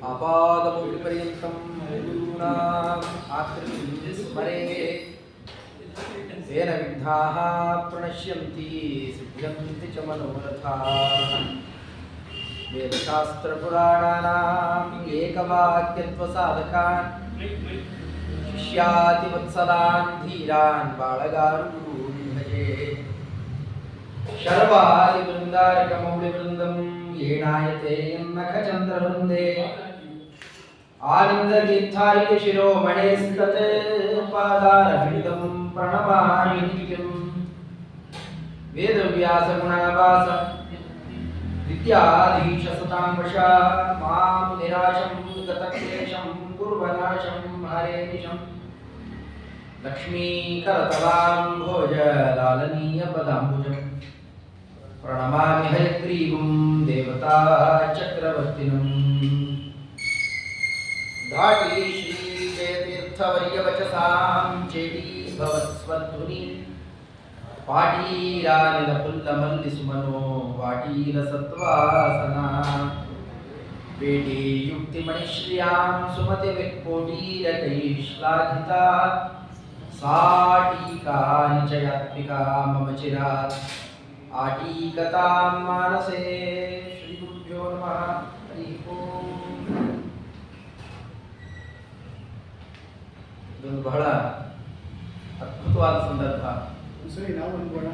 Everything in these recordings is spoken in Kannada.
आपादमौलिपर्यन्तं गुरूणाम् आकृतिं स्मरेत् तेन विघ्नाः प्रणश्यन्ति सिद्ध्यन्ति च मनोरथाः। वेदशास्त्रपुराणानाम् एकवाक्यत्वसाधकान् शिष्यातिवत्सलान् धीरान् बाळगारून् भजे। शर्वादिवृन्दारकमौलिवृन्दं येणायते यन्नखचन्द्रवृन्दे आनन्दतीर्थार्यशिरोमणेस्तत् पादारविन्दं प्रणमामि नित्यम्। वेदव्यासगुणावास विद्याधीशसतां वशा मां निराशं गतक्लेशं कुर्वनाशं हरेनिशं। लक्ष्मीकरतलां भोजलालनीयपदाम्बुजम् प्रणमामि हयग्रीवं देवता चक्रवर्तिनम्। धाटी श्री जयतीर्थवर्यवचसां चेटी भवत्स्वध्वनि पाटीरानिलपुल्लमल्लिसुमनो वाटीरसत्त्वासना। वेटी युक्तिमणिश्रियां सुमतिविक्कोटीरकैश्लाघिता सा टीकानिचयात्मिका मम चिरात् आटीकतां मानसे। श्रीगुरुभ्यो नमः। हरि ओम्। ಇದೊಂದು ಬಹಳ ಅದ್ಭುತವಾದ ಸಂದರ್ಭ. ಸರಿ, ನಾವು ಅನ್ಬೋಣ.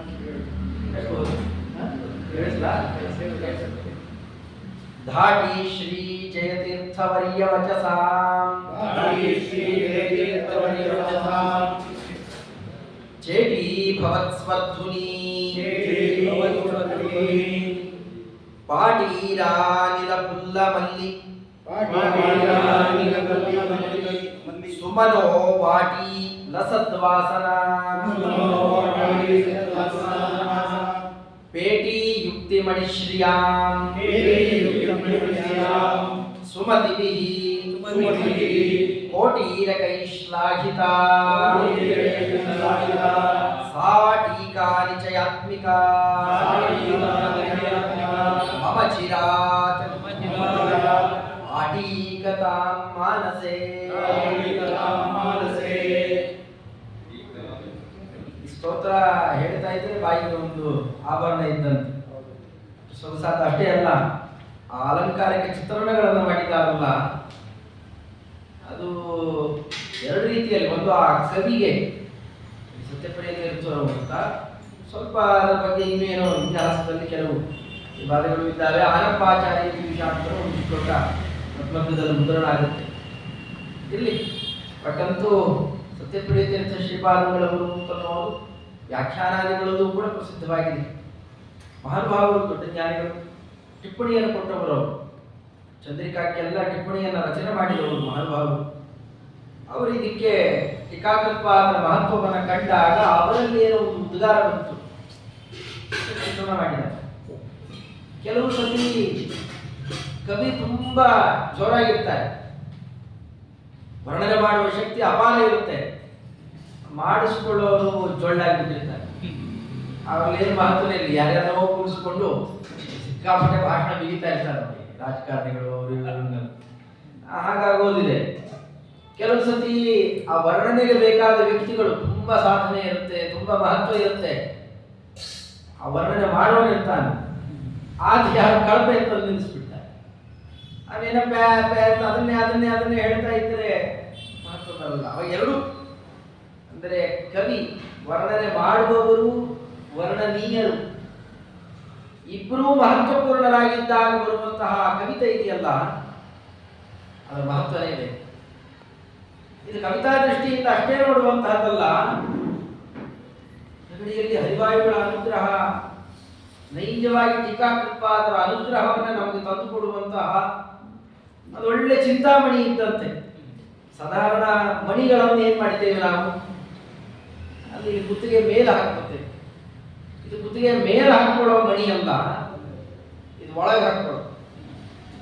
ಧಾಟಿ ಶ್ರೀ ಜಯತೀರ್ಥವರ್ಯವಚಸಾಂ ಚೇಟಿ ಭವತ್ಸ್ವಧ್ವನಿ ಪಾಟೀರಾನಿಲಪುಲ್ಲಮಲ್ಲಿ ಸುಮನೋ ವಾಟಿ ಲಸದ್ವಾಸನಾ ಪೇಟಿ ಯುಕ್ತಿಮಣಿಶ್ರಿಯಾಂ ಸುಮತಿಭಿಃ ಕೋಟೀರಕೈಶ್ಲಾಘಿತಾ ಸಾ ಟೀಕಾನಿಚಯಾತ್ಮಿಕಾ ಮಮ ಚಿರಾತ್ ಆಟೀಕತಾಂ ಮಾನಸೇ. ಸ್ತೋತ್ರ ಹೇಳ್ತಾ ಇದ್ರೆ ಬಾಯಿಗೆ ಒಂದು ಆಭರಣ ಇದ್ದಂತೆ. ಸೊಗಸಾದ ಅಷ್ಟೇ ಅಲ್ಲ, ಆ ಅಲಂಕಾರಕ್ಕೆ ಚಿತ್ರಣಗಳನ್ನು ಮಾಡಿದ್ದಾರಲ್ಲ, ಅದು ಎರಡು ರೀತಿಯಲ್ಲಿ. ಒಂದು ಆ ಕವಿಗೆ ಸತ್ಯಪ್ರಿಯಗೆ ಇರ್ತವರು ಅಂತ ಸ್ವಲ್ಪ ಅದರ ಬಗ್ಗೆ ಇನ್ನೇನೋ ಇತಿಹಾಸದಲ್ಲಿ ಕೆಲವು ಬಾಧೆಗಳು ಇದ್ದಾವೆ. ಆನಪ್ಪಾಚಾರ್ಯ ವಿಷಾಂತರು ಒಂದು ದೊಡ್ಡ ಮಧ್ಯದಲ್ಲಿ ಮುದ್ರಣ ಆಗುತ್ತೆ ಇಲ್ಲಿ. ಬಟ್ಟಂತೂ ಸತ್ಯಪ್ರಿಯ ತೀರ್ಥ ಶ್ರೀಪಾದಗಳವರು ಅನ್ನೋದು ವ್ಯಾಖ್ಯಾನಾದಿಗಳಲ್ಲೂ ಕೂಡ ಪ್ರಸಿದ್ಧವಾಗಿದೆ. ಮಹಾನುಭಾವರು, ದೊಡ್ಡ ಜ್ಞಾನಿಗಳು, ಟಿಪ್ಪಣಿಯನ್ನು ಕೊಟ್ಟವರು ಅವರು. ಚಂದ್ರಿಕಾಕ್ಕೆಲ್ಲ ಟಿಪ್ಪಣಿಯನ್ನು ರಚನೆ ಮಾಡಿದವರು ಮಹಾನುಭಾವರು. ಅವರು ಇದಕ್ಕೆ ಟೀಕಾಕೃತ್ಪಾದನ ಮಹತ್ವವನ್ನು ಕಂಡಾಗ ಅವರಲ್ಲಿ ಏನೋ ಒಂದು ಉದ್ಗಾರ ಬಂತು, ಚಿತ್ರಣ ಮಾಡಿದ. ಕೆಲವು ಸತಿ ಕವಿ ತುಂಬಾ ಜೋರಾಗಿರ್ತಾರೆ, ವರ್ಣನೆ ಮಾಡುವ ಶಕ್ತಿ ಅಪಾರ ಇರುತ್ತೆ, ಮಾಡಿಸ್ಕೊಳ್ಳೋರು ಜೊಳ್ಳಾಗಿಬಿಟ್ಟಿರ್ತಾರೆ. ಅವ್ರಲ್ಲಿ ಏನು ಮಹತ್ವನೇ ಇಲ್ಲ, ಯಾರ್ಯಾರೋ ಕೂರಿಸ್ಕೊಂಡು ಸಿಕ್ಕಾಪಟ್ಟೆ ಭಾಷಣ ಬಿಗಿತಾ ಇರ್ತಾರೆ ನೋಡಿ ರಾಜಕಾರಣಿಗಳು, ಅವರು ಹಾಗಾಗೋದಿದೆ. ಕೆಲವು ಸತಿ ಆ ವರ್ಣನೆಗೆ ಬೇಕಾದ ವ್ಯಕ್ತಿಗಳು ತುಂಬಾ ಸಾಧನೆ ಇರುತ್ತೆ, ತುಂಬಾ ಮಹತ್ವ ಇರುತ್ತೆ, ಆ ವರ್ಣನೆ ಮಾಡೋನಿರ್ತಾನೆ, ಆಗ ಯಾರು ಕಳಪೆ ಅಂತ ನಿಲ್ಲಿಸ್ಬಿಡ್ತಾರೆ. ಅವೇನ ಪ್ಯಾ ಪ್ಯಾ ಅಂತ ಅದನ್ನೇ ಹೇಳ್ತಾ ಇದ್ರೆ ಮಹತ್ವ ಬರಲ್ಲ. ಅವಾಗ ಎರಡು ಅಂದರೆ ಕವಿ ವರ್ಣನೆ ಮಾಡುವವರು ವರ್ಣನೀಯರು ಇಬ್ಬರೂ ಮಹತ್ವಪೂರ್ಣರಾಗಿದ್ದಾಗ ಬರುವಂತಹ ಕವಿತೆ ಇದೆಯಲ್ಲ ಅದರ ಮಹತ್ವನೇ ಇದೆ. ಇದು ಕವಿತಾ ದೃಷ್ಟಿಯಿಂದ ಅಷ್ಟೇ ನೋಡುವಂತಹದ್ದಲ್ಲ. ಜಗಡಿಯಲ್ಲಿ ಹರಿವಾಯುಗಳ ಅನುಗ್ರಹ, ನೈಜವಾಗಿ ಟೀಕಾಕೃತ್ಪಾದರ ಅನುಗ್ರಹವನ್ನು ನಮಗೆ ತಂದುಕೊಡುವಂತಹ ಅದು ಒಳ್ಳೆ ಚಿಂತಾಮಣಿ ಇದ್ದಂತೆ. ಸಾಧಾರಣ ಮಣಿಗಳನ್ನು ಏನ್ ಮಾಡ್ತೇವೆ ನಾವು, ಅಲ್ಲಿ ಕುತ್ತಿಗೆ ಮೇಲೆ ಹಾಕ್ಕೊತೇವೆ. ಇದು ಕುತ್ತಿಗೆ ಮೇಲೆ ಹಾಕೊಳ್ಳೋ ಮಣಿ ಅಲ್ಲ, ಇದು ಒಳಗೆ ಹಾಕೊಳ್ಳೋದು.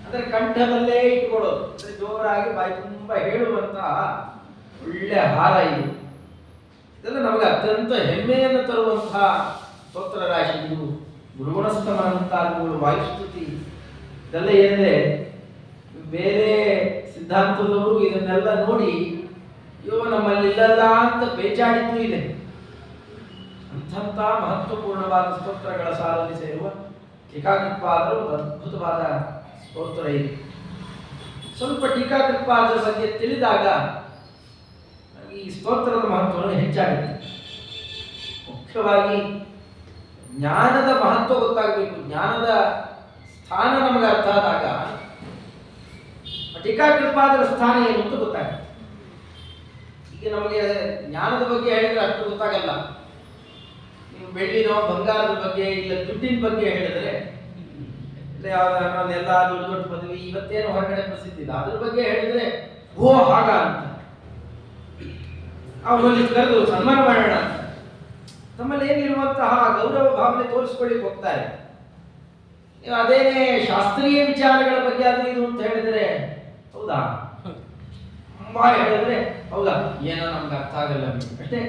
ಅಂದ್ರೆ ಕಂಠದಲ್ಲೇ ಇಟ್ಕೊಳ್ಳೋದು, ಜೋರಾಗಿ ಬಾಯಿ ತುಂಬಾ ಹೇಳುವಂತಹ ಒಳ್ಳೆ ಹಾರ ಇದು. ಇದೆಲ್ಲ ನಮಗೆ ಅತ್ಯಂತ ಹೆಮ್ಮೆಯನ್ನು ತರುವಂತಹ ಸ್ತೋತ್ರ ರಾಶಿ. ಇದು ಗುರುಗುಣಸ್ತಮ ಮುಂತಾದವುಗಳು, ವಾಯುಸ್ತುತಿ, ಇದೆಲ್ಲ ಏನಿದೆ ಬೇರೆ ಸಿದ್ಧಾಂತದವರು ಇದನ್ನೆಲ್ಲ ನೋಡಿ ಇವು ನಮ್ಮಲ್ಲಿ ಇಲ್ಲಲ್ಲ ಅಂತ ಬೇಚಾಡಿದ್ದು ಇದೆ. ಅಂಥ ಮಹತ್ವಪೂರ್ಣವಾದ ಸ್ತೋತ್ರಗಳ ಸಾಲಲ್ಲಿ ಸೇರುವ ಟೀಕಾಕೃತ್ಪಾದರು ಒಂದು ಅದ್ಭುತವಾದ ಸ್ತೋತ್ರ ಇದೆ. ಸ್ವಲ್ಪ ಟೀಕಾಕೃತ್ಪಾದರ ಬಗ್ಗೆ ತಿಳಿದಾಗ ಈ ಸ್ತೋತ್ರದ ಮಹತ್ವವನ್ನು ಹೆಚ್ಚಾಗುತ್ತೆ. ಮುಖ್ಯವಾಗಿ ಜ್ಞಾನದ ಮಹತ್ವ ಗೊತ್ತಾಗಬೇಕು, ಜ್ಞಾನದ ಸ್ಥಾನ ನಮಗೆ ಅರ್ಥ ಆದಾಗ ಟೀಕಾಕೃತ್ಪಾದರ ಸ್ಥಾನ ಏನು ಅಂತ ಗೊತ್ತಾಗುತ್ತೆ. ಈಗ ನಮಗೆ ಜ್ಞಾನದ ಬಗ್ಗೆ ಹೇಳಿದ್ರೆ ಅಷ್ಟು ಗೊತ್ತಾಗಲ್ಲ. ನೀವು ಬೆಳ್ಳಿನೋ ಬಂಗಾರದ ಬಗ್ಗೆ ಇಲ್ಲ ದುಡ್ಡಿನ ಬಗ್ಗೆ ಹೇಳಿದ್ರೆ ಎಲ್ಲ ದೊಡ್ಡ ದೊಡ್ಡ ಪದವಿ ಇವತ್ತೇನು ಹೊರಗಡೆ ಪ್ರಸಿದ್ಧಿ ಇಲ್ಲ, ಅದ್ರ ಬಗ್ಗೆ ಹೇಳಿದ್ರೆ ಓ ಹಾಗ ಅಂತ ಅವರಲ್ಲಿ ಕರೆದು ಸನ್ಮಾನ ಮಾಡೋಣ ಅಂತ ನಮ್ಮಲ್ಲಿ ಏನಿರುವಂತಹ ಗೌರವ ಭಾವನೆ ತೋರಿಸ್ಕೊಳ್ಳಿಕ್ಕೆ ಹೋಗ್ತಾರೆ. ನೀವು ಅದೇನೇ ಶಾಸ್ತ್ರೀಯ ವಿಚಾರಗಳ ಬಗ್ಗೆ ಅದು ಇದು ಅಂತ ಹೇಳಿದ್ರೆ ಹೌದಾ ತುಂಬಾ ಹೇಳಿದ್ರೆ ಹೌದಾ ಏನೋ ನಮ್ಗೆ ಅರ್ಥ ಆಗಲ್ಲ ಅಷ್ಟೇ.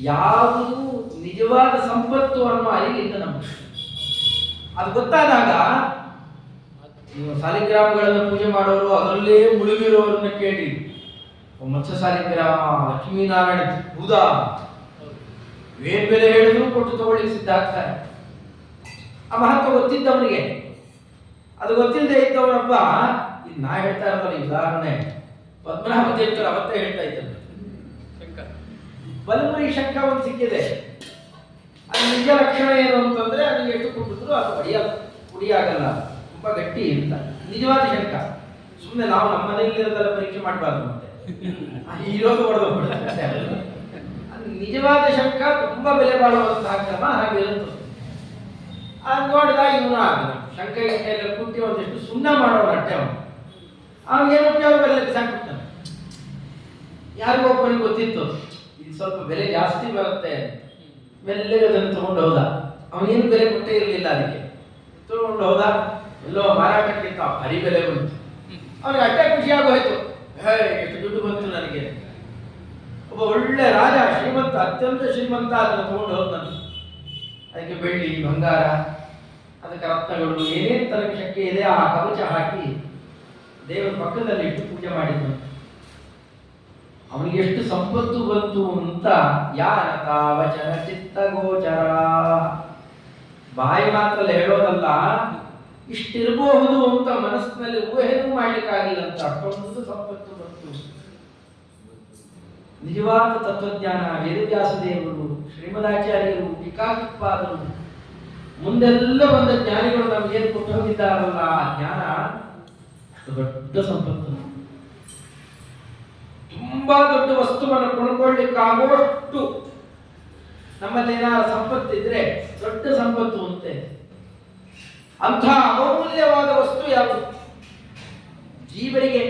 ಯಾವುದು ನಿಜವಾದ ಸಂಪತ್ತು ಅನ್ನೋ ಅರಿವಿಲ್ಲ ನಮ್ಗೆ. ಅದು ಗೊತ್ತಾದಾಗ ನೀವು ಸಾಲಿಗ್ರಾಮಗಳನ್ನು ಪೂಜೆ ಮಾಡೋರು ಅದರಲ್ಲೇ ಮುಳುಗಿರೋರನ್ನ ಕೇಳಿ, ಮತ್ಸ್ಯ ಸಾಲಿಗ್ರಾಮ, ಲಕ್ಷ್ಮೀನಾರಾಯಣ ಹೌದಾ ಏನ್ ಬೆಲೆ ಹೇಳಿದ್ರು ಕೊಟ್ಟು ತಗೊಳ್ಳಿಕ್ಕೆ ಸಿದ್ಧ ಆಗ್ತಾರೆ. ಆ ಮಹತ್ವ ಗೊತ್ತಿದ್ದವನಿಗೆ. ಅದು ಗೊತ್ತಿಲ್ಲದೆ ಇದ್ದವನೊಬ್ಬ, ಇದು ನಾ ಹೇಳ್ತಾ ಇರೋಲ್ಲ, ಈ ಉದಾಹರಣೆ ಪದ್ಮನಾಭ ತೀರ್ಥರು ಅವತ್ತೇ ಹೇಳ್ತಾ ಇದ್ದಾರೆ, ಬಲಮುರಿ ಶಂಕ ಒಂದು ಸಿಕ್ಕಿದೆ. ಅದು ನಿಜ ಲಕ್ಷಣ ಏನು ಅಂತಂದ್ರೆ ಅದು ಎಷ್ಟು ಕುಟ್ಟಿದ್ರು ಅದು ಪುಡಿಯಾಗಲ್ಲ, ತುಂಬಾ ಗಟ್ಟಿ ಅಂತ ನಿಜವಾದ ಶಂಕ. ಸುಮ್ಮನೆ ನಾವು ನಮ್ಮ ಮನೆಯಲ್ಲಿರೋದೆಲ್ಲ ಪರೀಕ್ಷೆ ಮಾಡಬಾರ್ದು, ಮತ್ತೆ ಇರೋದು ಹೊಡೆದು ನಿಜವಾದ ಶಂಕ ತುಂಬಾ ಬೆಲೆ ಬಾಳುವಂತಹ ಕ್ರಮ ಹಾಗೆ ಇರುತ್ತೆ. ಅದು ನೋಡಿದ ಇವನು ಶಂಕ ಎಲ್ಲ ಕುಟ್ಟಿ ಒಂದಿಷ್ಟು ಸುಣ್ಣ ಮಾಡೋಣ ಅಟ್ಟೆ ಅವನು ಏನು ಉಪಯೋಗ ಎಲ್ಲ ಸಾಕ್ಬಿಡ್ತಾನೆ. ಯಾರಿಗೂ ಒಬ್ಬನಿಗೆ ಗೊತ್ತಿತ್ತು ಇದು ಸ್ವಲ್ಪ ಬೆಲೆ ಜಾಸ್ತಿ ಬರುತ್ತೆ, ಮೆಲ್ಲಗೆ ಅದನ್ನು ತಗೊಂಡು ಹೋದ. ಅವನೇನು ಬೆಲೆ ಕೊಟ್ಟೇ ಇರಲಿಲ್ಲ, ಅದಕ್ಕೆ ತಗೊಂಡು ಹೋದ. ಎಲ್ಲೋ ಮಾರಾಟಕ್ಕಿಂತ ಭಾರಿ ಬೆಲೆ ಬಂತು. ಅವನಿಗೆ ಅಟ್ಟೆ ಖುಷಿಯಾಗೋಯ್ತು, ಎಷ್ಟು ದುಡ್ಡು ಬಂತು ನನಗೆ. ಒಬ್ಬ ಒಳ್ಳೆ ರಾಜ, ಶ್ರೀಮಂತ, ಅತ್ಯಂತ ಶ್ರೀಮಂತ, ಅದನ್ನು ತಗೊಂಡು ಹೋದನು. ಅದಕ್ಕೆ ಬೆಳ್ಳಿ ಬಂಗಾರ, ಅದಕ್ಕೆ ರತ್ನಗಳು, ಏನೇನು ತನಕ ಶಕ್ತಿ ಇದೆ ಆ ಕವಚ ಹಾಕಿ ದೇವರ ಪಕ್ಕದಲ್ಲಿ ಇಟ್ಟು ಪೂಜೆ ಮಾಡಿದ್ನು. ಅವನಿಗೆ ಎಷ್ಟು ಸಂಪತ್ತು ಬಂತು ಅಂತ ಯಾನತ ವಚನ ಚಿತ್ತ ಗೋಚರ, ಬಾಯಿ ಮಾತ್ರ ಹೇಳೋದಲ್ಲ, ಇಷ್ಟಿರಬಹುದು ಅಂತ ಮನಸ್ಸಿನಲ್ಲಿ ಊಹೆನೂ ಮಾಡ್ಲಿಕ್ಕಾಗಿಲ್ಲ ಅಂತ ಅಷ್ಟೊಂದು ಸಂಪತ್ತು ಬಂತು. ನಿಜವಾದ ತತ್ವಜ್ಞಾನ ವೇದವ್ಯಾಸ ದೇವರು, ಶ್ರೀಮದಾಚಾರ್ಯರು, ಟೀಕಾಕೃತ್ಪಾದರು, ಮುಂದೆಲ್ಲ ಬಂದ ಜ್ಞಾನಿಗಳು ನಮಗೇನು ಕೊಟ್ಟು ಹೋಗಿದ್ದಾರಲ್ಲ, ಆ ಜ್ಞಾನ ದೊಡ್ಡ ಸಂಪತ್ತು. ತುಂಬಾ ದೊಡ್ಡ ವಸ್ತುವನ್ನು ಕೊಂಡ್ಕೊಳ್ಳಿಕ್ಕಾಗುವಷ್ಟು ನಮ್ಮಲ್ಲಿ ಏನಾದ್ರು ಸಂಪತ್ತಿದ್ರೆ ದೊಡ್ಡ ಸಂಪತ್ತು ಅಂತೆ. ಅಂಥ ಅಮೂಲ್ಯವಾದ ವಸ್ತು ಯಾವುದು? ಜೀವರಿಗೆ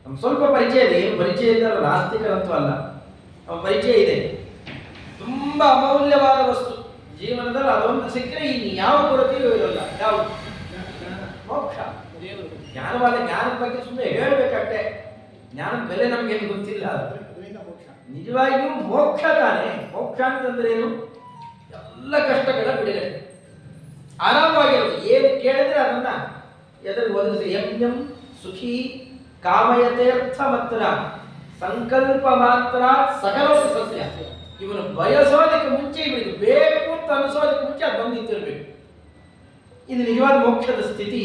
ನಮ್ಗೆ ಸ್ವಲ್ಪ ಪರಿಚಯ ಇದೆ, ಏನು ಪರಿಚಯ ಇದ್ದರೆ ನಾಸ್ತಿಕರಂತೂ ಅಲ್ಲ, ನಮ್ಮ ಪರಿಚಯ ಇದೆ. ತುಂಬಾ ಅಮೂಲ್ಯವಾದ ವಸ್ತು ಜೀವನದಲ್ಲಿ ಅದೊಂದು ಸಿಕ್ಕರೆ ಇನ್ನು ಯಾವ ಕೊರತೆಯೂ ಇರೋಲ್ಲ. ಯಾವುದು? ಮೋಕ್ಷ. ಜ್ಞಾನವಾದ ಜ್ಞಾನದ ಬಗ್ಗೆ ಸುಮ್ಮನೆ ಹೇಳ್ಬೇಕಷ್ಟೆ, ಜ್ಞಾನದ ಬೆಲೆ ನಮ್ಗೇನು ಗೊತ್ತಿಲ್ಲ. ನಿಜವಾಗಿಯೂ ಮೋಕ್ಷ ತಾನೆ. ಮೋಕ್ಷ ಅಂತಂದ್ರೆ ಏನು? ಎಲ್ಲ ಕಷ್ಟಗಳ ಬಿಡುಗಡೆ, ಆರಾಮವಾಗಿರೋದು. ಏನು ಕೇಳಿದ್ರೆ ಅದನ್ನ ಎದುರು ಒದಗಿಸಿ. ಯಂ ಸುಖಿ ಕಾಮಯತೇರ್ಥ ಮಾತ್ರ ಸಂಕಲ್ಪ ಮಾತ್ರ ಸಕಲ ಸಸ್ಯ. ಇವನು ಬಯಸೋದಕ್ಕೆ ಮುಂಚೆ ಇವನಿಗೆ ಬೇಕು ಅಂತ ಅನಿಸೋದಕ್ಕೆ ಮುಂಚೆ ಅದು ಬಂದು ನಿಂತಿರ್ಬೇಕು. ಇದು ನಿಜವಾದ ಮೋಕ್ಷದ ಸ್ಥಿತಿ.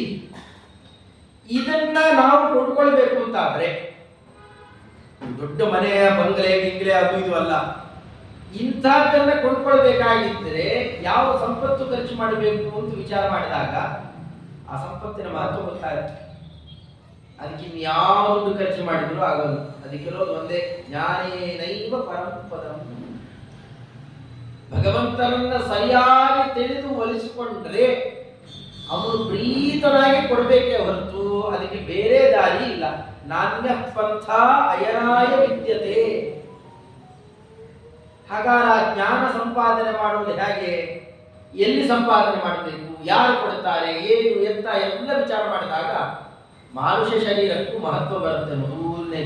ಇದನ್ನ ನಾವು ಕೊಂಡ್ಕೊಳ್ಬೇಕು ಅಂತಾದ್ರೆ ದೊಡ್ಡ ಮನೆ ಬಂಗಲೆ ಗಿಂಗ್ಲೆ ಅದು ಇದು ಅಲ್ಲ, ಇಂಥದ್ದನ್ನ ಕೊಂಡ್ಕೊಳ್ಬೇಕಾಗಿದ್ದರೆ ಯಾವ ಸಂಪತ್ತು ಖರ್ಚು ಮಾಡಬೇಕು ಅಂತ ವಿಚಾರ ಮಾಡಿದಾಗ ಆ ಸಂಪತ್ತಿನ ಮಹತ್ವ ಗೊತ್ತಾಗುತ್ತೆ. ಅದಕ್ಕೆ ಇನ್ಯಾವ ದುಡ್ಡು ಖರ್ಚು ಮಾಡಿದ್ರು ಆಗೋದು. ಅದಕ್ಕಿರೋದು ಒಂದೇ, ಜ್ಞಾನೇನೈವ ಪರಮಪದಂ. ಭಗವಂತನನ್ನ ಸರಿಯಾಗಿ ತಿಳಿದು ಒಲಿಸಿಕೊಂಡ್ರೆ ಅವನು ಪ್ರೀತನಾಗಿ ಕೊಡಬೇಕೇ ಹೊರತು ಅದಕ್ಕೆ ಬೇರೆ ದಾರಿ ಇಲ್ಲ. ನಾಣ್ಯ ಪಂಥ ಅಯನಾಯ ವಿದ್ಯತೆ. ಹಾಗಾದ್ರೆ ಜ್ಞಾನ ಸಂಪಾದನೆ ಮಾಡುವುದು ಹೇಗೆ, ಎಲ್ಲಿ ಸಂಪಾದನೆ ಮಾಡಬೇಕು, ಯಾರು ಕೊಡ್ತಾರೆ, ಏನು ಎತ್ತ ಎಲ್ಲ ವಿಚಾರ ಮಾಡಿದಾಗ ಮಾನುಷ ಶರೀರಕ್ಕೂ ಮಹತ್ವ ಬರುತ್ತೆ ಮೊದಲನೇ.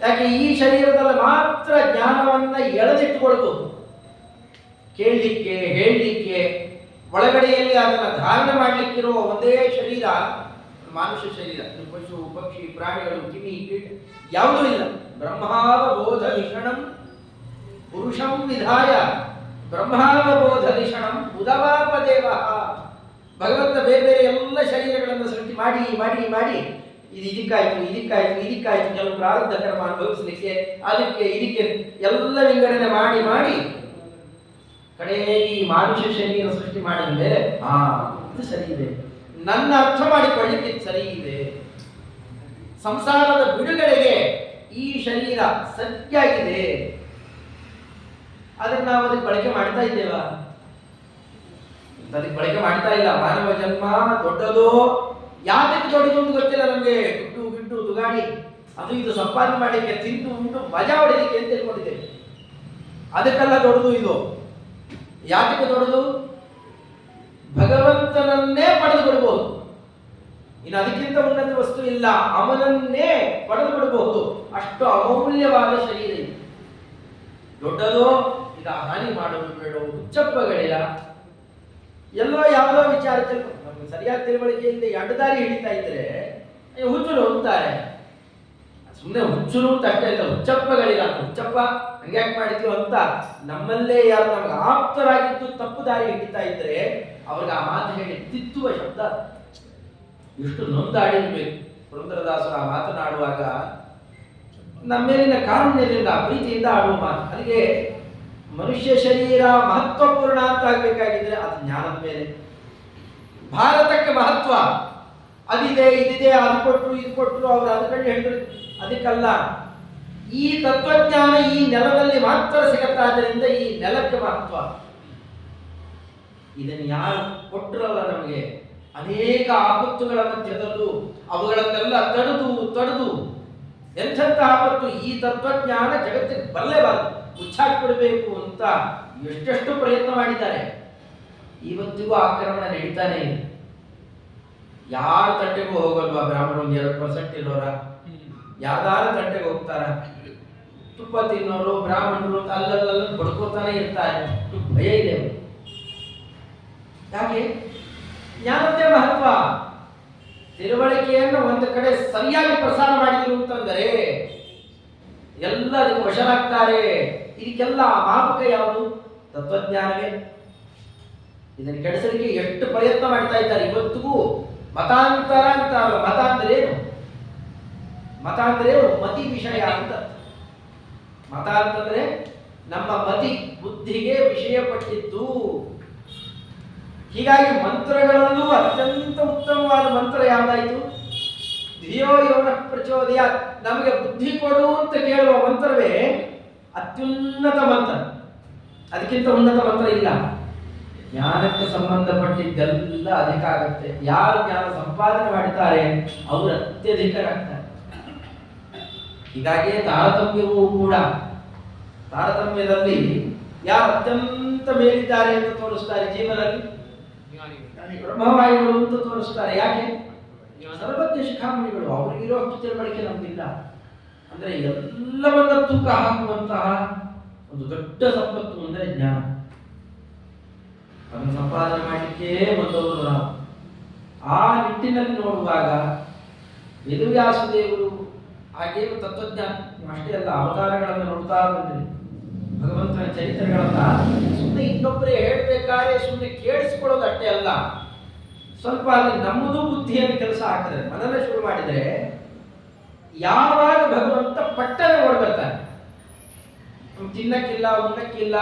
ಯಾಕೆ ಈ ಶರೀರದಲ್ಲಿ ಮಾತ್ರ ಜ್ಞಾನವನ್ನ ಎಳೆದಿಟ್ಟುಕೊಳ್ಬಹುದು, ಕೇಳಲಿಕ್ಕೆ ಹೇಳಲಿಕ್ಕೆ, ಒಳಗಡೆಯಲ್ಲಿ ಅದನ್ನು ಧಾರಣೆ ಮಾಡಲಿಕ್ಕಿರುವ ಒಂದೇ ಶರೀರ ಮಾನುಷ ಶರೀರ. ಪಶು ಪಕ್ಷಿ ಪ್ರಾಣಿಗಳು ಕಿವಿ ಕೀಟ ಯಾವುದೂ ಇಲ್ಲ. ಬ್ರಹ್ಮಾವಬೋಧ ನಿಷಣಂ ಪುರುಷಂ ವಿಧಾಯ ಬ್ರಹ್ಮಾವಬೋಧ ನಿಷಣಂ ಉದವಾಪದೇವ. ಭಗವಂತ ಬೇರೆ ಬೇರೆ ಎಲ್ಲ ಶರೀರಗಳನ್ನು ಸೃಷ್ಟಿ ಮಾಡಿ ಮಾಡಿ ಮಾಡಿ ಇದು ಇದಕ್ಕಾಯ್ತು ಕೆಲವು ಪ್ರಾರಬ್ಧ ಕರ್ಮ ಅನುಭವಿಸಲಿಕ್ಕೆ, ಅದಕ್ಕೆ ಇದಕ್ಕೆ ಎಲ್ಲ ವಿಂಗಡಣೆ ಮಾಡಿ ಮಾಡಿ ಕಡೆಗೆ ಈ ಮಾನುಷ ಶರೀರ ಸೃಷ್ಟಿ ಮಾಡಿದ ಮೇಲೆ ಇದು ಸರಿ ಇದೆ, ನನ್ನ ಅರ್ಥ ಮಾಡಿಕೊಳ್ಳಿಕ್ಕೆ ಸರಿ ಇದೆ, ಸಂಸಾರದ ಬಿಡುಗಡೆಗೆ ಈ ಶರೀರ ಸತ್ಯಾಗಿದೆ, ಅದನ್ನ ನಾವು ಅದಕ್ಕೆ ಬಳಕೆ ಮಾಡ್ತಾ ಇದ್ದೇವಾ? ಅದಕ್ಕೆ ಬಳಕೆ ಮಾಡ್ತಾ ಇಲ್ಲ. ಮಾನವ ಜನ್ಮ ದೊಡ್ಡದು, ಯಾತಕ್ಕೆ ದೊಡ್ಡದು ಅಂತ ಗೊತ್ತಿಲ್ಲ ನಮಗೆ. ದುಡ್ಡು ತುಗಾಡಿ ಅದು ಇದು ಸಂಪಾದನೆ ಮಾಡಲಿಕ್ಕೆ, ತಿಂದು ಉಂಟು ಮಜಾ ಹೊಡಿಲಿಕ್ಕೆ ಅಂತ ತಿಳ್ಕೊಂಡಿದ್ದೇವೆ. ಅದಕ್ಕೆಲ್ಲ ದೊಡ್ಡದು ಇದು. ಯಾತಕ್ಕೆ ದೊಡ್ಡದು? ಭಗವಂತನನ್ನೇ ಪಡೆದು ಬಿಡಬಹುದು. ಇನ್ನು ಅದಕ್ಕಿಂತ ಉನ್ನತ ವಸ್ತು ಇಲ್ಲ, ಅವನನ್ನೇ ಪಡೆದು ಬಿಡಬಹುದು. ಅಷ್ಟು ಅಮೂಲ್ಯವಾದ ಶರೀರ ಇದೆ. ದೊಡ್ಡದು ಈಗ ಹಾನಿ ಮಾಡೋದು ಬೇಡ, ಹುಚ್ಚಪ್ಪಗಳಿಲ್ಲ, ಎಲ್ಲೋ ಯಾವುದೋ ವಿಚಾರ ನಮ್ಗೆ ಸರಿಯಾದ ತಿಳುವಳಿಕೆಯಿಂದ ಅಡ್ಡದಾರಿ ಹಿಡಿತಾ ಇದ್ರೆ ಹುಚ್ಚರು ಹೋಗ್ತಾರೆ. ಸುಮ್ಮನೆ ಹುಚ್ಚರು ಅಂತ ಅಷ್ಟೇ ಇಲ್ಲ, ಹುಚ್ಚಪ್ಪಗಳಿಲ್ಲ. ಹುಚ್ಚಪ್ಪ ಹಂಗ್ಯಾಕೆ ಮಾಡಿದ್ವಿ ಅಂತ ನಮ್ಮಲ್ಲೇ ಯಾರು ನಮ್ಗೆ ಆಪ್ತರಾಗಿದ್ದು ತಪ್ಪು ದಾರಿ ಹಿಡಿತಾ ಇದ್ರೆ ಅವ್ರಿಗೆ ಆ ಮಾತು ಹೇಳಿ ತಿತ್ತುವ ಶಬ್ದ ಎಷ್ಟು ನೊಂದಾಡಿರ್ಬೇಕು. ಪುರಂದರದಾಸರು ಆ ಮಾತನಾಡುವಾಗ ನಮ್ಮೇಲಿನ ಕಾರುಣ್ಯದಿಂದ ಪ್ರೀತಿಯಿಂದ ಆಡುವ ಮಾತು. ಅಲ್ಲಿಗೆ ಮನುಷ್ಯ ಶರೀರ ಮಹತ್ವಪೂರ್ಣ ಅಂತ ಆಗ್ಬೇಕಾಗಿದ್ರೆ ಅದು ಜ್ಞಾನದ ಮೇಲೆ. ಭಾರತಕ್ಕೆ ಮಹತ್ವ ಅದಿದೆ ಇದಿದೆ, ಅದು ಕೊಟ್ಟರು ಇದು ಕೊಟ್ಟರು ಅವ್ರು ಅದಕ್ಕೆ ಹೇಳಿದ್ರು, ಅದಕ್ಕಲ್ಲ. ಈ ತತ್ವಜ್ಞಾನ ಈ ನೆಲದಲ್ಲಿ ಮಾತ್ರ ಸಿಗತ್ತಾದ್ದರಿಂದ ಈ ನೆಲಕ್ಕೆ ಮಹತ್ವ. ಇದನ್ನು ಯಾರು ಕೊಟ್ಟರಲ್ಲ ನಮಗೆ, ಅನೇಕ ಆಪತ್ತುಗಳ ಮಧ್ಯದಲ್ಲೂ ಅವುಗಳನ್ನೆಲ್ಲ ತಡೆದು ಎಂಥ ಆಪತ್ತು ಈ ತತ್ವಜ್ಞಾನ ಜಗತ್ತಿಗೆ ಬರಲೇಬಾರದು, ಮುಚ್ಚಾಕ್ಬಿಡಬೇಕು ಅಂತ ಎಷ್ಟೆಷ್ಟು ಪ್ರಯತ್ನ ಮಾಡಿದ್ದಾರೆ. ಇವತ್ತಿಗೂ ಆಕ್ರಮಣ ನಡೀತಾನೆ ಇದೆ. ಯಾರ ತಂಟೆಗೂ ಹೋಗಲ್ವಾ ಬ್ರಾಹ್ಮಣ? 2% ಇರೋರ ಯಾವ್ದಾರು ತಂಟೆಗೆ ಹೋಗ್ತಾರ? ತುಪ್ಪ ತಿನ್ನೋರು ಬ್ರಾಹ್ಮಣರು ಅಲ್ಲಲ್ಲ ಬಡ್ಕೋತಾನೆ ಇರ್ತಾರೆ. ಭಯ ಇದೆ. ಯಾಕೆ? ಜ್ಞಾನದೇ ಮಹತ್ವ. ತಿಳುವಳಿಕೆಯನ್ನು ಒಂದು ಕಡೆ ಸರಿಯಾಗಿ ಪ್ರಸಾರ ಮಾಡಿದ್ರು ಅಂತಂದರೆ ಎಲ್ಲ ಅದಕ್ಕೆ ವಶರಾಗ್ತಾರೆ. ಇದಕ್ಕೆಲ್ಲ ಮಾಪಕ ಯಾವುದು? ತತ್ವಜ್ಞಾನವೇ. ಇದನ್ನು ಕೆಡಿಸಲಿಕ್ಕೆ ಎಷ್ಟು ಪ್ರಯತ್ನ ಮಾಡ್ತಾ ಇದ್ದಾರೆ ಇವತ್ತಿಗೂ. ಮತಾಂತರ ಅಂತ ಅಲ್ಲ. ಮತ ಅಂದ್ರೆ ಏನು? ಮತ ಅಂದ್ರೆ ಮತಿ ವಿಷಯ ಅಂತ. ಮತ ಅಂತಂದ್ರೆ ನಮ್ಮ ಮತಿ ಬುದ್ಧಿಗೆ ವಿಷಯ ಪಟ್ಟಿದ್ದು. ಹೀಗಾಗಿ ಮಂತ್ರಗಳಲ್ಲೂ ಅತ್ಯಂತ ಉತ್ತಮವಾದ ಮಂತ್ರ ಯಾವ್ದಾಯ್ತು? ಧಿಯೋ ಯೋನ ಪ್ರಚೋದಯ. ನಮಗೆ ಬುದ್ಧಿ ಕೊಡು ಅಂತ ಕೇಳುವ ಮಂತ್ರವೇ ಅತ್ಯುನ್ನತ ಮಂತ್ರ. ಅದಕ್ಕಿಂತ ಉನ್ನತ ಮಂತ್ರ ಇಲ್ಲ. ಜ್ಞಾನಕ್ಕೆ ಸಂಬಂಧಪಟ್ಟಿದ್ದೆಲ್ಲ ಅಧಿಕ ಆಗುತ್ತೆ. ಯಾರು ಜ್ಞಾನ ಸಂಪಾದನೆ ಮಾಡ್ತಾರೆ ಅವರು ಅತ್ಯಧಿಕರಾಗ್ತಾರೆ. ಹೀಗಾಗಿ ತಾರತಮ್ಯವೂ ಕೂಡ, ತಾರತಮ್ಯದಲ್ಲಿ ಯಾರು ಅತ್ಯಂತ ಮೇಲಿದ್ದಾರೆ ಅಂತ ತೋರಿಸ್ತಾರೆ ಜೀವನದಲ್ಲಿ? ಬ್ರಹ್ಮವಾಯುಗಳು ಅಂತ ತೋರಿಸ್ತಾರೆ. ಯಾಕೆ? ಸರ್ವಜ್ಞ ಶಿಖಾಮಣಿಗಳು. ಅವ್ರಿಗಿರೋ ಅಷ್ಟು ತಿಳುವಳಿಕೆ ನಮ್ಗಿಲ್ಲ. ಅಂದ್ರೆ ಎಲ್ಲವನ್ನ ತೂಕ ಹಾಕುವಂತಹ ಒಂದು ದೊಡ್ಡ ಸಂಪತ್ತು ಅಂದ್ರೆ ಜ್ಞಾನ. ಅದನ್ನು ಸಂಪಾದನೆ ಮಾಡಲಿಕ್ಕೆ ಬಂದವರು ನಾವು. ಆ ನಿಟ್ಟಿನಲ್ಲಿ ನೋಡುವಾಗ ವೇದವ್ಯಾಸ ದೇವರು ಹಾಗೇನು ತತ್ವಜ್ಞಾನ ಅಷ್ಟೇ ಅಲ್ಲ, ಅವತಾರಗಳನ್ನು ನೋಡ್ತಾ ಬಂದ್ರಿ. ಭಗವಂತನ ಚರಿತ್ರೆಗಳನ್ನ ಸುಮ್ಮನೆ ಇನ್ನೊಬ್ಬರೇ ಹೇಳ್ಬೇಕಾದ್ರೆ ಸುಮ್ಮನೆ ಕೇಳಿಸಿಕೊಳ್ಳೋದು ಅಷ್ಟೇ ಅಲ್ಲ, ಸ್ವಲ್ಪ ಅಲ್ಲಿ ನಮ್ಮದು ಬುದ್ಧಿಯಲ್ಲಿ ಕೆಲಸ ಆಗ್ತದೆ. ಮನನ ಶುರು ಮಾಡಿದರೆ ಯಾವಾಗ ಭಗವಂತ ಪಟ್ಟನೆ ಓಡ್ಬರ್ತಾನೆ, ತಿನ್ನಕ್ಕಿಲ್ಲ ಉಣ್ಣಕ್ಕಿಲ್ಲ,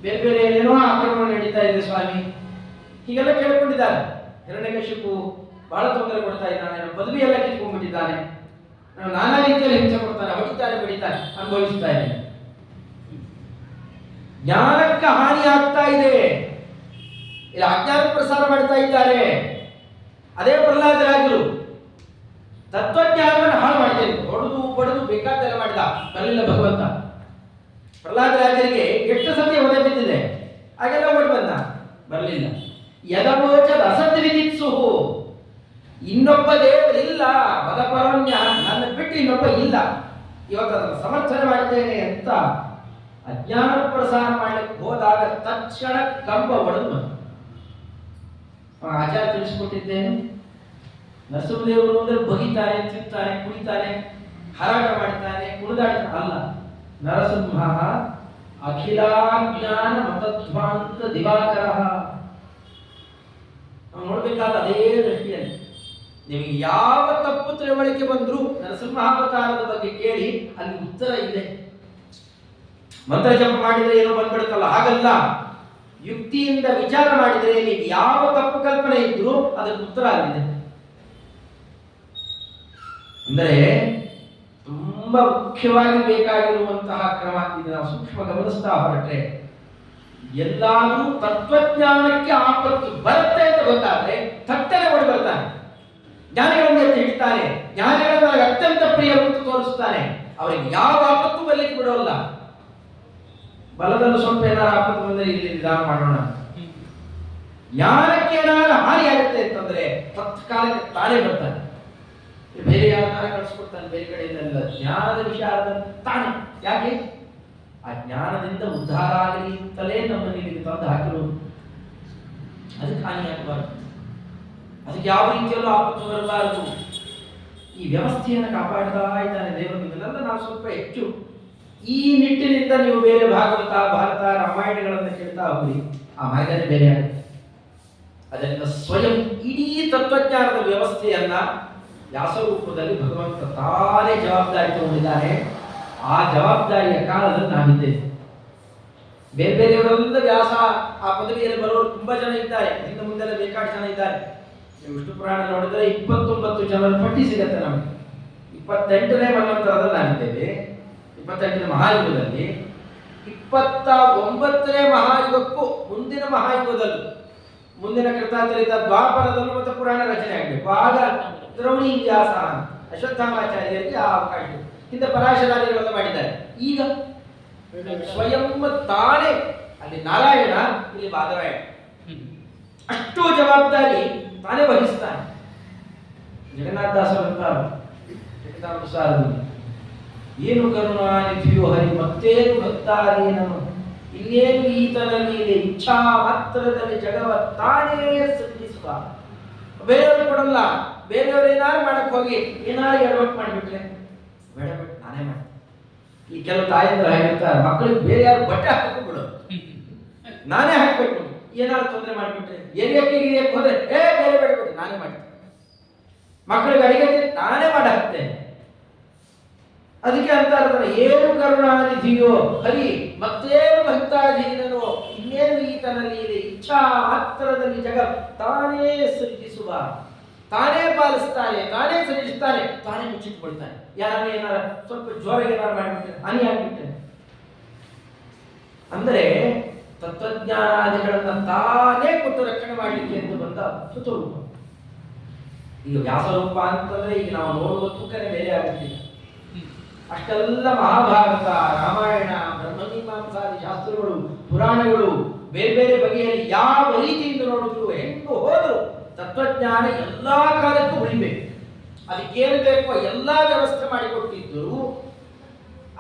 ಬೇರೆ ಬೇರೆ ಏನೇನೋ ಆಕ್ರಮಣ ನಡೀತಾ ಇದೆ ಸ್ವಾಮಿ, ಹೀಗೆಲ್ಲ ಕೇಳ್ಕೊಂಡಿದ್ದಾರೆ. ಹಿರಣ್ಯಕಶಿಪು ಬಹಳ ತೊಂದರೆ ಕೊಡ್ತಾ ಇದ್ದಾನೆ, ನಮ್ಮ ಪದವಿ ಎಲ್ಲ ಕಿತ್ಕೊಂಡ್ಬಿಟ್ಟಿದ್ದಾನೆ, ನಾನಾ ರೀತಿಯಲ್ಲಿ ಹಿಂಸೆ ಕೊಡ್ತಾನೆ, ಹೊಡಿತಾನೆ ಬಡಿತಾನೆ, ಅನುಭವಿಸ್ತಾ ಇದ್ದಾನೆ. ಜ್ಞಾನಕ್ಕೆ ಹಾನಿ ಆಗ್ತಾ ಇದೆ, ಇಲ್ಲಿ ಅಜ್ಞಾನ ಪ್ರಸಾರ ಮಾಡ್ತಾ ಇದ್ದಾರೆ. ಅದೇ ಪ್ರಹ್ಲಾದರಾಜರು ತತ್ವಜ್ಞಾನವನ್ನು ಹಾಳು ಮಾಡ್ತೇನೆ, ಹೊಡೆದು ಬಡದು ಬೇಕಾದೆಲ್ಲ ಮಾಡಿದ, ಬರಲಿಲ್ಲ ಭಗವಂತ. ಪ್ರಹ್ಲಾದರಾಜರಿಗೆ ಎಷ್ಟು ಸತಿ ಹೊಡೆ ಬಿದ್ದಿದೆ, ಹಾಗೆಲ್ಲ ಓಡಿ ಬಂದ, ಬರಲಿಲ್ಲ. ಯದವೋಚದ ಅಸತ್ ವಿಧಿತ್ಸು, ಇನ್ನೊಬ್ಬ ದೇವರಿಲ್ಲ, ಮದಪರಣ್ಯ, ನನ್ನ ಬಿಟ್ಟು ಇನ್ನೊಬ್ಬ ಇಲ್ಲ, ಇವತ್ತು ಅದನ್ನು ಸಮರ್ಥನೆ ಮಾಡ್ತೇನೆ ಅಂತ ಅಜ್ಞಾನ ಪ್ರಸಾರ ಮಾಡಲಿಕ್ಕೆ ಹೋದಾಗ ತಕ್ಷಣ ಕಂಬ ಒಡೆದು ಬಂತು. ಆಚಾರ್ಯ ತಿಳಿಸಿಕೊಟ್ಟಿದ್ದೇನೆ, ನರಸಿಂಹದೇವರು ಅಂದ್ರೆ ಬಗಿತಾನೆ, ತಿಂತಾನೆ, ಕುಡಿತಾನೆ, ಹಾರಾಟ ಮಾಡ್ತಾನೆ, ಕುಣಿದಾಡ್ತಾನೆ ಅಲ್ಲ. ನರಸಿಂಹ ಅಖಿಲಾಜ್ಞಾನ ಮತಧ್ವಾಂತ ದಿವಾಕರ. ನಾವು ನೋಡ್ಬೇಕಾದ ಅದೇ ದೃಷ್ಟಿಯಲ್ಲಿ ನಿಮಗೆ ಯಾವ ತಪ್ಪು ತಿಳುವಳಿಕೆ ಬಂದರೂ ನರಸಿಂಹಾವತಾರದ ಬಗ್ಗೆ ಕೇಳಿ, ಅಲ್ಲಿ ಉತ್ತರ ಇದೆ. ಮಂತ್ರ ಜಪ ಮಾಡಿದರೆ ಏನೋ ಬಂದ್ಬಿಡುತ್ತಲ್ಲ, ಹಾಗಲ್ಲ. ಯುಕ್ತಿಯಿಂದ ವಿಚಾರ ಮಾಡಿದರೆ ನೀವು ಯಾವ ತಪ್ಪು ಕಲ್ಪನೆ ಇದ್ರೂ ಅದಕ್ಕೆ ಉತ್ತರ ಆಗಿದೆ. ಅಂದರೆ ತುಂಬಾ ಮುಖ್ಯವಾಗಿ ಬೇಕಾಗಿರುವಂತಹ ಕ್ರಮ ಇದು. ನಾವು ಸೂಕ್ಷ್ಮ ಗಮನಿಸ್ತಾ ಹೊರಟ್ರೆ ಎಲ್ಲಾದರೂ ತತ್ವಜ್ಞಾನಕ್ಕೆ ಆಪತ್ತು ಬರುತ್ತೆ ಅಂತ ಗೊತ್ತಾದ್ರೆ ತಟ್ಟನೆ ಓಡಿ ಬರ್ತಾನೆ. ಜ್ಞಾನಿಗಳನ್ನು ಎತ್ತಿ ಹಿಡಿತಾನೆ, ಜ್ಞಾನಿಗಳನ್ನು ಅತ್ಯಂತ ಪ್ರಿಯ ಅಂತ ತೋರಿಸ್ತಾನೆ. ಅವರಿಗೆ ಯಾವ ಆಪತ್ತು ಬರ್ಲಿಕ್ಕೆ ಬಿಡೋಲ್ಲ. ಬಲದಲ್ಲಿ ಸ್ವಲ್ಪ ಏನಾರು ಆಪತ್ತು ಬಂದರೆ ಇಲ್ಲಿ ನಿಧಾನ ಮಾಡೋಣ. ಜ್ಞಾನಕ್ಕೆ ಏನಾದ್ರು ಹಾನಿ ಆಗುತ್ತೆ ಅಂತಂದ್ರೆ ತತ್ಕಾಲಕ್ಕೆ ತಾನೇ ಬರ್ತಾನೆ. ಬೇರೆ ಯಾರನ್ನಾರ ಕಳಿಸ್ಕೊಡ್ತಾನೆ ಬೇರೆ ಕಡೆಯಿಂದಲ್ಲ, ಜ್ಞಾನದ ವಿಚಾರದಲ್ಲಿ ತಾನೇ. ಯಾಕೆ? ಆ ಜ್ಞಾನದಿಂದ ಉದ್ಧಾರ ಆಗಲಿ ಅಂತಲೇ ನಮ್ಮನ್ನು ಇಲ್ಲಿಗೆ ತಂದು ಹಾಕಿರೋದು. ಅದಕ್ಕೆ ಹಾನಿ ಆಗಬಾರದು, ಅದಕ್ಕೆ ಯಾವ ರೀತಿಯಲ್ಲೂ ಆಪತ್ತು ಬರಬಾರದು. ಈ ವ್ಯವಸ್ಥೆಯನ್ನು ಕಾಪಾಡ್ತಾ ಇದ್ದಾನೆ ದೇವರು. ಇದನ್ನೆಲ್ಲ ನಾವು ಸ್ವಲ್ಪ ಹೆಚ್ಚು ಈ ನಿಟ್ಟಿನಿಂದ ನೀವು ಬೇರೆ ಭಾಗವತ, ಭಾರತ, ರಾಮಾಯಣಗಳನ್ನು ಕೇಳ್ತಾ ಹೋಗಿ ಆ ಮಾರ್ಗನೇ ಬೇರೆ ಆಗುತ್ತೆ. ಅದರಿಂದ ಸ್ವಯಂ ಇಡೀ ತತ್ವಜ್ಞಾನದ ವ್ಯವಸ್ಥೆಯನ್ನ ವ್ಯಾಸರೂಪದಲ್ಲಿ ಭಗವಂತ ತಾನೇ ಜವಾಬ್ದಾರಿ ತಗೊಂಡಿದ್ದಾನೆ. ಆ ಜವಾಬ್ದಾರಿಯ ಕಾಲದಲ್ಲಿ ನಾವಿದ್ದೇವೆ. ಬೇರೆ ಬೇರೆಯವರೆಲ್ಲ ವ್ಯಾಸ ಆ ಪದವಿಯಲ್ಲಿ ಬರೋರು ತುಂಬಾ ಜನ ಇದ್ದಾರೆ, ಹಿಂದೆ ಮುಂದೆಲ್ಲ ಬೇಕಾದ ಜನ ಇದ್ದಾರೆ. ವಿಷ್ಣು ಪುರಾಣ ನೋಡಿದ್ರೆ 29 ಜನರ ಪಟ್ಟಿ ಸಿಗತ್ತೆ ನಮಗೆ. 28ನೇ ಮನ್ವಂತರದಲ್ಲಿ ನಾವಿದ್ದೇವೆ, 28ನೇ ಮಹಾಯುಗದಲ್ಲಿ. 29ನೇ ಮಹಾಯುಗಕ್ಕೂ ಮುಂದಿನ ಮಹಾಯುಗದಲ್ಲೂ, ಮುಂದಿನ ಕೃತಾಚರಿತ ದ್ವಾಪರದಲ್ಲೂ ಮತ್ತೆ ಪುರಾಣ ರಚನೆ ಆಗಬೇಕು. ಆಗ ದ್ರೌಣಿ ವ್ಯಾಸ ಅಶ್ವತ್ಥಾಮಾಚಾರ್ಯರಿಗೆ ಆ ಅವಕಾಶ. ಹಿಂದೆ ಪರಾಶರಾದಿಗಳೆಲ್ಲ ಮಾಡಿದ್ದಾರೆ. ಈಗ ಸ್ವಯಂ ತಾನೇ, ಅಲ್ಲಿ ನಾರಾಯಣ, ಇಲ್ಲಿ ಬಾದರಾಯಣ, ಅಷ್ಟು ಜವಾಬ್ದಾರಿ ತಾನೇ ವಹಿಸ್ತಾನೆ. ಜಗನ್ನಾಥದಾಸರು ಜಗನ್ನಾಥಸಾರದಲ್ಲಿ ಏನು ಕರುಣಾನಿಧಿಯೋ ಹರಿ, ಮತ್ತೇನು ಭಕ್ತಾರೀನನು, ಇನ್ನೇನು ಈತನಲ್ಲಿ ಇದೆ, ಇಚ್ಛಾ ಮಾತ್ರದಲ್ಲಿ ಜಗವ ತಾನೇ ಸೃಷ್ಟಿಸುವ. ಬೇರೆಯವರು ಕೊಡಲ್ಲ. ಬೇರೆಯವರು ಏನಾರು ಮಾಡಕ್ ಹೋಗಿ ಏನಾರು ಎಡವಟ್ಟು ಮಾಡಿಬಿಟ್ರೆ ಬೇಡ ಬಿಟ್ಟು ನಾನೇ ಮಾಡ್ತೀನಿ. ಈ ಕೆಲವು ತಾಯಂದ್ರು ಹೇಳಿರ್ತಾರೆ, ಮಕ್ಕಳಿಗೆ ಬೇರೆ ಯಾರು ಬಟ್ಟೆ ಹಾಕಕ್ಕೆ ಬಿಡೋದು, ನಾನೇ ಹಾಕ್ಬೇಕು. ಏನಾದ್ರು ತೊಂದರೆ ಮಾಡಿಬಿಟ್ರೆ ಏರಿಯಾಕೆ ಹೋದ್ರೆ ಬೇರೆ ಬೇಡ ನಾನೇ ಮಾಡ್ತೀನಿ. ಮಕ್ಕಳಿಗೆ ಅಡಿಗೆ ನಾನೇ ಮಾಡಿ ಹಾಕ್ತೇನೆ. ಅದಕ್ಕೆ ಅಂತ ಇರ್ತಾರೆ, ಏನು ಕರುಣಾನಿಧಿಯೋ ಹರಿ, ಮತ್ತೇನು ಭಕ್ತಾಧೀನನೋ, ಇನ್ನೇನು ಈತನಲ್ಲಿ ಇದೆ, ಇಚ್ಛಾ ಮಾತ್ರದಲ್ಲಿ ಜಗ ತಾನೇ ಸೃಜಿಸುವ. ತಾನೇ ಪಾಲಿಸ್ತಾನೆ, ತಾನೇ ಸೃಜಿಸ್ತಾನೆ, ತಾನೇ ಮುಚ್ಚಿಟ್ಕೊಳ್ತಾನೆ. ಯಾರು ಏನಾರ ಸ್ವಲ್ಪ ಜೋರಾಗಿ ಏನಾರು ಮಾಡಿಬಿಟ್ಟೆ, ಹಾನಿ ಆಗ್ಬಿಟ್ಟೆ ಅಂದ್ರೆ ತತ್ವಜ್ಞಾನಾದಿಗಳನ್ನ ತಾನೇ ಕೊಟ್ಟು ರಕ್ಷಣೆ ಮಾಡಲಿಕ್ಕೆ ಎಂದು ಬಂದ ಅದ್ಭುತ ರೂಪ. ಈಗ ವ್ಯಾಸರೂಪ ಅಂತಂದ್ರೆ ಈಗ ನಾವು ನೋಡುವ ತೂಕನೇ ಬೇರೆ ಆಗುತ್ತಿಲ್ಲ. ಅಷ್ಟೆಲ್ಲ ಮಹಾಭಾರತ, ರಾಮಾಯಣ, ಬ್ರಹ್ಮಮೀಮಾಂಸಾದಿ ಶಾಸ್ತ್ರಗಳು, ಪುರಾಣಗಳು ಬೇರೆ ಬೇರೆ ಬಗೆಯಲ್ಲಿ ಯಾವ ರೀತಿಯಿಂದ ನೋಡಿದ್ರು, ಹೆಂಗು ಹೋದ್ರು ತತ್ವಜ್ಞಾನ ಎಲ್ಲಾ ಕಾಲಕ್ಕೂ ಉಳಿಬೇಕು. ಅದಕ್ಕೇನು ಬೇಕೋ ಎಲ್ಲಾ ವ್ಯವಸ್ಥೆ ಮಾಡಿಕೊಟ್ಟಿದ್ದರು.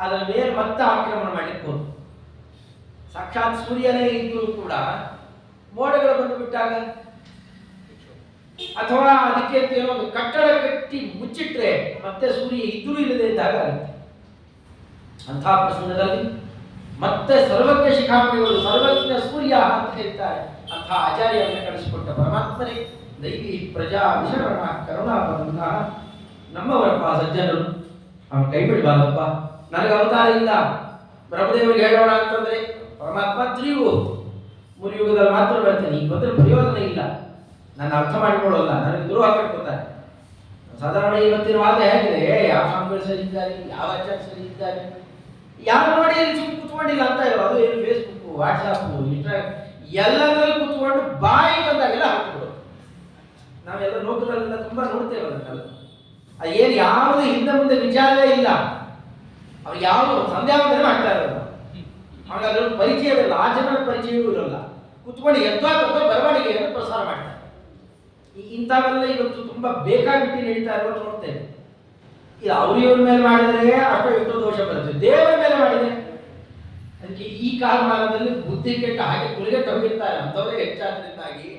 ಅದರ ಮೇಲೆ ಮತ್ತೆ ಆಕ್ರಮಣ ಮಾಡಲಿಕ್ಕೆ ಹೋದ್ರು. ಸಾಕ್ಷಾತ್ ಸೂರ್ಯನೇ ಇದ್ದರೂ ಕೂಡ ಮೋಡಗಳು ಬಂದು ಬಿಟ್ಟಾಗ, ಅಥವಾ ಅದಕ್ಕೆ ಏನೋ ಒಂದು ಕಟ್ಟಡ ಕಟ್ಟಿ ಮುಚ್ಚಿಟ್ರೆ ಮತ್ತೆ ಸೂರ್ಯ ಇದ್ರೂ ಇಲ್ಲದೆ ಇದ್ದಾಗ ಆಗುತ್ತೆ. ಅಂತಹ ಪ್ರಸಂಗದಲ್ಲಿ ಮತ್ತೆ ಸರ್ವಜ್ಞ ಶಿಖಾಮಣಿಗಳು, ಸರ್ವಜ್ಞ ಸೂರ್ಯ ಅಂತ ಹೇಳ್ತಾರೆ. ಅಂತಹ ಆಚಾರ್ಯರನ್ನು ಕಳಿಸಿಕೊಟ್ಟ ಪರಮಾತ್ಮನೇ ದೈವಿ ಪ್ರಜಾ ವಿಶರಣ ಕರುಣಾಪನ್ನ ನಮ್ಮವರಪ್ಪ ಸಜ್ಜನರು. ಅವನು ಕೈ ಬಿಡಬಾರದಪ್ಪ. ನನಗೆ ಅವತಾರ ಇಲ್ಲ, ಬ್ರಹ್ಮದೇವರಿಗೆ ಹೇಳೋಣ ಅಂತಂದ್ರೆ ಪರಮಾತ್ಮ ತ್ರಿಯುಗು ಮುರಿಯುಗದಲ್ಲಿ ಮಾತ್ರ ಬರ್ತೀನಿ. ಈಗ ಬಂದ್ರೆ ಪ್ರಯೋಜನ ಇಲ್ಲ, ನಾನು ಅರ್ಥ ಮಾಡಿಕೊಳ್ಳೋಲ್ಲ, ನನಗೆ ದುರೋಹ ಕಟ್ಕೋತಾರೆ. ಸಾಧಾರಣ ಇವತ್ತಿನ ವಾದ ಹೇಗಿದೆ, ಯಾವ ಸ್ವಾಮಿಗಳು ಸರಿ ಇದ್ದಾರೆ, ಯಾವ ಆಚಾರ್ಯ ಸರಿ ಇದ್ದಾರೆ, ಯಾರು ನೋಡಿ ಇಲ್ಲಿ ಸುಮ್ಮನೆ ಕೂತ್ಕೊಂಡಿಲ್ಲ ಅಂತ ಇರೋ. ಅದು ಏನು ಫೇಸ್ಬುಕ್, ವಾಟ್ಸಾಪ್, ಇನ್ಸ್ಟಾಗ್ರಾಮ್ ಎಲ್ಲದರಲ್ಲಿ ಕೂತ್ಕೊಂಡು ಬಾಯಿ ಬಂದಾಗೆಲ್ಲ ಹಾಕಿಬಿಡೋದು. ನಾವೆಲ್ಲ ಲೋಕದಲ್ಲೆಲ್ಲ ತುಂಬಾ ನೋಡ್ತೇವೆ ಅದನ್ನೆಲ್ಲ. ಅದು ಏನು ಯಾವುದು ಹಿಂದೆ ಮುಂದೆ ವಿಚಾರವೇ ಇಲ್ಲ. ಅವ್ರು ಯಾವುದು ಸಂಧ್ಯಾವಂದನೆ ಮಾಡ್ತಾ ಇರೋದು, ಹಾಗಾದ್ರೆ ಪರಿಚಯವಿಲ್ಲ, ಆಚರಣೆ ಪರಿಚಯವೂ ಇರೋಲ್ಲ. ಕುತ್ಕೊಂಡು ಎದ್ವಾ ಬರವಣಿಗೆಯನ್ನು ಪ್ರಸಾರ ಮಾಡ್ತಾರೆ. ಇಂಥವೆಲ್ಲ ಇವತ್ತು ತುಂಬಾ ಬೇಕಾಬಿಟ್ಟು ನಡೀತಾ ಇರೋದು ನೋಡ್ತೇವೆ. ಇದು ಅವ್ರ ಮೇಲೆ ಮಾಡಿದರೆ ಅಷ್ಟೋ ಎಷ್ಟೋ ದೋಷ ಬರುತ್ತೆ, ದೇವರ ಮೇಲೆ ಮಾಡಿದರೆ ಅದಕ್ಕೆ ಈ ಕಾಲಮಾನದಲ್ಲಿ ಬುದ್ಧಿ ಕೆಟ್ಟ ಹಾಗೆ ಕುಳಿಗೆ ತಗೊಂಡಿರ್ತಾರೆ ಅಂಥವರೇ ಹೆಚ್ಚಾದ್ರಿಂದಾಗಿ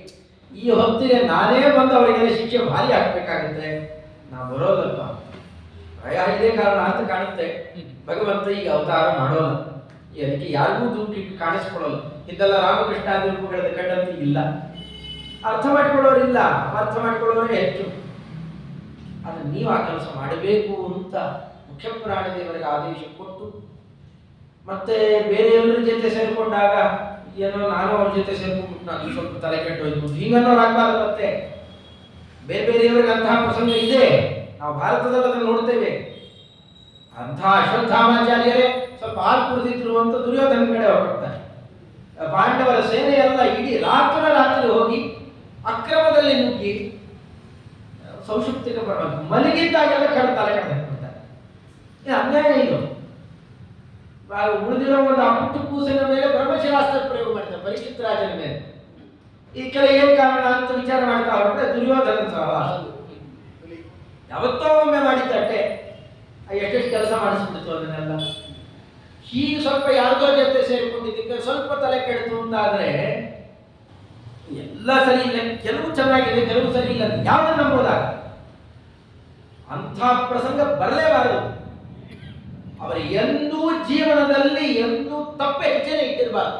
ಈ ಹೊತ್ತಿಗೆ ನಾನೇ ಬಂದು ಅವರಿಗೆಲ್ಲ ಶಿಕ್ಷೆ ಭಾರಿ ಹಾಕಬೇಕಾಗುತ್ತೆ. ನಾವು ಬರೋದಲ್ಲ, ಭಯ ಇದೇ ಕಾರಣ ಅಂತ ಕಾಣುತ್ತೆ. ಭಗವಂತ ಈಗ ಅವತಾರ ಮಾಡೋಲ್ಲ, ಅದಕ್ಕೆ ಯಾರಿಗೂ ದುಡ್ಡು ಕಾಣಿಸ್ಕೊಳ್ಳಲ್ಲ. ಇದೆಲ್ಲ ರಾಮಕೃಷ್ಣಾದಿ ರೂಪಗಳ ಕಂಡಂತೆ ಇಲ್ಲ, ಅರ್ಥ ಮಾಡಿಕೊಳ್ಳೋರಿಲ್ಲ, ಅರ್ಥ ಮಾಡಿಕೊಳ್ಳೋರೇ ಹೆಚ್ಚು. ಆದರೆ ನೀವು ಆ ಕೆಲಸ ಮಾಡಬೇಕು ಅಂತ ಮುಖ್ಯ ಪ್ರಾಣದೇವರಿಗೆ ಆದೇಶ ಕೊಟ್ಟು, ಮತ್ತೆ ಬೇರೆಯವರ ಜೊತೆ ಸೇರಿಕೊಂಡಾಗ ಏನೋ ನಾನು ಅವ್ರ ಜೊತೆ ಸೇರ್ಕೊಂಡ್ಬಿಟ್ಟು ನಾನು ಸ್ವಲ್ಪ ತಲೆ ಕೆಟ್ಟೋಯ್ತು ಹೀಗನ್ನೋರಾಗಬಾರ್ದು. ಮತ್ತೆ ಬೇರೆ ಬೇರೆಯವರಿಗೆ ಅಂತಹ ಪ್ರಸಂಗ ಇದೆ, ನಾವು ಭಾರತದಲ್ಲಿ ಅದನ್ನು ನೋಡ್ತೇವೆ. ಅಂತಹ ಅಶ್ವತ್ಥಾಮಾಚಾರ್ಯರೇ ಸ್ವಲ್ಪ ಹಾಲು ಕುಡಿದಿದ್ರು ಅಂತ ದುರ್ಯೋಧನ ಕಡೆ ಹೋಗ್ತಾರೆ. ಪಾಂಡವರ ಸೇನೆ ಎಲ್ಲ ಇಡೀ ರಾತ್ರಿ ಹೋಗಿ ಅಕ್ರಮದಲ್ಲಿ ನುಗ್ಗಿ ಸಂಶುಪ್ತಿಗೆ ಬರಬೇಕು, ಮಲಗಿದ್ದಾಗೆಲ್ಲ ತಲೆ ಕಡ್ದಾಕ್ಬಿಡ್ತಾರೆ. ಇದು ಅನ್ಯಾಯ. ಇದು ಉಳಿದಿರೋ ಒಂದು ಅಪುಟ್ಟು ಕೂಸಿನ ಮೇಲೆ ಬ್ರಹ್ಮಶಿರಾಸ್ತ್ರ ಪ್ರಯೋಗ ಮಾಡ್ತಾರೆ ಪರೀಕ್ಷಿತ್ ರಾಜನ ಮೇಲೆ. ಈ ಕೆಲ ಏನ್ ಕಾರಣ ಅಂತ ವಿಚಾರ ಮಾಡ್ತಾ ಹೊರಟ್ರೆ ದುರ್ಯೋಧನ ಸಹವಾಸ ಯಾವತ್ತೋ ಒಮ್ಮೆ ಮಾಡಿದ್ದಟ್ಟೆ ಎಷ್ಟೆಷ್ಟು ಕೆಲಸ ಮಾಡಿಸ್ಬಿಡ್ತು ಅದನ್ನೆಲ್ಲ. ಹೀಗೆ ಸ್ವಲ್ಪ ಯಾರ್ದೋ ಜೊತೆ ಸೇರ್ಕೊಂಡಿದ್ದಕ್ಕೆ ಸ್ವಲ್ಪ ತಲೆ ಕೆಡ್ತು ಅಂತಾದ್ರೆ ಎಲ್ಲ ಸರಿ ಇಲ್ಲ, ಕೆಲವು ಚೆನ್ನಾಗಿದೆ ಕೆಲವು ಸರಿ ಇಲ್ಲ, ಯಾವ್ದನ್ನ ನಂಬೋದಾಗ ಅಂಥ ಪ್ರಸಂಗ ಬರಲೇಬಾರದು. ಅವರ ಎಂದೂ ಜೀವನದಲ್ಲಿ ಎಂದೂ ತಪ್ಪು ಹೆಜ್ಜೆನೆ ಇಟ್ಟಿರಬಾರದು.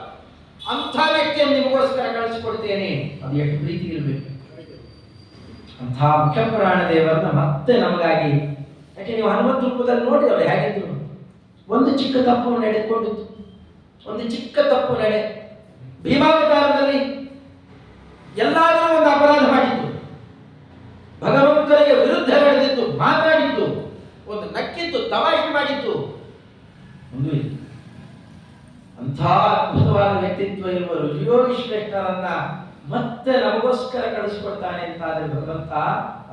ಅಂಥ ವ್ಯಕ್ತಿಯನ್ನು ನಿಮಗೋಸ್ಕರ ಕಳಿಸಿಕೊಡ್ತೇನೆ, ಅದು ಎಷ್ಟು ಪ್ರೀತಿ ಇರಬೇಕು. ಅಂಥ ಮುಖ್ಯ ಪ್ರಾಣದೇವರನ್ನ ಮತ್ತೆ ನಮಗಾಗಿ, ಯಾಕೆ ನೀವು ಹನುಮಂತ ರೂಪದಲ್ಲಿ ನೋಡಿ ಅವರು ಹೇಗಿದ್ರು. ಒಂದು ಚಿಕ್ಕ ತಪ್ಪು ನಡೆದುಕೊಂಡಿತ್ತು, ಒಂದು ಚಿಕ್ಕ ತಪ್ಪು ನಡೆ. ಭೀಮಾವತಾರದಲ್ಲಿ ಎಲ್ಲಾದರೂ ಒಂದು ಅಪರಾಧ ಮಾಡಿತ್ತು, ಭಗವಂತನಿಗೆ ವಿರುದ್ಧ ನಡೆದಿತ್ತು, ಮಾತಾಡಿತ್ತು, ಒಂದು ನಕ್ಕಿತ್ತು, ತಮಾಷೆ ಮಾಡಿತ್ತು, ಒಂದು ಅಂಥ ಅದ್ಭುತವಾದ ವ್ಯಕ್ತಿತ್ವ ಇರುವ ರುಜಿಯೋಗಿ ಶ್ರೇಷ್ಠರನ್ನ ಮತ್ತೆ ನಮಗೋಸ್ಕರ ಕಳಿಸಿಕೊಡ್ತಾನೆ ಅಂತಾದ್ರೆ ಭಗವಂತ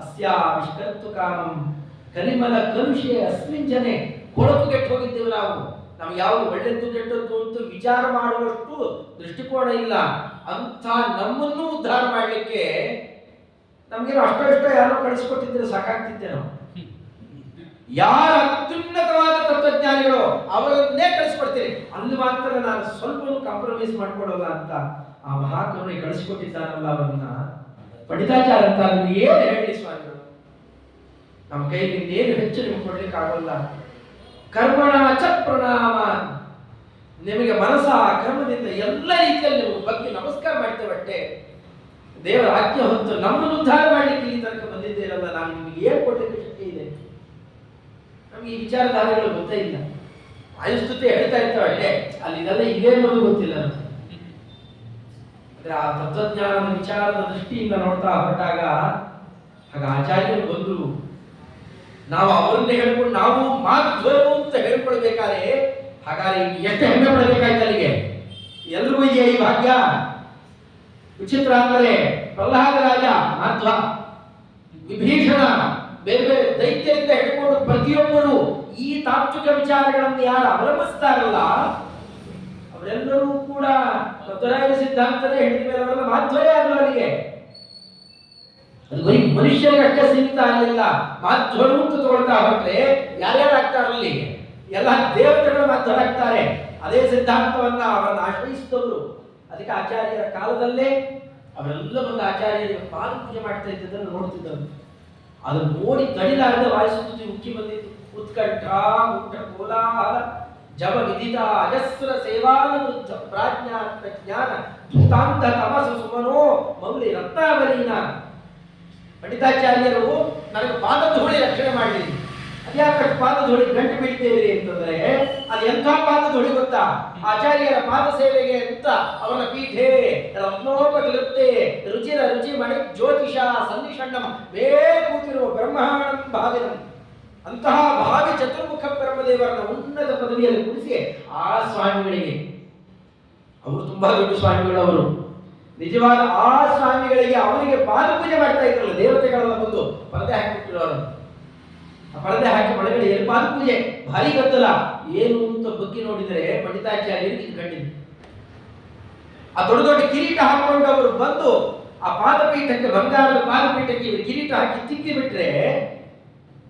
ಅಸ್ಯಾವಿಷ್ಕರ್ತು ಕಾಮಂ ಕಲಿಮಲ ಕಲುಷೆ ಅಸ್ಮಿನ್ ಜನೆ. ಕೊಳಕು ಕೆಟ್ಟು ಹೋಗಿದ್ದೇವೆ ನಾವು, ನಮ್ಗೆ ಯಾವುದು ಒಳ್ಳೆದ್ದು ಕೆಟ್ಟದ್ದು ಅಂತ ವಿಚಾರ ಮಾಡುವಷ್ಟು ದೃಷ್ಟಿಕೋನ ಇಲ್ಲ. ಅಂಥ ನಮ್ಮನ್ನು ಉದ್ಧಾರ ಮಾಡಲಿಕ್ಕೆ ನಮ್ಗೇನು ಅಷ್ಟೋ ಇಷ್ಟೋ ಯಾರೋ ಕಳಿಸ್ಕೊಟ್ಟಿದ್ರೆ ಸಾಕಾಗ್ತಿದ್ದೆ. ನಾವು ಯಾರ ಅತ್ಯುನ್ನತವಾದ ತತ್ವಜ್ಞಾನಿಗಳು ಅವರನ್ನೇ ಕಳಿಸ್ಕೊಡ್ತೇನೆ, ಅಲ್ಲಿ ಮಾತ್ರ ನಾನು ಸ್ವಲ್ಪ ಕಾಂಪ್ರಮೈಸ್ ಮಾಡ್ಕೊಡೋಲ್ಲ ಅಂತ ಆ ಮಹಾಕರುಣೆ ಕಳಿಸಿಕೊಟ್ಟಿದ್ದಾನಲ್ಲ, ಅವರನ್ನ ಪಂಡಿತಾಚಾರ ಅಂತ ಏನು ಹೇಳಿ ಸ್ವಾಮಿಗಳು, ನಮ್ಮ ಕೈಯಲ್ಲಿ ಇನ್ನೇನು ಹೆಚ್ಚು ನಿಮಗೆ ಕೊಡ್ಲಿಕ್ಕೆ ಆಗೋಲ್ಲ. ಕರ್ಮಣ ಚ ಪ್ರಣಾಮ, ನಿಮಗೆ ಮನಸ್ಸ ಕರ್ಮದಿಂದ ಎಲ್ಲ ರೀತಿಯಲ್ಲಿ ನಿಮಗೆ ಬಗ್ಗೆ ನಮಸ್ಕಾರ ಮಾಡ್ತೇವಟ್ಟೆ. ದೇವರ ಆಜ್ಞೆ ಹೊತ್ತು ನಮ್ಮನ್ನು ಉದ್ಧಾರ ಮಾಡಲಿಕ್ಕೆ ಇಲ್ಲಿ ತನಕ ಬಂದಿದ್ದೇನಲ್ಲ, ನಾನು ನಿಮಗೆ ಏನು ಕೊಡ್ಲಿಕ್ಕೆ ಶಕ್ತಿ ಇದೆ? ನಮಗೆ ಈ ವಿಚಾರಧಾರೆಗಳು ಗೊತ್ತೇ ಇಲ್ಲ. ಆಯುಸ್ತುತಿ ಹೇಳ್ತಾ ಇರ್ತೇವೆ, ಅಲ್ಲಿ ಇದೆಲ್ಲ ಇದೆ ಅನ್ನೋದು ಗೊತ್ತಿಲ್ಲ ನಮಗೆ. ಅಂದ್ರೆ ಆ ತತ್ವಜ್ಞಾನದ ವಿಚಾರದ ದೃಷ್ಟಿಯಿಂದ ನೋಡ್ತಾ ಹೊರಟಾಗ ಆಗ ಆಚಾರ್ಯರು ಬಂದರು. ನಾವು ಅವರನ್ನೇ ಹೇಳ್ಕೊಂಡು ನಾವು ಮಾಧ್ವರು ಅಂತ ಹೇಳ್ಕೊಳ್ಬೇಕಾದ್ರೆ ಹಾಗಾದ್ರೆ ಎಷ್ಟು ಹೆಮ್ಮೆ ಪಡಬೇಕಾಯ್ತು ಅಲ್ಲಿಗೆ. ಎಲ್ರಿಗೂ ಇದೆಯಾ ಈ ಭಾಗ್ಯ? ವಿಚಿತ್ರ ಅಂದರೆ ಪ್ರಹ್ಲಾದ ರಾಜ ಮಾಧ್ವ, ವಿಭೀಷಣ, ಬೇರೆ ಬೇರೆ ದೈತ್ಯರಿಂದ ಹಿಡ್ಕೊಂಡು ಪ್ರತಿಯೊಬ್ಬರು ಈ ತಾತ್ವಿಕ ವಿಚಾರಗಳನ್ನು ಯಾರು ಅವಲಂಬಿಸ್ತಾರಲ್ಲ ಅವರೆಲ್ಲರೂ ಕೂಡ ತತ್ವರಾಯನ ಸಿದ್ಧಾಂತನೇ ಹೇಳಿದ ಮೇಲೆ ಅವರೆಲ್ಲ ಮಾಧ್ವರೇ ಆದ್ರು. ಅಲ್ಲಿಗೆ ಅದು ಬರೀ ಮನುಷ್ಯರಿಗಷ್ಟೇ ಸೀಮಿತ ಆಗಲಿಲ್ಲ, ಮಾಧ್ವರು ಅಂತ ತಗೊಳ್ತಾ ಹೊರಟ್ರೆ ಯಾರ್ಯಾರು ಆಗ್ತಾರಲ್ಲಿ ಎಲ್ಲ ದೇವತೆಗಳು ಮಾಧ್ವರಾಗ್ತಾರೆ. ಅದೇ ಸಿದ್ಧಾಂತವನ್ನ ಅವರನ್ನು ಆಶ್ರಯಿಸಿದವರು. ಅದಕ್ಕೆ ಆಚಾರ್ಯರ ಕಾಲದಲ್ಲೇ ಅವರೆಲ್ಲ ಬಂದು ಆಚಾರ್ಯರಿಗೆ ಪಾದ ಪೂಜೆ ಮಾಡ್ತಾ ಇದ್ದದನ್ನು ನೋಡ್ತಿದ್ದರು. ಅದನ್ನು ನೋಡಿ ತಡಿಲಾರದೆ ವಾಯುಸ್ತುತಿ ಉಕ್ಕಿ ಬಂದಿತ್ತು. ಉತ್ಕಂಠ ಊಟ ಕೋಲಾಹಲ ಜವ ವಿದಿತ ಅಜಸ್ರ ಸೇವಾನುವೃದ್ಧ ಪ್ರಾಜ್ಞಾತ್ಮ ಜ್ಞಾನ ಧೂತಾಂತ ತಮಸ ಸುಮನೋ ಮೌಲಿ ರತ್ನಾವಲೀನ. ಪಂಡಿತಾಚಾರ್ಯರು ನನಗೆ ಪಾದದ ಧೂಳಿ ರಕ್ಷಣೆ ಮಾಡಲಿ. ಅದ್ಯಾಕಷ್ಟು ಪಾದ ಧೂಳಿ ಗಂಟು ಬೀಳ್ತೇವೆ ಅಂತಂದ್ರೆ ಅದು ಎಂಥ ಪಾದ ಧೂಳಿ ಗೊತ್ತಾ? ಆಚಾರ್ಯರ ಪಾದ ಸೇವೆಗೆ ಅಂತ ಅವನ ಪೀಠೆ ರತ್ನೋಪಕೃತೆ ರುಚಿರ ರುಚಿ ಮಣಿ ಜ್ಯೋತಿಷ ಸನ್ನಿಷಣ್ಣಂ ಬೇರೆ ಕೂತಿರುವ ಬ್ರಹ್ಮಾಂಡಂ ಭಾವಿನಂ ಅಂತಹ ಭಾವಿ ಚತುರ್ಮುಖ ಬ್ರಹ್ಮದೇವರನ್ನ ಉನ್ನತ ಪದವಿಯಲ್ಲಿ ಕೂಡಿಸಿ ಆ ಸ್ವಾಮಿಗಳಿಗೆ, ಅವರು ತುಂಬಾ ದೊಡ್ಡ ಸ್ವಾಮಿಗಳು, ಅವರು ನಿಜವಾದ ಆ ಸ್ವಾಮಿಗಳಿಗೆ ಅವರಿಗೆ ಪಾದ ಪೂಜೆ ಮಾಡ್ತಾ ಇದ್ರಲ್ಲ, ದೇವತೆಗಳೆಲ್ಲ ಬಂದು ಪರದೆ ಹಾಕಿಬಿಟ್ಟಿರು ಅವರು. ಆ ಪರದೆ ಹಾಕಿ ಒಳಗಡೆ ಏನು ಪಾದ ಪೂಜೆ ಭಾರಿ ಗದ್ದಲ. ಏನು ಅಂತ ಬಗ್ಗೆ ನೋಡಿದರೆ ಪಂಡಿತಾಚಾರ್ಯರಿಗೆ ಇದು ಕಂಡಿದೆ. ಆ ದೊಡ್ಡ ದೊಡ್ಡ ಕಿರೀಟ ಹಾಕೊಂಡು ಅವರು ಬಂದು ಆ ಪಾದಪೀಠಕ್ಕೆ, ಬಂಗಾರದ ಪಾದಪೀಠಕ್ಕೆ ಇವರು ಕಿರೀಟ ಹಾಕಿ ತಿಕ್ಕಿ ಬಿಟ್ರೆ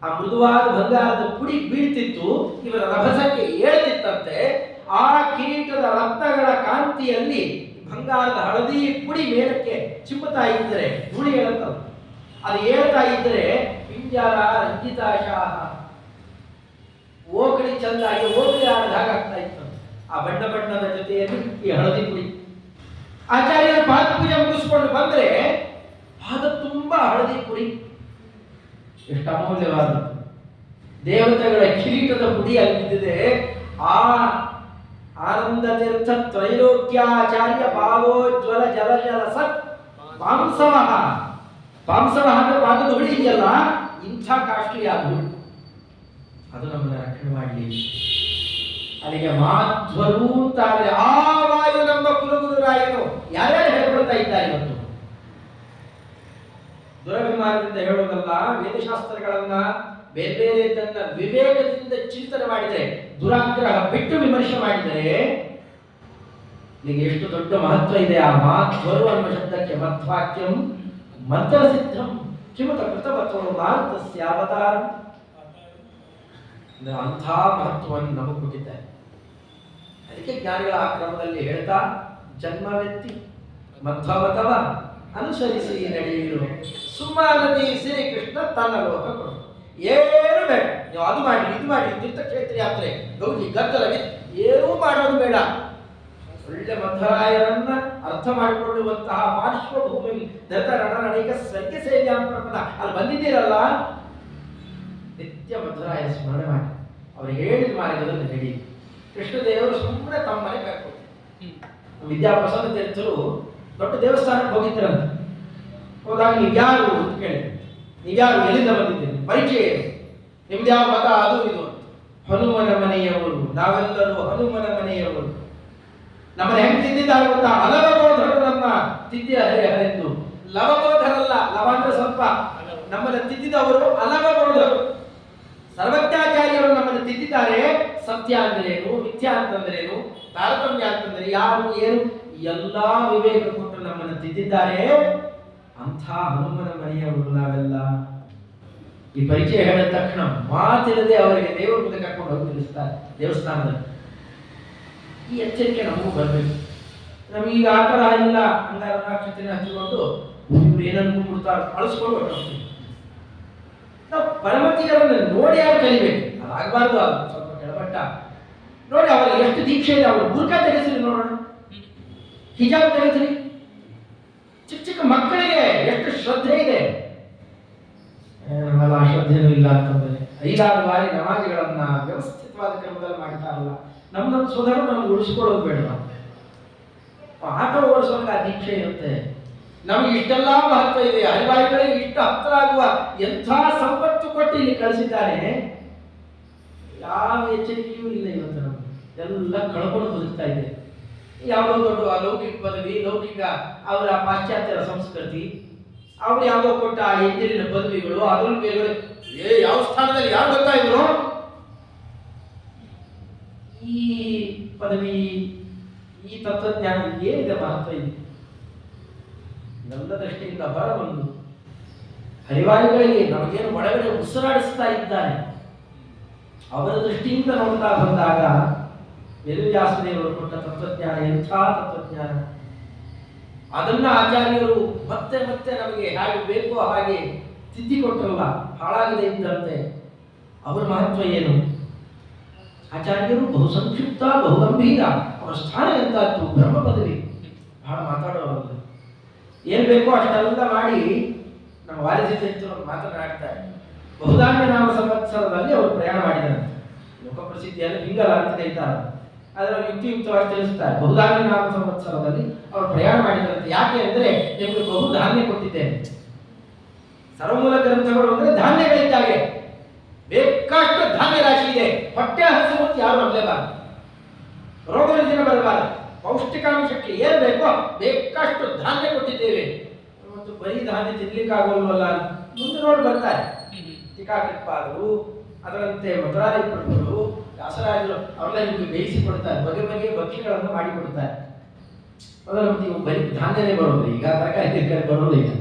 ಆ ಮೃದುವಾದ ಬಂಗಾರದ ಪುಡಿ ಬೀಳ್ತಿತ್ತು, ಇವರ ರಭಸಕ್ಕೆ ಏಳ್ತಿತ್ತಂತೆ. ಆ ಕಿರೀಟದ ರತ್ನಗಳ ಕಾಂತಿಯಲ್ಲಿ ಬಂಗಾರದ ಹಳದಿ ಪುಡಿ ಮೇಲಕ್ಕೆ ಚಿಮ್ಮುತ್ತಾ ಇದ್ದರೆ ಧೂಳಿ ಹೇಳುತ್ತಲ್ಲ, ಅದು ಹೇಳ್ತಾ ಇದ್ದರೆ ಪಿಂಜಾರ ರಂಜಿತಾಶಾಹ ಓಕಳಿ ಚಂದಾಗಿ ಓಕಳಿ ಆಡಿದಾಗ ಆಗ್ತಾ ಇತ್ತು. ಆ ಬಣ್ಣ ಬಣ್ಣದ ಜೊತೆಯಲ್ಲಿ ಈ ಹಳದಿ ಪುಡಿ. ಆಚಾರ್ಯರು ಪಾದ ಪೂಜೆ ಮುಗಿಸ್ಕೊಂಡು ಬಂದ್ರೆ ಪಾದ ತುಂಬಾ ಹಳದಿ ಪುಡಿ, ಎಷ್ಟು ಅಮೂಲ್ಯವಾದದ್ದು. ದೇವತೆಗಳ ಕಿರೀಟದ ಪುಡಿ ಅಲ್ಲಿದ್ದಿದೆ. ಆ ಆನಂದ ತೀರ್ಥ ತ್ರೈಲೋಕ್ಯಾಚಾರ್ಯ ಭಾವೋಜ್ವಲ ಜಲ ಜಲ ಸತ್ ಪಾಂಸವಃ. ಪಾಂಸವಃ ಅಂದ್ರೆ ಪಾದದ ಹುಳಿ ಇದೆಯಲ್ಲ, ಇಂಥ ಕಾಸ್ಟ್ಲಿ ಅದು, ಅದು ನಮ್ಮನ್ನ ರಕ್ಷಣೆ ಮಾಡಲಿ. ಅಲ್ಲಿಗೆ ಮಾಧ್ವರು ಅಂತಾದ್ರೆ ಆ ವಾಯು ನಮ್ಮ ಕುಲಗುರುರಾಯರು ಯಾರ್ಯಾರು ಹೇಳ್ಕೊಳ್ತಾ ಇದ್ದಾರೆ ಇವತ್ತು. ದುರಭಿಮಾನದಿಂದ ಹೇಳೋದಲ್ಲ, ವೇದಶಾಸ್ತ್ರಗಳನ್ನ ಬೇರೆ ಬೇರೆ ತನ್ನ ವಿವೇಕದಿಂದ ಚಿಂತನೆ ಮಾಡಿದರೆ, ದುರಾಗ್ರಹ ಬಿಟ್ಟು ವಿಮರ್ಶೆ ಮಾಡಿದರೆ ನಿಮಗೆ ಎಷ್ಟು ದೊಡ್ಡ ಮಹತ್ವ ಇದೆ. ಆ ಮಾಧ್ವರು ಅನ್ನುವ ಶಬ್ದಕ್ಕೆ ಮಧ್ವಾಕ್ಯಂ ಮಂತ್ರ ಸಿದ್ಧಂ ಕಿಮತ ಕೃತವತ್ವ ಮಾರುತಸ್ಯ ಅವತಾರ. ಅಂಥ ಮಹತ್ವವನ್ನು ನಮಗೆ ಕೊಟ್ಟಿದ್ದಾರೆ. ಅದಕ್ಕೆ ಜ್ಞಾನಿಗಳ ಆಕ್ರಮದಲ್ಲಿ ಹೇಳ್ತಾ, ಜನ್ಮವೆತ್ತಿ ಮಧ್ವಮತವ ಅನುಸರಿಸಿ ನಡೆಯಿರು ಸುಮ್ಮನದಿ ಶ್ರೀಕೃಷ್ಣ ತನ್ನ ಲೋಕ ಕೊಡು. ಏನು ಬೇಡ, ನೀವು ಅದು ಮಾಡಿ ಇದು ಮಾಡಿ, ತೀರ್ಥಕ್ಷೇತ್ರ ಯಾತ್ರೆ ಗೌರಿ ಗದ್ದಲಗೆ ಏನೂ ಮಾಡೋದು ಬೇಡ. ಒಳ್ಳೆ ಮಧ್ವರಾಯರನ್ನ ಅರ್ಥ ಮಾಡಿಕೊಳ್ಳುವಂತಹ ಪಾರ್ಶ್ವಭೂಮಿ ಧೃತ ರಣರಣೀಕ ಸ್ವರ್ಗ ಸೇವ್ಯಾಂಪ್ರಪದ ಅಲ್ಲಿ ಬಂದಿದ್ದೀರಲ್ಲ, ನಿತ್ಯ ಮಧ್ವರಾಯ ಸ್ಮರಣೆ ಮಾಡಿ ಅವರು ಹೇಳಿದ ಮಾರ್ಗದಲ್ಲಿ ನಡಿ. ಕೃಷ್ಣದೇವರು ಸುಮ್ಮನೆ ತಮ್ಮ ಮನೆ ಕರ್ಕೊಂಡು ವಿದ್ಯಾಪ್ರಸನ್ನ ತೀರ್ಥರು ದೊಡ್ಡ ದೇವಸ್ಥಾನಕ್ಕೆ ಹೋಗಿದ್ದರಂತೆ. ಹೋದಾಗ ನೀವ್ಯಾರು ಅಂತ ಕೇಳಿದ್ರು. ನೀವ್ಯಾರು, ಎಲ್ಲಿಂದ ಬಂದಿದ್ದೀರಿ, ಪರಿಚಯ ಏನು, ನಿಮ್ದು ಯಾವ ಮತ, ಅದು ಇದು. ಹನುಮನ ಮನೆಯವರು, ನಾವೆಲ್ಲರೂ ಹನುಮನ ಮನೆಯವರು. ನಮ್ಮನ್ನ ಹೆಂಗ್ ತಿಂದಿದ್ದಾರೆ ಗೊತ್ತಾ? ಅಲವಬೋಧರು ನಮ್ಮ ತಿದ್ದಿಯ ಹರೆಂದು. ಲವಬೋಧರಲ್ಲ, ಲವ ಅಂದ್ರೆ ಸ್ವಲ್ಪ, ನಮ್ಮನ್ನ ತಿದ್ದಿದವರು ಅಲವಬೋಧರು. ಸರ್ವಜ್ಞಾಚಾರ್ಯರು ನಮ್ಮನ್ನು ತಿದ್ದಿದ್ದಾರೆ. ಸತ್ಯ ಅಂದ್ರೇನು, ಮಿಥ್ಯಾ ಅಂತಂದ್ರೇನು, ತಾರತಮ್ಯ ಅಂತಂದ್ರೆ ಯಾರು ಏನು, ಎಲ್ಲಾ ವಿವೇಕ ಕೊಟ್ಟು ನಮ್ಮನ್ನು ತಿದ್ದಿದ್ದಾರೆ. ಅಂಥ ಹನುಮನ ಮನೆಯವರು ನಾವೆಲ್ಲ. ಈ ಪರಿಚಯ ಹೇಳಿದ ತಕ್ಷಣ ಮಾತಿಲ್ಲದೆ ಅವರಿಗೆ ದೇವರ ಮುಂದೆ ಕರ್ಕೊಂಡು ಹೋಗಿ ನಿಲ್ಲಿಸ್ತಾರೆ ದೇವಸ್ಥಾನದಲ್ಲಿ. ಈ ಎಚ್ಚರಿಕೆ ನಮಗೂ ಬರಬೇಕು. ನಮಗೀಗ ಆ ಥರ ಇಲ್ಲ, ಹಂಗಾರ ನಕ್ಷತ್ರ ಹಚ್ಚಿಕೊಂಡು ಇವ್ರು ಏನನ್ಕೊಂಡ್ಬಿಡ್ತಾರೆ ಅಳಿಸ್ಕೊಂಡು ಹೊರಟೋಗ್ತೀವಿ. ನಾವು ಪರಮತಿಯರನ್ನು ನೋಡಿ ಯಾರು ಕಲಿಬೇಕು, ಅದಾಗಬಾರ್ದು. ಅದು ಸ್ವಲ್ಪ ಕೆಳಮಟ್ಟ ನೋಡಿ. ಅವರಿಗೆ ಎಷ್ಟು ದೀಕ್ಷೆ ಇದೆ. ಅವರು ಬುರ್ಕ ತೆಗೆಸ್ರಿ ನೋಡೋಣ, ಹಿಜಾಬ್ ತೆಗೆಸ್ರಿ. ಚಿಕ್ಕ ಚಿಕ್ಕ ಮಕ್ಕಳಿಗೆ ಎಷ್ಟು ಶ್ರದ್ಧೆ ಇದೆ. ನಮ್ಮೆಲ್ಲ ಶ್ರದ್ಧೆನೂ ಇಲ್ಲ ಅಂತಂದ್ರೆ 5-6 ಬಾರಿ ನಮಾಜಿಗಳನ್ನ ವ್ಯವಸ್ಥಿತವಾದ ಕ್ರಮದಲ್ಲಿ ಮಾಡ್ತಾರಲ್ಲ. ನಮ್ಮ ಸೋದರ ನಮ್ಗೆ ಉಳಿಸ್ಕೊಳ್ಳೋದು ಬೇಡ. ಆಟೋ ಓಡಿಸೋಕೆ ಆ ದೀಕ್ಷೆ ಇರುತ್ತೆ. ನಮ್ಗೆ ಇಷ್ಟೆಲ್ಲ ಮಹತ್ವ ಇದೆ. ಹರಿವಾಯುಗಳಿಗೆ ಇಷ್ಟು ಹತ್ರ ಆಗುವ ಎಂಥ ಸಂಪತ್ತು ಕೊಟ್ಟು ಇಲ್ಲಿ ಕಳಿಸಿದ್ದಾನೆ. ಯಾವ ಎಚ್ಚರಿಕೆಯೂ ಇಲ್ಲ ಇವತ್ತು. ನಮ್ಗೆ ಎಲ್ಲ ಕಳ್ಕೊಂಡು ಬದುಕ್ತಾ ಇದೆ. ಯಾವುದೋ ದೊಡ್ಡ ಲೌಕಿಕ ಪದವಿ, ಲೌಕಿಕ ಅವರ ಪಾಶ್ಚಾತ್ಯರ ಸಂಸ್ಕೃತಿ, ಅವ್ರು ಯಾವುದೋ ಕೊಟ್ಟ ಎಂಜಿನಿನ ಪದವಿಗಳು, ಅದ್ರ ಮೇಲೆ ಯಾವ ಸ್ಥಾನದಲ್ಲಿ ಯಾರು ಗೊತ್ತಾ ಇವರು. ಈ ಪದವಿ, ಈ ತತ್ವಜ್ಞಾನ ಏನಿದೆ ಮಹತ್ವ ಇದೆ. ನನ್ನ ದೃಷ್ಟಿಯಿಂದ ಹೊರಬಂದು ಹರಿವಾಯುಗಳಿಗೆ ನಮಗೇನು ಒಳಗಡೆ ಉಸಿರಾಡಿಸ್ತಾ ಇದ್ದಾನೆ ಅವರ ದೃಷ್ಟಿಯಿಂದ ನೋಡ್ತಾ ಬಂದಾಗ ವೇದವ್ಯಾಸದೇವರು ಕೊಟ್ಟ ತತ್ವಜ್ಞಾನ ಎಂಥ ತತ್ವಜ್ಞಾನ. ಅದನ್ನ ಆಚಾರ್ಯರು ಮತ್ತೆ ಮತ್ತೆ ನಮಗೆ ಹೇಗೆ ಬೇಕೋ ಹಾಗೆ ತಿದ್ದಿಕೊಟ್ಟರಲ್ಲ, ಹಾಳಾಗದೆ ಇದ್ದಂತೆ. ಅವರ ಮಹತ್ವ ಏನು? ಆಚಾರ್ಯರು ಬಹು ಸಂಕ್ಷಿಪ್ತ, ಬಹು ಗಂಭೀರ. ಅವರ ಸ್ಥಾನ ಎಂತಾಯ್ತು, ಬ್ರಹ್ಮ ಪದವಿ. ಬಹಳ ಮಾತಾಡೋರಲ್ಲ. ಏನ್ ಬೇಕೋ ಅಷ್ಟೆಲ್ಲ ಮಾಡಿ ನಮ್ಮ ವಾರಸಿತರು ಮಾತನಾಡ್ತಾರೆ. ಬಹುಧಾನ್ಯ ನಾಮ ಸಂವತ್ಸರದಲ್ಲಿ ಅವರು ಪ್ರಯಾಣ ಮಾಡಿದಂತೆ. ಲೋಕ ಪ್ರಸಿದ್ಧಿಯನ್ನು ಹಿಂಗಲ ಅಂತ ಕರೀತಾರೆ. ಅದರ ಯುಕ್ತಿಯುಕ್ತವಾಗಿ ತಿಳಿಸ್ತಾರೆ. ಬಹುಧಾನ್ಯ ನಾಮ ಸಂವತ್ಸರದಲ್ಲಿ ಅವರು ಪ್ರಯಾಣ ಮಾಡಿದಂತೆ. ಯಾಕೆ ಅಂದ್ರೆ ನಿಮಗೆ ಬಹುಧಾನ್ಯ ಕೊಟ್ಟಿದ್ದೇನೆ. ಸರ್ವಮೂಲ ಗ್ರಂಥಗಳು ಅಂದ್ರೆ ಧಾನ್ಯಗಳಿದ್ದಾಗೆ, ಬೇಕಾಷ್ಟು ಧಾನ್ಯ ರಾಶಿ ಇದೆ. ಹೊಟ್ಟೆ ಹಸಿವು ಅಂತ ಯಾರು ಅನ್ನಲೇಬಾರದು, ರೋಗ ರುಜಿನ ಬರಬಾರದು. ಪೌಷ್ಟಿಕಾಂಶಕ್ಕೆ ಏನು ಬೇಕೋ ಬೇಕಾಷ್ಟು ಧಾನ್ಯ ಕೊಟ್ಟಿದ್ದೇವೆ. ಮತ್ತು ಬರೀ ಧಾನ್ಯ ತಿನ್ಲಿಕ್ಕಾಗಲ್ವಲ್ಲ, ಮುಂದೆ ನೋಡಿ ಬರ್ತಾರೆ ಟೀಕಾಕೃತ್ಪಾದರು, ಅದರಂತೆ ಮಧುರಾಧಿಪತಿಗಳು, ವ್ಯಾಸರಾಜರು ಅವರೆಲ್ಲ ನಿಮಗೆ ಬೇಯಿಸಿ ಕೊಡ್ತಾರೆ, ಬಗೆ ಬಗೆಯ ಭಕ್ಷ್ಯಗಳನ್ನು ಮಾಡಿಕೊಡ್ತಾರೆ. ಅದರ ನೀವು ಬರೀ ಧಾನ್ಯನೇ ಬರೋದು, ಈಗ ತರಕಾರಿ ಬರೋದು. ಈಗ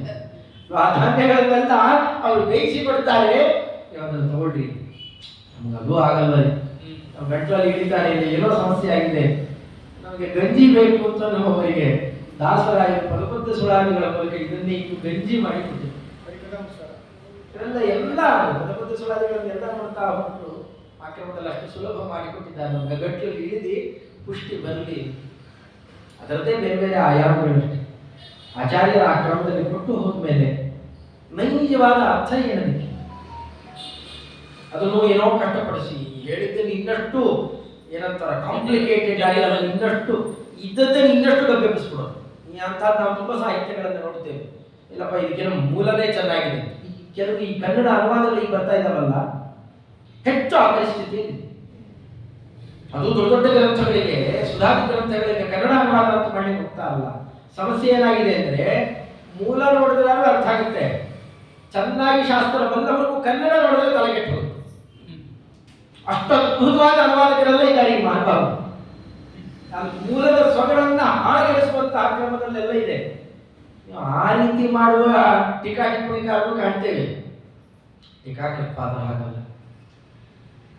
ಆ ಧಾನ್ಯಗಳನ್ನೆಲ್ಲ ಅವರು ಬೇಯಿಸಿ ಕೊಡ್ತಾರೆ. ಅದನ್ನು ತಗೊಳ್ರಿ, ನಮಗಲ್ಲೂ ಆಗಲ್ಲ, ನಾವು ಗಂಟಲಲ್ಲಿ ಹಿಡಿತಾರೆ, ಏನೋ ಸಮಸ್ಯೆ ಆಗಿದೆ, ನಮಗೆ ಗಂಜಿ ಬೇಕು ಅಂತ ನಮ್ಮವರಿಗೆ ದಾಸರಾಯ ಪದಬದ್ಧ ಸುಳಾದಿಗಳ ಮೂಲಕ ಇದನ್ನೇ ಇಟ್ಟು ಗಂಜಿ ಮಾಡಿ ಕೊಟ್ಟಿದ್ದಾರೆ. ಇದೆಲ್ಲ ಪದಬದ್ಧ ಸುಳಾದಿಗಳನ್ನೆಲ್ಲ ನೋಡ್ತಾ ಹೊರಟು ಆ ಕ್ರಮದಲ್ಲಿ ಅಷ್ಟು ಸುಲಭ ಮಾಡಿಕೊಟ್ಟಿದ್ದಾರೆ. ನಮ್ಗೆ ಗಂಟಲಲ್ಲಿ ಹಿಡಿದು ಪುಷ್ಟಿ ಬರಲಿ. ಅದರದ್ದೇ ಬೇರೆ ಬೇರೆ ಆಯಾಮಗಳಷ್ಟೇ. ಆಚಾರ್ಯರ ಆ ಕ್ರಮದಲ್ಲಿ ಕೊಟ್ಟು ಹೋದ್ಮೇಲೆ ನೈಜವಾದ ಅರ್ಥ ಏನದಕ್ಕೆ, ಅದನ್ನು ಏನೋ ಕಷ್ಟಪಡಿಸಿ ಹೇಳಿದ್ದನ್ನು ಇನ್ನಷ್ಟು ಏನಂತಾರ ಕಾಂಪ್ಲಿಕೇಟೆಡ್ ಆಗಿ ಅದನ್ನು ಇನ್ನಷ್ಟು ಇದ್ದದ್ದನ್ನು ಇನ್ನಷ್ಟು ಗಬ್ಬೆಬ್ಬಿಸ್ಬಿಡೋದು. ಈ ಅಂಥದ್ದು ನಾವು ತುಂಬ ಸಾಹಿತ್ಯಗಳನ್ನು ನೋಡ್ತೇವೆ. ಇಲ್ಲಪ್ಪ ಇದಕ್ಕೇನೋ ಮೂಲನೇ ಚೆನ್ನಾಗಿದೆ. ಕೆಲವು ಈ ಕನ್ನಡ ಅನುವಾದಗಳು ಈಗ ಬರ್ತಾ ಇದ್ದಾವಲ್ಲ, ಹೆಚ್ಚು ಆ ಪರಿಸ್ಥಿತಿ ಇದೆ. ಅದು ದೊಡ್ಡ ದೊಡ್ಡ ಗ್ರಂಥಗಳಿಗೆ, ಸುಧಾರಿತ ಗ್ರಂಥಗಳಿಗೆ ಕನ್ನಡ ಅನುವಾದ ಅಂತ ಮಾಡಿ ಹೋಗ್ತಾರಲ್ಲ. ಸಮಸ್ಯೆ ಏನಾಗಿದೆ ಅಂದ್ರೆ ಮೂಲ ನೋಡಿದ್ರೆ ಅರ್ಥ ಆಗುತ್ತೆ, ಚೆನ್ನಾಗಿ ಶಾಸ್ತ್ರ ಬಂದವರೆಗೂ ಕನ್ನಡ ನೋಡಿದ್ರೆ ತಲೆಗೆಟ್ಟು ಅಷ್ಟು ಅದ್ಭುತವಾದ ಅನುವಾದಕರೆಲ್ಲ ಇದ್ದಾರೆ ಈ ಮಹಾನುಭಾವರು. ಮೂಲದ ಸೊಗಡನ್ನ ಹಾಳಗೆಡಿಸುವಂತಹ ಕ್ರಮದಲ್ಲೆಲ್ಲ ಇದೆ. ಆ ರೀತಿ ಮಾಡುವ ಟೀಕಾ ಟಿಪ್ಪಣಿಕಾರರು ಕಾಣ್ತೇವೆ. ಟೀಕಾಕೃತ್ಪಾದರ ಹಾಗಲ್ಲ.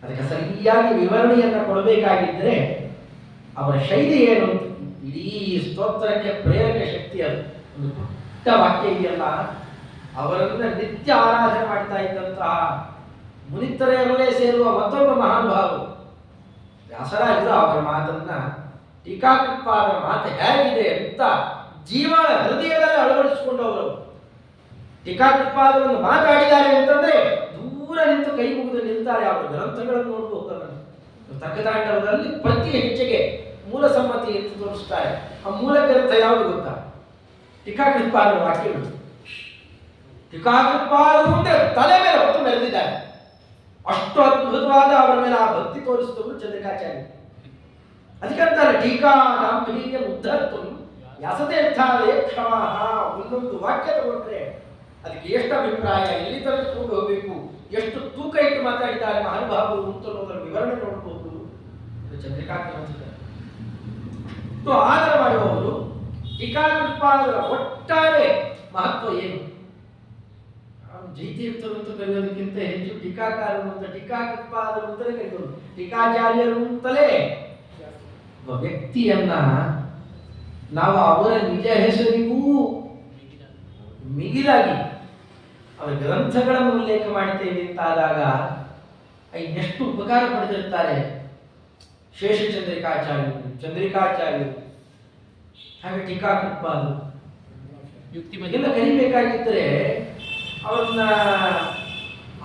ಅದಕ್ಕೆ ಸರಿಯಾಗಿ ವಿವರಣೆಯನ್ನ ಕೊಡಬೇಕಾಗಿದ್ದರೆ ಅವರ ಶೈಲಿ ಏನು, ಇಡೀ ಸ್ತೋತ್ರಕ್ಕೆ ಪ್ರೇರಕ ಶಕ್ತಿ ಅದು. ಒಂದು ಪುಟ್ಟ ವಾಕ್ಯ ಇದೆಯಲ್ಲ, ಅವರನ್ನ ನಿತ್ಯ ಆರಾಧನೆ ಮಾಡ್ತಾ ಇದ್ದಂತಹ ಮುನಿತ್ತರೆಯರಲ್ಲೇ ಸೇರುವ ಮತ್ತೊಬ್ಬ ಮಹಾನುಭಾವರು ವ್ಯಾಸರಾಜರು ಅವರ ಮಾತನ್ನ, ಟೀಕಾಕೃತ್ಪಾದರ ಮಾತು ಹೇಗಿದೆ ಅಂತ ಜೀವನ ಹೃದಯದಲ್ಲಿ ಅಳವಡಿಸಿಕೊಂಡವರು. ಟೀಕಾಕೃತ್ಪಾದರನ್ನು ಮಾತಾಡಿದ್ದಾರೆ ಅಂತಂದ್ರೆ ದೂರ ನಿಂತು ಕೈ ಮುಗಿದು ನಿಲ್ತಾರೆ. ಅವರ ಗ್ರಂಥಗಳನ್ನು ನೋಡಬಹುದು. ತರ್ಕತಾಂಡವದಲ್ಲಿ ಪ್ರತಿ ಹೆಜ್ಜೆಗೆ ಮೂಲ ಸಮ್ಮತಿ ಎಂದು ತೋರಿಸ್ತಾರೆ. ಆ ಮೂಲ ಗ್ರಂಥ ಯಾವುದು ಗೊತ್ತಾ? ಟೀಕಾಕೃತ್ಪಾದರ ವಾಕ್ಯಗಳು. ಟೀಕಾಕೃತ್ಪಾದರು ಅಂದ್ರೆ ತಲೆ ಮೇಲೆ ಹೊತ್ತು ಮೆರೆದಿದ್ದಾರೆ. ಅಷ್ಟು ಅದ್ಭುತವಾದ ಅವರ ಮೇಲೆ ಆ ಭಕ್ತಿ ತೋರಿಸಿದವರು ಚಂದ್ರಿಕಾಚಾರ್ಯ. ಅದಕ್ಕಂತಾರೆ ಟೀಕಾ ಗಾಂಭೀರ್ಯ ಉದ್ಧರ್ತು ವ್ಯಾಸತೀರ್ಥಾಲಯ ಕ್ಷಮಾಹ. ಒಂದೊಂದು ವಾಕ್ಯ ತಗೊಂಡ್ರೆ ಅದಕ್ಕೆ ಎಷ್ಟು ಅಭಿಪ್ರಾಯ, ಎಲ್ಲಿ ತನಕ ತಗೊಂಡು ಹೋಗಬೇಕು, ಎಷ್ಟು ತೂಕ ಇಟ್ಟು ಮಾತಾಡಿದ್ದಾರೆ ಮಹಾನುಭಾವರು ಅಂತ ಅನ್ನೋದರ ವಿವರಣೆ ನೋಡಬಹುದು. ಚಂದ್ರಿಕಾ ಆದರ ಮಾಡುವವರು ಟೀಕಾಕೃತ್ಪಾದರ ಒಟ್ಟಾರೆ ಮಹತ್ವ ಏನು? ಜೈತೀರ್ಥರು ಅಂತ ಕರೆಯೋದಕ್ಕಿಂತ ಹೆಚ್ಚು ಟೀಕಾಕಾರರು ಅಂತ, ಟೀಕಾಕೃತ್ಪಾದರು ಅಂತಲೇ ಕರೆಯೋದು, ಟೀಕಾಚಾರ್ಯರು ಅಂತಲೇ. ವ್ಯಕ್ತಿಯನ್ನ ನಾವು ಅವರ ನಿಜ ಹೆಸರಿಗೂ ಮಿಗಿಲಾಗಿ ಅವರ ಗ್ರಂಥಗಳನ್ನು ಉಲ್ಲೇಖ ಮಾಡ್ತೇವೆ ಅಂತಾದಾಗ ಇನ್ನೆಷ್ಟು ಉಪಕಾರ ಪಡೆದಿರ್ತಾರೆ ಶೇಷಚಂದ್ರಿಕಾಚಾರ್ಯರು, ಚಂದ್ರಿಕಾಚಾರ್ಯರು, ಹಾಗೆ ಟೀಕಾಕೃತ್ಪಾದರು. ಎಲ್ಲ ಕಲಿಬೇಕಾಗಿದ್ದರೆ ಅವರನ್ನ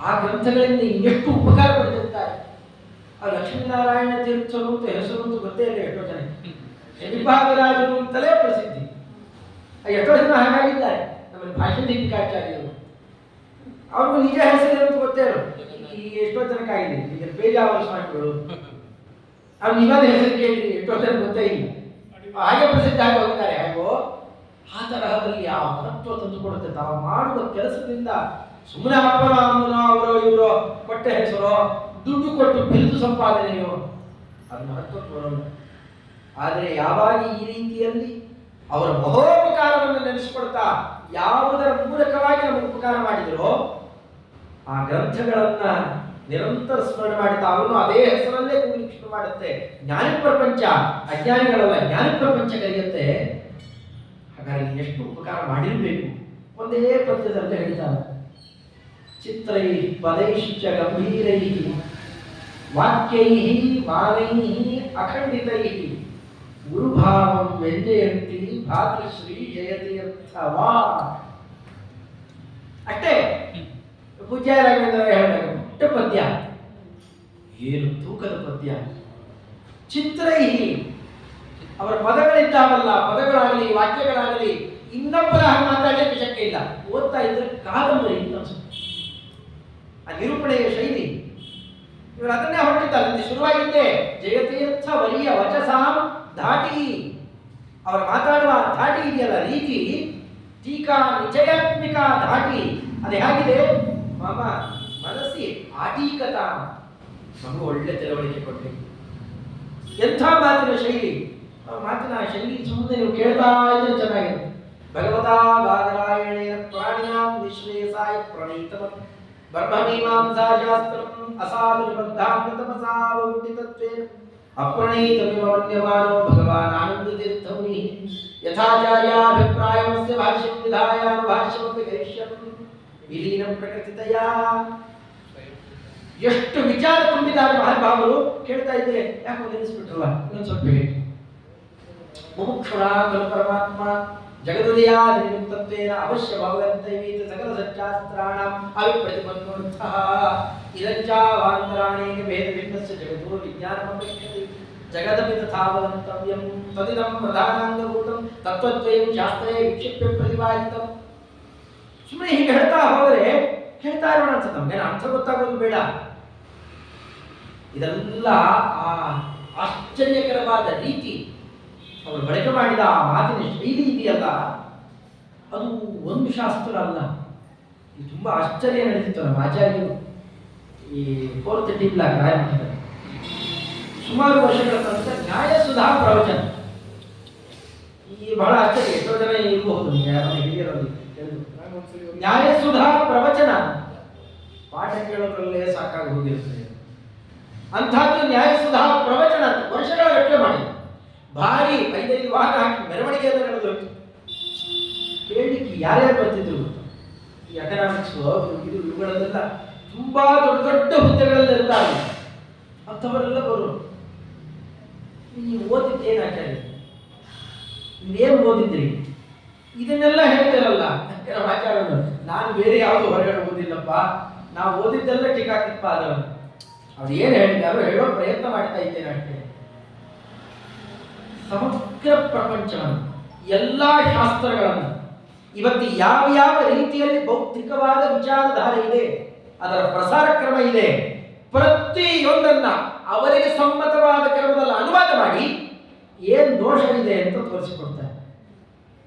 ಆ ಗ್ರಂಥಗಳಿಂದ ಇನ್ನೆಷ್ಟು ಉಪಕಾರ ಪಡೆದಿರ್ತಾರೆ. ಆ ಲಕ್ಷ್ಮೀನಾರಾಯಣ ತೀರ್ಥರು ಅಂತ ಹೆಸರು ಅಂತ ಗೊತ್ತೇ ಇಲ್ಲ ಎಷ್ಟೋ ಜನ. ಶನಿಭಾಗರಾಜರು ಅಂತಲೇ ಪ್ರಸಿದ್ಧಿ. ಎಷ್ಟೋ ಜನ ಹಾಗಾಗಿದ್ದಾರೆ. ನಮ್ಮಲ್ಲಿ ಭಾಷಣ ಟೀಕಾಚಾರ್ಯರು, ಅವ್ರಿಗೂ ನಿಜ ಹೆಸರು ಅಂತ ಗೊತ್ತೇ ಇರೋ ಈ ಎಷ್ಟೋ ಜನಕ್ಕಾಗಿದೆ. ಈಗ ಬೇಜಾವರ ಸ್ವಾಮಿಗಳು, ಅವ್ರು ನಿಜವಾದ ಹೆಸರು ಕೇಳಿ ಎಷ್ಟೋ ಜನ ಗೊತ್ತೇ ಇಲ್ಲ, ಹಾಗೆ ಪ್ರಸಿದ್ಧ ಆಗಿ ಹೋಗ್ತಾರೆ. ಹಾಗೋ ಆ ತರಹದಲ್ಲಿ ಆ ಮಹತ್ವ ತಂದುಕೊಡುತ್ತೆ. ತಾವು ಮಾಡುವ ಕೆಲಸದಿಂದ ಸುಮ್ಮನೆ ಅಪ್ಪನ ಅಮ್ಮನ ಅವರೋ ಇವರೋ ಕೊಟ್ಟ ಹೆಸರೋ ದುಡ್ಡು ಕೊಟ್ಟು ಬಿರುದು ಸಂಪಾದನೆಯೋ ಅದು ಮಹತ್ವ ಬರೋಲ್ಲ. ಆದರೆ ಯಾವಾಗ ಈ ರೀತಿಯಲ್ಲಿ ಅವರ ಮಹೋಪಕಾರವನ್ನು ನೆನೆಸಿಕೊಡ್ತಾ ಯಾವುದರ ಮೂಲಕವಾಗಿ ನಮಗೆ ಉಪಕಾರ ಮಾಡಿದರೋ ಆ ಗ್ರಂಥಗಳನ್ನ ನಿರಂತರ ಸ್ಮರಣೆ ಮಾಡುತ್ತಾ ಅವನು ಅದೇ ಹೆಸರಲ್ಲೇ ಕೂಡಿಕ್ಷಣೆ ಮಾಡುತ್ತೆ. ಜ್ಞಾನ ಪ್ರಪಂಚ ಅಜ್ಞಾನಿಗಳಲ್ಲ, ಜ್ಞಾನ ಪ್ರಪಂಚ ಕರೆಯುತ್ತೆ. ಹಾಗಾಗಿ ಎಷ್ಟು ಉಪಕಾರ ಮಾಡಿರಬೇಕು. ಒಂದೇ ಪದ್ಯದಲ್ಲಿ ಹೇಳ್ತಾರೆ, ಚಿತ್ರೈ ಪದೈಶ್ಚ ಗಂಭೀರೈ ವಾಕ್ಯೈ ಮಾನೈ ಅಖಂಡಿತೈ ಗುರುಭಾವಂ ವ್ಯಂಜಯಂತಿ ಭಾತೃಶ್ರೀ ಜಯತಿ ಅರ್ಥವಾ. ಅಷ್ಟೇ. ಪೂಜ್ಯ ರಾಘವೇಂದ್ರ ಹೇಳಿದಾಗ ಪುಟ್ಟ ಪದ್ಯ, ಏನು ತೂಕದ ಪದ್ಯ. ಚಿತ್ರೈಹಿ, ಅವರ ಪದಗಳಿದ್ದಾವಲ್ಲ, ಪದಗಳಾಗಲಿ ವಾಕ್ಯಗಳಾಗಲಿ ಇನ್ನೊಬ್ಬರ ಹಾಗೆ ಮಾತಾಡಲಿಕ್ಕೆ ಶಕ್ಯ ಇಲ್ಲ. ಓದ್ತಾ ಇದ್ರೆ ಕಾದಂಬರಿ ಅಂತ ಅನ್ಸುತ್ತೆ. ಆ ನಿರೂಪಣೆಯ ಶೈಲಿ ಇವರು ಅದನ್ನೇ ಹೊರಟಿದ್ದಾರೆ. ಅಲ್ಲಿ ಶುರುವಾಗಿದ್ದೆ ಜಯತೀರ್ಥ ವರಿಯ ವಚಸಾಂ ಧಾಟಿ. ಅವರ ಮಾತಾಡುವ ಧಾಟಿ ಇದೆಯಲ್ಲ, ರೀತಿ, ಟೀಕಾ ನಿಚಯಾತ್ಮಿಕ ಧಾಟಿ ಅದು ಹೇಗಿದೆ? ಮಮ ಮನಸ್ಸಿ ಆಟೀಕತ, ನಮಗೂ ಒಳ್ಳೆ ತಿಳುವಳಿಕೆ ಕೊಟ್ಟೆ. ಎಂಥ ಮಾತಿನ ಶೈಲಿ! ಮಾತಿನ ಶೈಲಿ ಸುಮ್ಮನೆ ನೀವು ಕೇಳ್ತಾ ಇದ್ರೆ ಚೆನ್ನಾಗಿದೆ. ಭಗವತಾ ಬಾದರಾಯಣೇನ ಪ್ರಾಣಿನಾಂ ನಿಶ್ರೇಯಸಾಯ ಪ್ರಣೀತವತ್ ಬ್ರಹ್ಮಮೀಮಾಂಸಾ ಶಾಸ್ತ್ರಂ ಅಸಾಧುನಿಬದ್ಧಾಂತ ತಪಸಾ ವಂದಿತತ್ವೇನ ಅಪ್ರಣೀತಮಿಮನ್ಯಮಾನೋ ಭಗವಾನ್ ಆನಂದತೀರ್ಥಮುನಿ ಯಥಾಚಾರ್ಯಾಭಿಪ್ರಾಯಮಸ್ಯ ಭಾಷ್ಯಂ ವಿಧಾಯ ಭಾಷ್ಯಮಪಿ ಕರಿಷ್ಯಂ ವಿಲೀನಂ ಪ್ರಕೃತಿತಯಾ. ಎಷ್ಟು ವಿಚಾರ ತುಂಬಿದ್ದಾರೆ ಮಹಾನುಭಾವರು. ಕೇಳ್ತಾ ಇದ್ರೆ ಯಾಕೋ ನೆನೆಸ್ಬಿಟ್ರಲ್ಲ, ಇನ್ನೊಂದು ಸ್ವಲ್ಪ ಹೇಳಿ. ಮುಮುಕ್ಷುಣಾ ಖಲು ಪರಮಾತ್ಮ ಜಗದುದಯಾದಿ ನಿಮಿತ್ತತ್ವೇನ ಅವಶ್ಯ ಭಗವಂತೈವೇತ ಸಕಲ ಸಚ್ಚಾಸ್ತ್ರಾಣಾಂ ಅವಿಪ್ರತಿಪನ್ನೋರ್ಥಃ ಇದಜ್ಜಾವಾಂತರಾಣೇನ ಭೇದ ಭಿನ್ನಸ್ಯ ಜಗತೋ ವಿಜ್ಞಾನಮಪೇಕ್ಷತೆ ಜಗದಪಿ ತಥಾವದಂತವ್ಯಂ ತದಿದಂ ಪ್ರಧಾನಾಂಗಭೂತಂ ತತ್ವದ್ವಯಂ ಶಾಸ್ತ್ರೇ ವಿಕ್ಷಿಪ್ಯ ಪ್ರತಿಪಾದಿತಂ. ಸುಮ್ಮನೆ ಹೀಗೆ ಹೇಳ್ತಾ ಹೋದರೆ ಹೇಳ್ತಾ ಇರೋಣ ಅನ್ಸುತ್ತೆ. ನಮ್ಗೇನು ಅರ್ಥ ಗೊತ್ತಾಗೋದು ಬೇಡ. ಇದೆಲ್ಲ ಆ ಆಶ್ಚರ್ಯಕರವಾದ ರೀತಿ, ಅವರು ಬಳಕೆ ಮಾಡಿದ ಆ ಮಾತಿನ ಶೈಲಿ ಇದೆಯಲ್ಲ, ಅದು ಒಂದು ಶಾಸ್ತ್ರ ಅಲ್ಲ. ಇದು ತುಂಬಾ ಆಶ್ಚರ್ಯ ನಡೆದಿತ್ತು. ನಮ್ಮ ಆಚಾರ್ಯರು ಈ 4th ಟಿಪ್ಲಾಗ್ ರಾಯಮಠದಲ್ಲಿ ಸುಮಾರು ವರ್ಷಗಳ ತನಕ ನ್ಯಾಯಸುಧಾ ಪ್ರವಚನ. ಈ ಬಹಳ ಆಶ್ಚರ್ಯ, ಎಷ್ಟೋ ಜನ ಇರಬಹುದು ಹಿರಿಯರಲ್ಲಿ ನ್ಯಾಯಸುಧಾ ಪ್ರವಚನ ಪಾಠ ಕೇಳೋದ್ರಲ್ಲೇ ಸಾಕಾಗಿ ಹೋಗಿರ್ತದೆ. ಅಂಥದ್ದು ನ್ಯಾಯಸುಧಾ ಪ್ರವಚನ ವರ್ಷಗಳ ಗಟ್ಟಲೆ ಮಾಡಿ ಭಾರಿ 5 ವಾಹನ ಹಾಕಿ ಮೆರವಣಿಗೆಯನ್ನು ನಡೆದೋಯ್ತು. ಕೇಳಲಿಕ್ಕೆ ಯಾರ್ಯಾರು ಬರ್ತಿದ್ರು ಗೊತ್ತಾ? ಈ ಎಕನಾಮಿಕ್ಸ್ ಇವುಗಳನ್ನೆಲ್ಲ ತುಂಬಾ ದೊಡ್ಡ ದೊಡ್ಡ ಹುದ್ದೆಗಳಲ್ಲಿ ಇರ್ತಾರೆ. ಅಂಥವರೆಲ್ಲ ಬರೋರು. ನೀವು ಓದಿದ್ದೇನು ಆಚಾರ್ಯ, ನೀವೇನು ಓದಿದ್ರಿ? ಇದನ್ನೆಲ್ಲ ಹೇಳ್ತಾರಲ್ಲ ನಮ್ಮ ಆಚಾರ್ಯರು. ನಾನು ಬೇರೆ ಯಾವುದು ಹೊರಗಡೆ ಓದಿಲ್ಲಪ್ಪ, ನಾವು ಓದಿದ್ದೆಲ್ಲ ಟೀಕಾಕಿಪ್ಪ ಅದನ್ನು. ಅವ್ರು ಏನು ಹೇಳಿದಾರೋ ಹೇಳೋ ಪ್ರಯತ್ನ ಮಾಡ್ತಾ ಇದ್ದೇನೆ ಅಷ್ಟೇ. ಸಮಗ್ರ ಪ್ರಪಂಚವನ್ನು, ಎಲ್ಲ ಶಾಸ್ತ್ರಗಳನ್ನು, ಇವತ್ತು ಯಾವ ಯಾವ ರೀತಿಯಲ್ಲಿ ಬೌದ್ಧಿಕವಾದ ವಿಚಾರಧಾರೆ ಇದೆ, ಅದರ ಪ್ರಸಾರ ಕ್ರಮ ಇದೆ, ಪ್ರತಿಯೊಂದನ್ನ ಅವರಿಗೆ ಸಮ್ಮತವಾದ ಕ್ರಮದಲ್ಲಿ ಅನುವಾದ ಮಾಡಿ ಏನು ದೋಷವಿದೆ ಅಂತ ತೋರಿಸಿಕೊಡ್ತಾರೆ.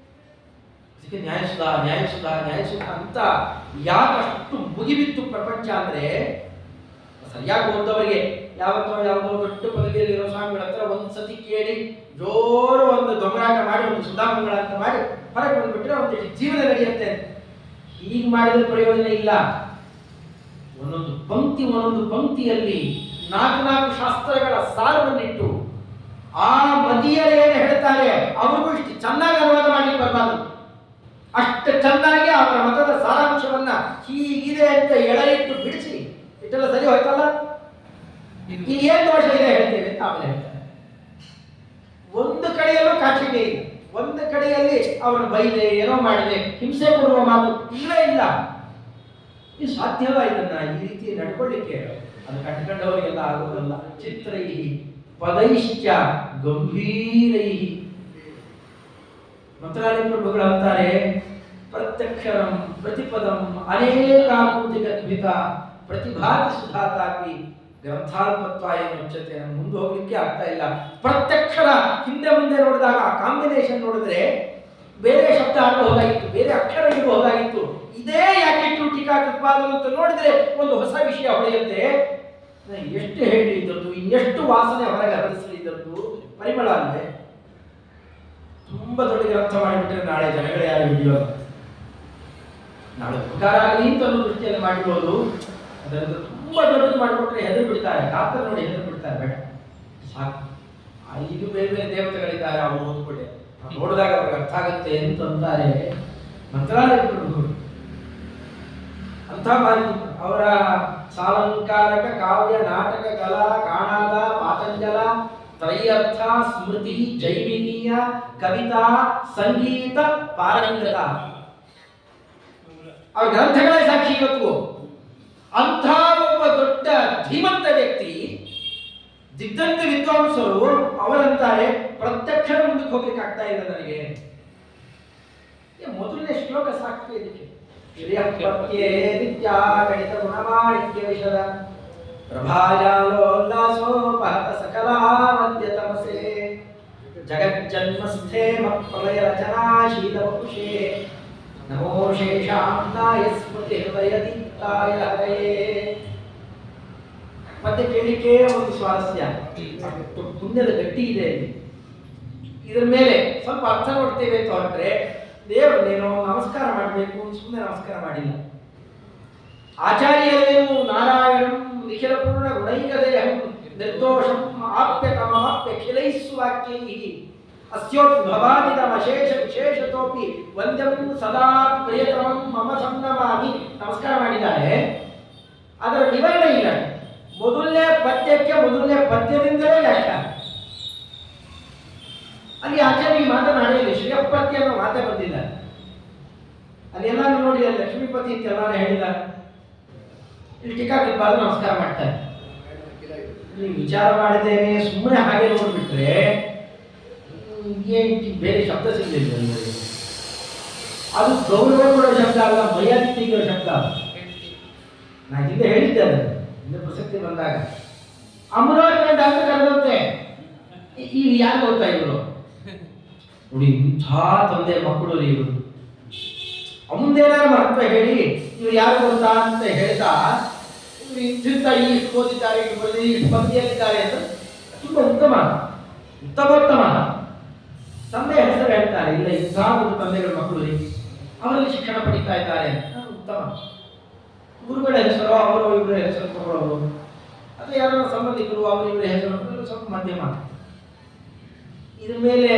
ಅದಕ್ಕೆ ನ್ಯಾಯಸುಧಾ ನ್ಯಾಯಸುಧಾ ನ್ಯಾಯಸುಧಾ ಅಂತ ಯಾಕಷ್ಟು ಮುಗಿಬಿತ್ತು ಪ್ರಪಂಚ ಅಂದ್ರೆ, ಸರಿಯಾಗಿ ಓದವರಿಗೆ ಯಾವತ್ತೋ ಯಾವುದೋ ದೊಡ್ಡ ಪದವಿಯಲ್ಲಿರೋ ಸ್ವಾಮಿಗಳ ಹತ್ರ ಒಂದ್ಸತಿ ಕೇಳಿ ಜೋರು ಒಂದು ದೊಂಬರಾಟ ಮಾಡಿ ಒಂದು ಸುಧಾಮಂಗಳ ಅಂತ ಮಾಡಿ ಹೊರಗೆ ಬಂದ್ಬಿಟ್ರೆ ಒಂದು ಜೀವನ ನಡೆಯುತ್ತೆ. ಹೀಗೆ ಮಾಡಿದ ಪ್ರಯೋಜನ ಇಲ್ಲ. ಒಂದೊಂದು ಪಂಕ್ತಿಯಲ್ಲಿ 4 ಶಾಸ್ತ್ರಗಳ ಸಾರವನ್ನಿಟ್ಟು ಆ ಮದಿಯರು ಏನು ಹೇಳ್ತಾರೆ ಅವ್ರಿಗೂ ಇಷ್ಟು ಚೆನ್ನಾಗಿ ಅನುವಾದ ಮಾಡ್ಲಿಕ್ಕೆ ಬರಬಾರ್ದು. ಅಷ್ಟು ಚೆನ್ನಾಗಿ ಅವರ ಮತದ ಸಾರಾಂಶವನ್ನ ಹೀಗಿದೆ ಅಂತ ಎಳೆಯಿಟ್ಟು ಬಿಡಿಸಿ ಇಟ್ಟೆಲ್ಲ ಸರಿ ಹೋಯ್ತಲ್ಲ, ಇಲ್ಲಿ ಏನ್ ದೋಷ ಇದೆ ಹೇಳ್ತೇವೆ ಅಂತ ಆಮೇಲೆ ಹೇಳ್ತಾರೆ. ಒಂದು ಕಡೆಯಲ್ಲೂ ಕಾಠಿಣ್ಯ ಇದೆ, ಒಂದು ಕಡೆಯಲ್ಲಿ ಅವನು ಬೈದೆ ಏನೋ ಮಾಡಿದೆ ಹಿಂಸೆ ಕೊಡುವ ಮಾತು ಇಲ್ಲೇ ಇಲ್ಲ. ಇದು ಸಾಧ್ಯವ ಇದನ್ನ ಈ ರೀತಿ ನಡ್ಕೊಳ್ಳಿಕ್ಕೆ? ಅದು ಕಟ್ಕೊಂಡವರಿಗೆಲ್ಲ ಆಗೋದಲ್ಲ. ಚಿತ್ರೈ ಪದೈಶ್ಚ ಗಂಭೀರೈ. ಮಂತ್ರಾಲಯ ಪ್ರಭುಗಳು ಅಂತಾರೆ, ಪ್ರತ್ಯಕ್ಷರಂ ಪ್ರತಿಪದಂ ಅನೇಕಾಕೃತಿ ಕಲ್ಪಿತ ಪ್ರತಿಭಾತಿ ಸುಧಾತಾಪಿ ಗ್ರಂಥಾಲ್ಪತ್ವಾಯ ಮುಚ್ಚತೆ. ಮುಂದೆ ಹೋಗ್ಲಿಕ್ಕೆ ಆಗ್ತಾ ಇಲ್ಲ. ಪ್ರತ್ಯಕ್ಷರ ಹಿಂದೆ ಮುಂದೆ ನೋಡಿದಾಗ ಆ ಕಾಂಬಿನೇಷನ್ ನೋಡಿದ್ರೆ ಬೇರೆ ಶಬ್ದ ಆಡಬಹುದಾಗಿತ್ತು, ಬೇರೆ ಅಕ್ಷರ ಇರಬಹುದಾಗಿತ್ತು. ಇದೇ ಯಾಕೆ ಟೀಕಾ ಕೃಪಾದಲು ಅಂತ ನೋಡಿದ್ರೆ ಒಂದು ಹೊಸ ವಿಷಯ ಹೊಳೆಯುತ್ತೆ. ಎಷ್ಟು ಹೇಳಿ ಇದ್ದದ್ದು, ಇನ್ನೆಷ್ಟು ವಾಸನೆ ಹೊರಗೆ ಹರಿಸಲಿ ಇದ್ದದ್ದು, ಪರಿಮಳ ಅಂದ್ರೆ ತುಂಬಾ ದೊಡ್ಡ ಗ್ರಂಥ ಮಾಡಿಬಿಟ್ರೆ ನಾಳೆ ಜನಗಳು ಯಾರು ಹಿಡಿಯೋದು, ನಾಳೆ ಉಪಕಾರ ಆಗಲಿ ಅಂತ ಅನ್ನೋ ದೃಷ್ಟಿಯಲ್ಲಿ ಮಾಡಿರೋದು. ಅದರಿಂದ ತುಂಬಾ ದೊಡ್ಡದು ಮಾಡಿಬಿಟ್ರೆ ಹೆದರು ಬಿಡ್ತಾರೆ, ಗಾತ್ರ ನೋಡಿ ಹೆದರು ಬಿಡ್ತಾರೆ. ಬೇಡ ಸಾಕು. ಇದು ಬೇರೆ ಬೇರೆ ದೇವತೆಗಳಿದ್ದಾರೆ, ಅವರು ಓದ್ಬಿಟ್ಟೆ ನೋಡಿದಾಗ ಅವ್ರಿಗೆ ಅರ್ಥ ಆಗುತ್ತೆ ಅಂತ ಅಂತಾರೆ ಮಂತ್ರಾಲಯ ಪ್ರಭುಗಳು. ಅಂತ ಅವರ ಸಾಲಂಕಾರಕ ಕಾವ್ಯ ನಾಟಕ ಕಲಾ ಕಾಣಾದ ಪಾತಂಜಲ ತ್ರಯರ್ಥ ಸ್ಮೃತಿ ಜೈಮಿನೀಯ ಕವಿತಾ ಸಂಗೀತ ಪಾರಂಗತ ಅವ್ರ ಗ್ರಂಥಗಳೇ ಸಾಕ್ಷಿ ಇವತ್ತು. ಅಂಥ ಒಬ್ಬ ದೊಡ್ಡ ಧೀಮಂತ ವ್ಯಕ್ತಿ, ದಿಗ್ಗಂತ ವಿದ್ವಾಂಸರು ಅವರಂತಾರೆ, ಪ್ರತ್ಯಕ್ಷ ಮುಂದಕ್ಕೆ ಹೋಗ್ಲಿಕ್ಕೆ ಆಗ್ತಾ ಇಲ್ಲ ನನಗೆ. ಮೊದಲನೇ ಶ್ಲೋಕ ಸಾಕ್ತದೆ ಇದಕ್ಕೆ. ಶ್ರೀಯಪತ್ಯೇ ನಿತ್ಯಾಗಣಿತ ಗುಣಮಾಣಿಕ್ಯ ವಿಶದ ಪ್ರಭಾಜಾಲೋಲ್ಲಾಸೋಪಹತ ಸಕಲಾವದ್ಯ ತಮಸೆ ಜಗಜ್ಜನ್ಮಸ್ಥೆ ಮತ್ಪ್ರಲಯ ರಚನಾಶೀಲ ವಪುಷೇ ನಮೋ ಶೇಷಾಂನಾಯ ಸ್ಮೃತಿ ಹೃದಯ ದೀಪ್ತಾಯ ಹರಯೇ. ಮತ್ತೆ ಕೇಳಿಕೆ ಒಂದು ಸ್ವಾರಸ್ಯ, ಪುಣ್ಯದ ಗಟ್ಟಿ ಇದೆ. ಇದರ ಮೇಲೆ ಸ್ವಲ್ಪ ಅರ್ಥ ನೋಡ್ತೇವೆ ಅಂತ ಹೊರಟ್ರೆ, ದೇವರನ್ನೇನೋ ನಮಸ್ಕಾರ ಮಾಡಬೇಕು ಸುಮ್ಮನೆ ನಮಸ್ಕಾರ ಮಾಡಿಲ್ಲ. ಆಚಾರ್ಯರೇನು ನಾರಾಯಣಂ ನಿಖಿಲ ಪೂರ್ಣ ಗುಣೈಕ ದೇಹಂ ನಿರ್ದೋಷಂ ಆಪ್ಯತಮಾಪ್ಯ ಖಿಲೈಸ್ವಾಕ್ಯೈಃ ಅಸ್ಯೋದ್ಭವಾದಿತಮ ಶೇಷ ವಿಶೇಷತೋಪಿ ವಂದ್ಯಂ ಸದಾ ಪ್ರಿಯತಮಂ ಮಮ ಸಂನಮಾಮಿ ನಮಸ್ಕಾರ ಮಾಡಿದ್ದಾರೆ. ಅದರ ವಿವರಣೆ ಇಲ್ಲ. ಮೊದಲನೇ ಪದ್ಯಕ್ಕೆ ಮೊದಲನೇ ಪದ್ಯದಿಂದಲೇ ವ್ಯಾಖ್ಯಾನ. ಅಲ್ಲಿ ಆಚಾರ್ಯ ಮಾತನಾಡಿಲ್ಲ, ಶ್ರೀಯಪತಿ ಅನ್ನೋ ಮಾತೇ ಬಂದಿಲ್ಲ. ಅಲ್ಲಿ ಎಲ್ಲಾನು ನೋಡಿ ಲಕ್ಷ್ಮೀಪತಿ ಅಂತ ಎಲ್ಲಾನು ಹೇಳಿದ್ದಾರೆ. ಇಲ್ಲಿ ಟೀಕಾಕೃತ್ಪಾದರು ನಮಸ್ಕಾರ ಮಾಡ್ತಾರೆ. ನೀವು ವಿಚಾರ ಮಾಡಿದ್ದೇನೆ ಸುಮ್ಮನೆ ಹಾಗೆ ನೋಡ್ಬಿಟ್ರೆ ಏನು ಬೇರೆ ಶಬ್ದ ಸಿಗಲಿಲ್ಲ. ಅದು ಗೌರವ ಕೊಡೋ ಶಬ್ದ ಅಲ್ಲ, ಮರ್ಯಾದೆ ತೆಗೆಯೋ ಶಬ್ದ. ನಾ ಹಿಂದೆ ಹೇಳಿದ್ದೆ, ಅದು ಹಿಂದೆ ಪ್ರಸಕ್ತಿ ಬಂದಾಗ ಅಮರಾವತಿ ಅಂತ ಕರೆದಂತೆ. ಈ ಯಾರು ಗೊತ್ತಾ ಇವರು? ನೋಡಿ, ಇಂಥ ತಂದೆ ಮಕ್ಕಳು ಇವರು. ಮುಂದೇನಾದ್ರು ಮಹತ್ವ ಹೇಳಿ ಇವ್ರು ಯಾರು ಗೊತ್ತಾ ಅಂತ ಹೇಳ್ತಾ, ಇವರು ಇಂಥ ಇಷ್ಟು ಓದಿದ್ದಾರೆ, ಇಷ್ಟು ಪದವಿಯಲ್ಲಿದ್ದಾರೆ ಅಂತ ತುಂಬ ಉತ್ತಮೋತ್ತಮ ತಂದೆ ಹೆಸರು ಹೇಳ್ತಾರೆ. ಇಲ್ಲ, ಇಂಥ ಒಂದು ತಂದೆಗಳ ಮಕ್ಕಳು ಅವರಲ್ಲಿ ಶಿಕ್ಷಣ ಪಡಿತಾ ಇದ್ದಾರೆ, ಉತ್ತಮ. ಗುರುಗಳ ಹೆಸರು ಅವರು ಇವರ ಹೆಸರು ತಗೊಳ್ಳೋರು, ಅಥವಾ ಯಾರೋ ಸಂಬಂಧಿಕರು ಅವರು ಇವರ ಹೆಸರು ಸ್ವಲ್ಪ ಮಧ್ಯಮ. ಇದ್ರ ಮೇಲೆ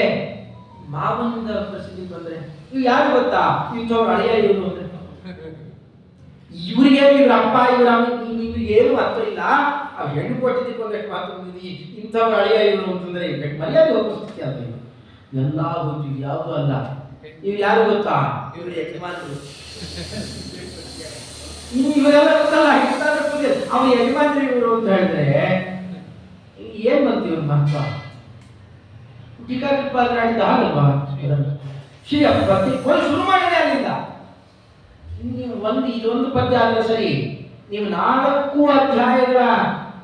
ಮಾವನದ ಪ್ರಸಿದ್ಧಿ ಬಂದ್ರೆ ಇವು ಯಾರು ಗೊತ್ತಾ? ಇಂಥವ್ರು ಅಳಿಯ ಇವರು ಅಂದ್ರೆ ಇವರಿಗೆ ಇವ್ರ ಅಪ್ಪ ಇವರ ಇವ್ರಿಗೆ ಏನು ಅರ್ಥ ಇಲ್ಲ. ಆ ಹೆಣ್ಣು ಕೊಟ್ಟಿದ್ದಕ್ಕೆ ಒಂದಷ್ಟು ಮಾತು ಬಂದಿದ್ದೀವಿ, ಇಂಥವ್ರು ಅಳಿಯ ಇವರು ಅಂತಂದ್ರೆ ಮರ್ಯಾದೆ ಹೋಗೋ ಸ್ಥಿತಿ ಅಲ್ಲ. ಎಲ್ಲ ಹೋಗ್ತೀವಿ, ಯಾವುದು ಅಲ್ಲ. ಇವ್ರು ಯಾರು ಗೊತ್ತಾ? ಇವರು ಯಜಮಾನರು. ಇವರೆಲ್ಲ ಗೊತ್ತಲ್ಲ, ಅವ್ರ ಯಜಮಾನ್ರಿ ಇವರು ಅಂತ ಹೇಳಿದ್ರೆ ಏನ್ ಬಂತು ಇವ್ರ ಮಹತ್ವ? ಟೀಕಾಕೃತ್ಪಾದರಾಡಿದ್ದ ಹಾಗಲ್ವಾ? ಶ್ರೀಯಪತಿ ಶುರು ಮಾಡಿದೆ ಅಲ್ಲಿಂದ. ನೀವು ಇದೊಂದು ಪದ್ಯ ಆದ್ರೆ ಸರಿ, ನೀವು 4 ಅಧ್ಯಾಯಗಳ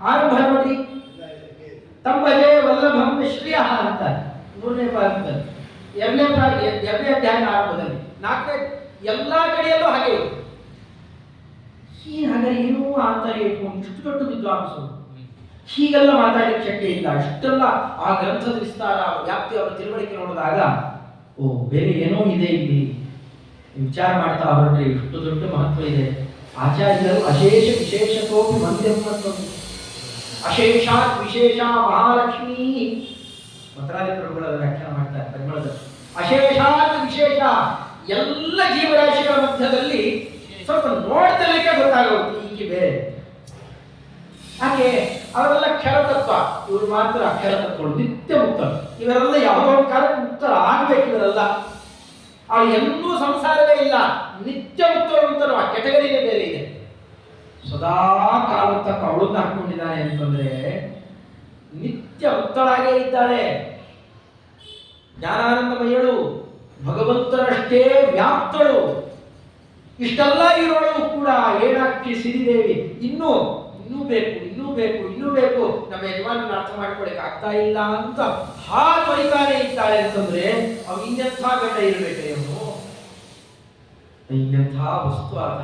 ಆರಂಭ ನೋಡಿ. ತಂಬಜೆ ವಲ್ಲಭಂ ಶ್ರೀಯ ಅಂತ 3ನೇ ಪಾದದಲ್ಲಿ, 2ನೇ ಅಧ್ಯಾಯದ ಆರಂಭದಲ್ಲಿ, 4ನೇ ಎಲ್ಲಾ ಕಡೆಯಲ್ಲೂ ಹಾಗೆ. ಹಾಗಾದ್ರೆ ಏನೋ ಆಂತರ ಇಟ್ಕೊಂಡು ಇಷ್ಟು ದೊಡ್ಡ ವಿದ್ವಾಂಸರು ಹೀಗೆಲ್ಲ ಮಾತಾಡಲಿಕ್ಕೆ ಶಕ್ತಿ ಇಲ್ಲ. ಇಷ್ಟೆಲ್ಲ ಆ ಗ್ರಂಥದ ವಿಸ್ತಾರ, ವ್ಯಾಪ್ತಿ, ಅವರ ತಿಳುವಳಿಕೆ ನೋಡಿದಾಗ ಬೇರೆ ಏನೋ ಇದೆ ಇಲ್ಲಿ. ವಿಚಾರ ಮಾಡ್ತಾ ಹೊರಟ್ರೆ ಇಷ್ಟು ದೊಡ್ಡ ಮಹತ್ವ ಇದೆ. ಆಚಾರ್ಯರು ಅಶೇಷ ವಿಶೇಷತೋಪಿ ಮಂದ್ಯಂ ಮತ್ತು ಅಶೇಷಾತ್ ವಿಶೇಷ ಮಹಾಲಕ್ಷ್ಮೀ ಮಂತ್ರಾಲಯ ಪ್ರಭುಗಳ ವ್ಯಾಖ್ಯಾನ ಮಾಡ್ತಾರೆ ಪರಿಮಳದ. ಅಶೇಷಾತ್ ವಿಶೇಷ ಎಲ್ಲ ಜೀವರಾಶಿಗಳ ಮಧ್ಯದಲ್ಲಿ ಸ್ವಲ್ಪ ನೋಡ್ತಲಿಕ್ಕೆ ಗೊತ್ತಾಗುತ್ತೆ ಹೀಗೆ ಬೇರೆ. ಹಾಗೆ ಅವರೆಲ್ಲ ಕ್ಷರತತ್ವ, ಇವರು ಮಾತ್ರ ಅಕ್ಷರತತ್ವಗಳು, ನಿತ್ಯ ಮುಕ್ತರು. ಇವರೆಲ್ಲ ಯಾವುದೋ ಒಂದು ಕಾಲಕ್ಕೆ ಮುಕ್ತರ ಆಗ್ಬೇಕು. ಇವರೆಲ್ಲ ಅವ್ರು ಎಂದೂ ಸಂಸಾರವೇ ಇಲ್ಲ, ನಿತ್ಯ ಮುಕ್ತರು ಅಂತ ಆ ಕೆಟಗರಿನೇ ಬೇರೆ ಇದೆ. ಸದಾ ಕಾಲ ತಕ್ಕ ಅವಳನ್ನ ಹಾಕೊಂಡಿದ್ದಾನೆ ಅಂತಂದ್ರೆ ನಿತ್ಯ ಮುಕ್ತಳಾಗೇ ಇದ್ದಾಳೆ. ಜ್ಞಾನಾನಂದಮಯಳು, ಭಗವಂತನಷ್ಟೇ ವ್ಯಾಪ್ತಳು. ಇಷ್ಟೆಲ್ಲ ಇರೋಳು ಕೂಡ ಏನಾಕ್ಷಿ ಸಿರಿದೇವಿ ಇನ್ನೂ ಬೇಕು, ಇನ್ನೂ ಬೇಕು, ಇನ್ನೂ ಬೇಕು, ನಮ್ಮ ಯಜಮಾನನ ಅರ್ಥ ಮಾಡ್ಕೊಳಕ್ಕೆ ಆಗ್ತಾ ಇಲ್ಲ ಅಂತ ತೊಳಿತಾನೆ ಇದ್ದಾಳೆ ಅಂತಂದ್ರೆ ಅವ್ ಇನ್ನೆಂಥ ಗಂಡ ಇರ್ಬೇಕೆ, ಅವನು ಇನ್ನೆಂಥ ವಸ್ತು ಆದ.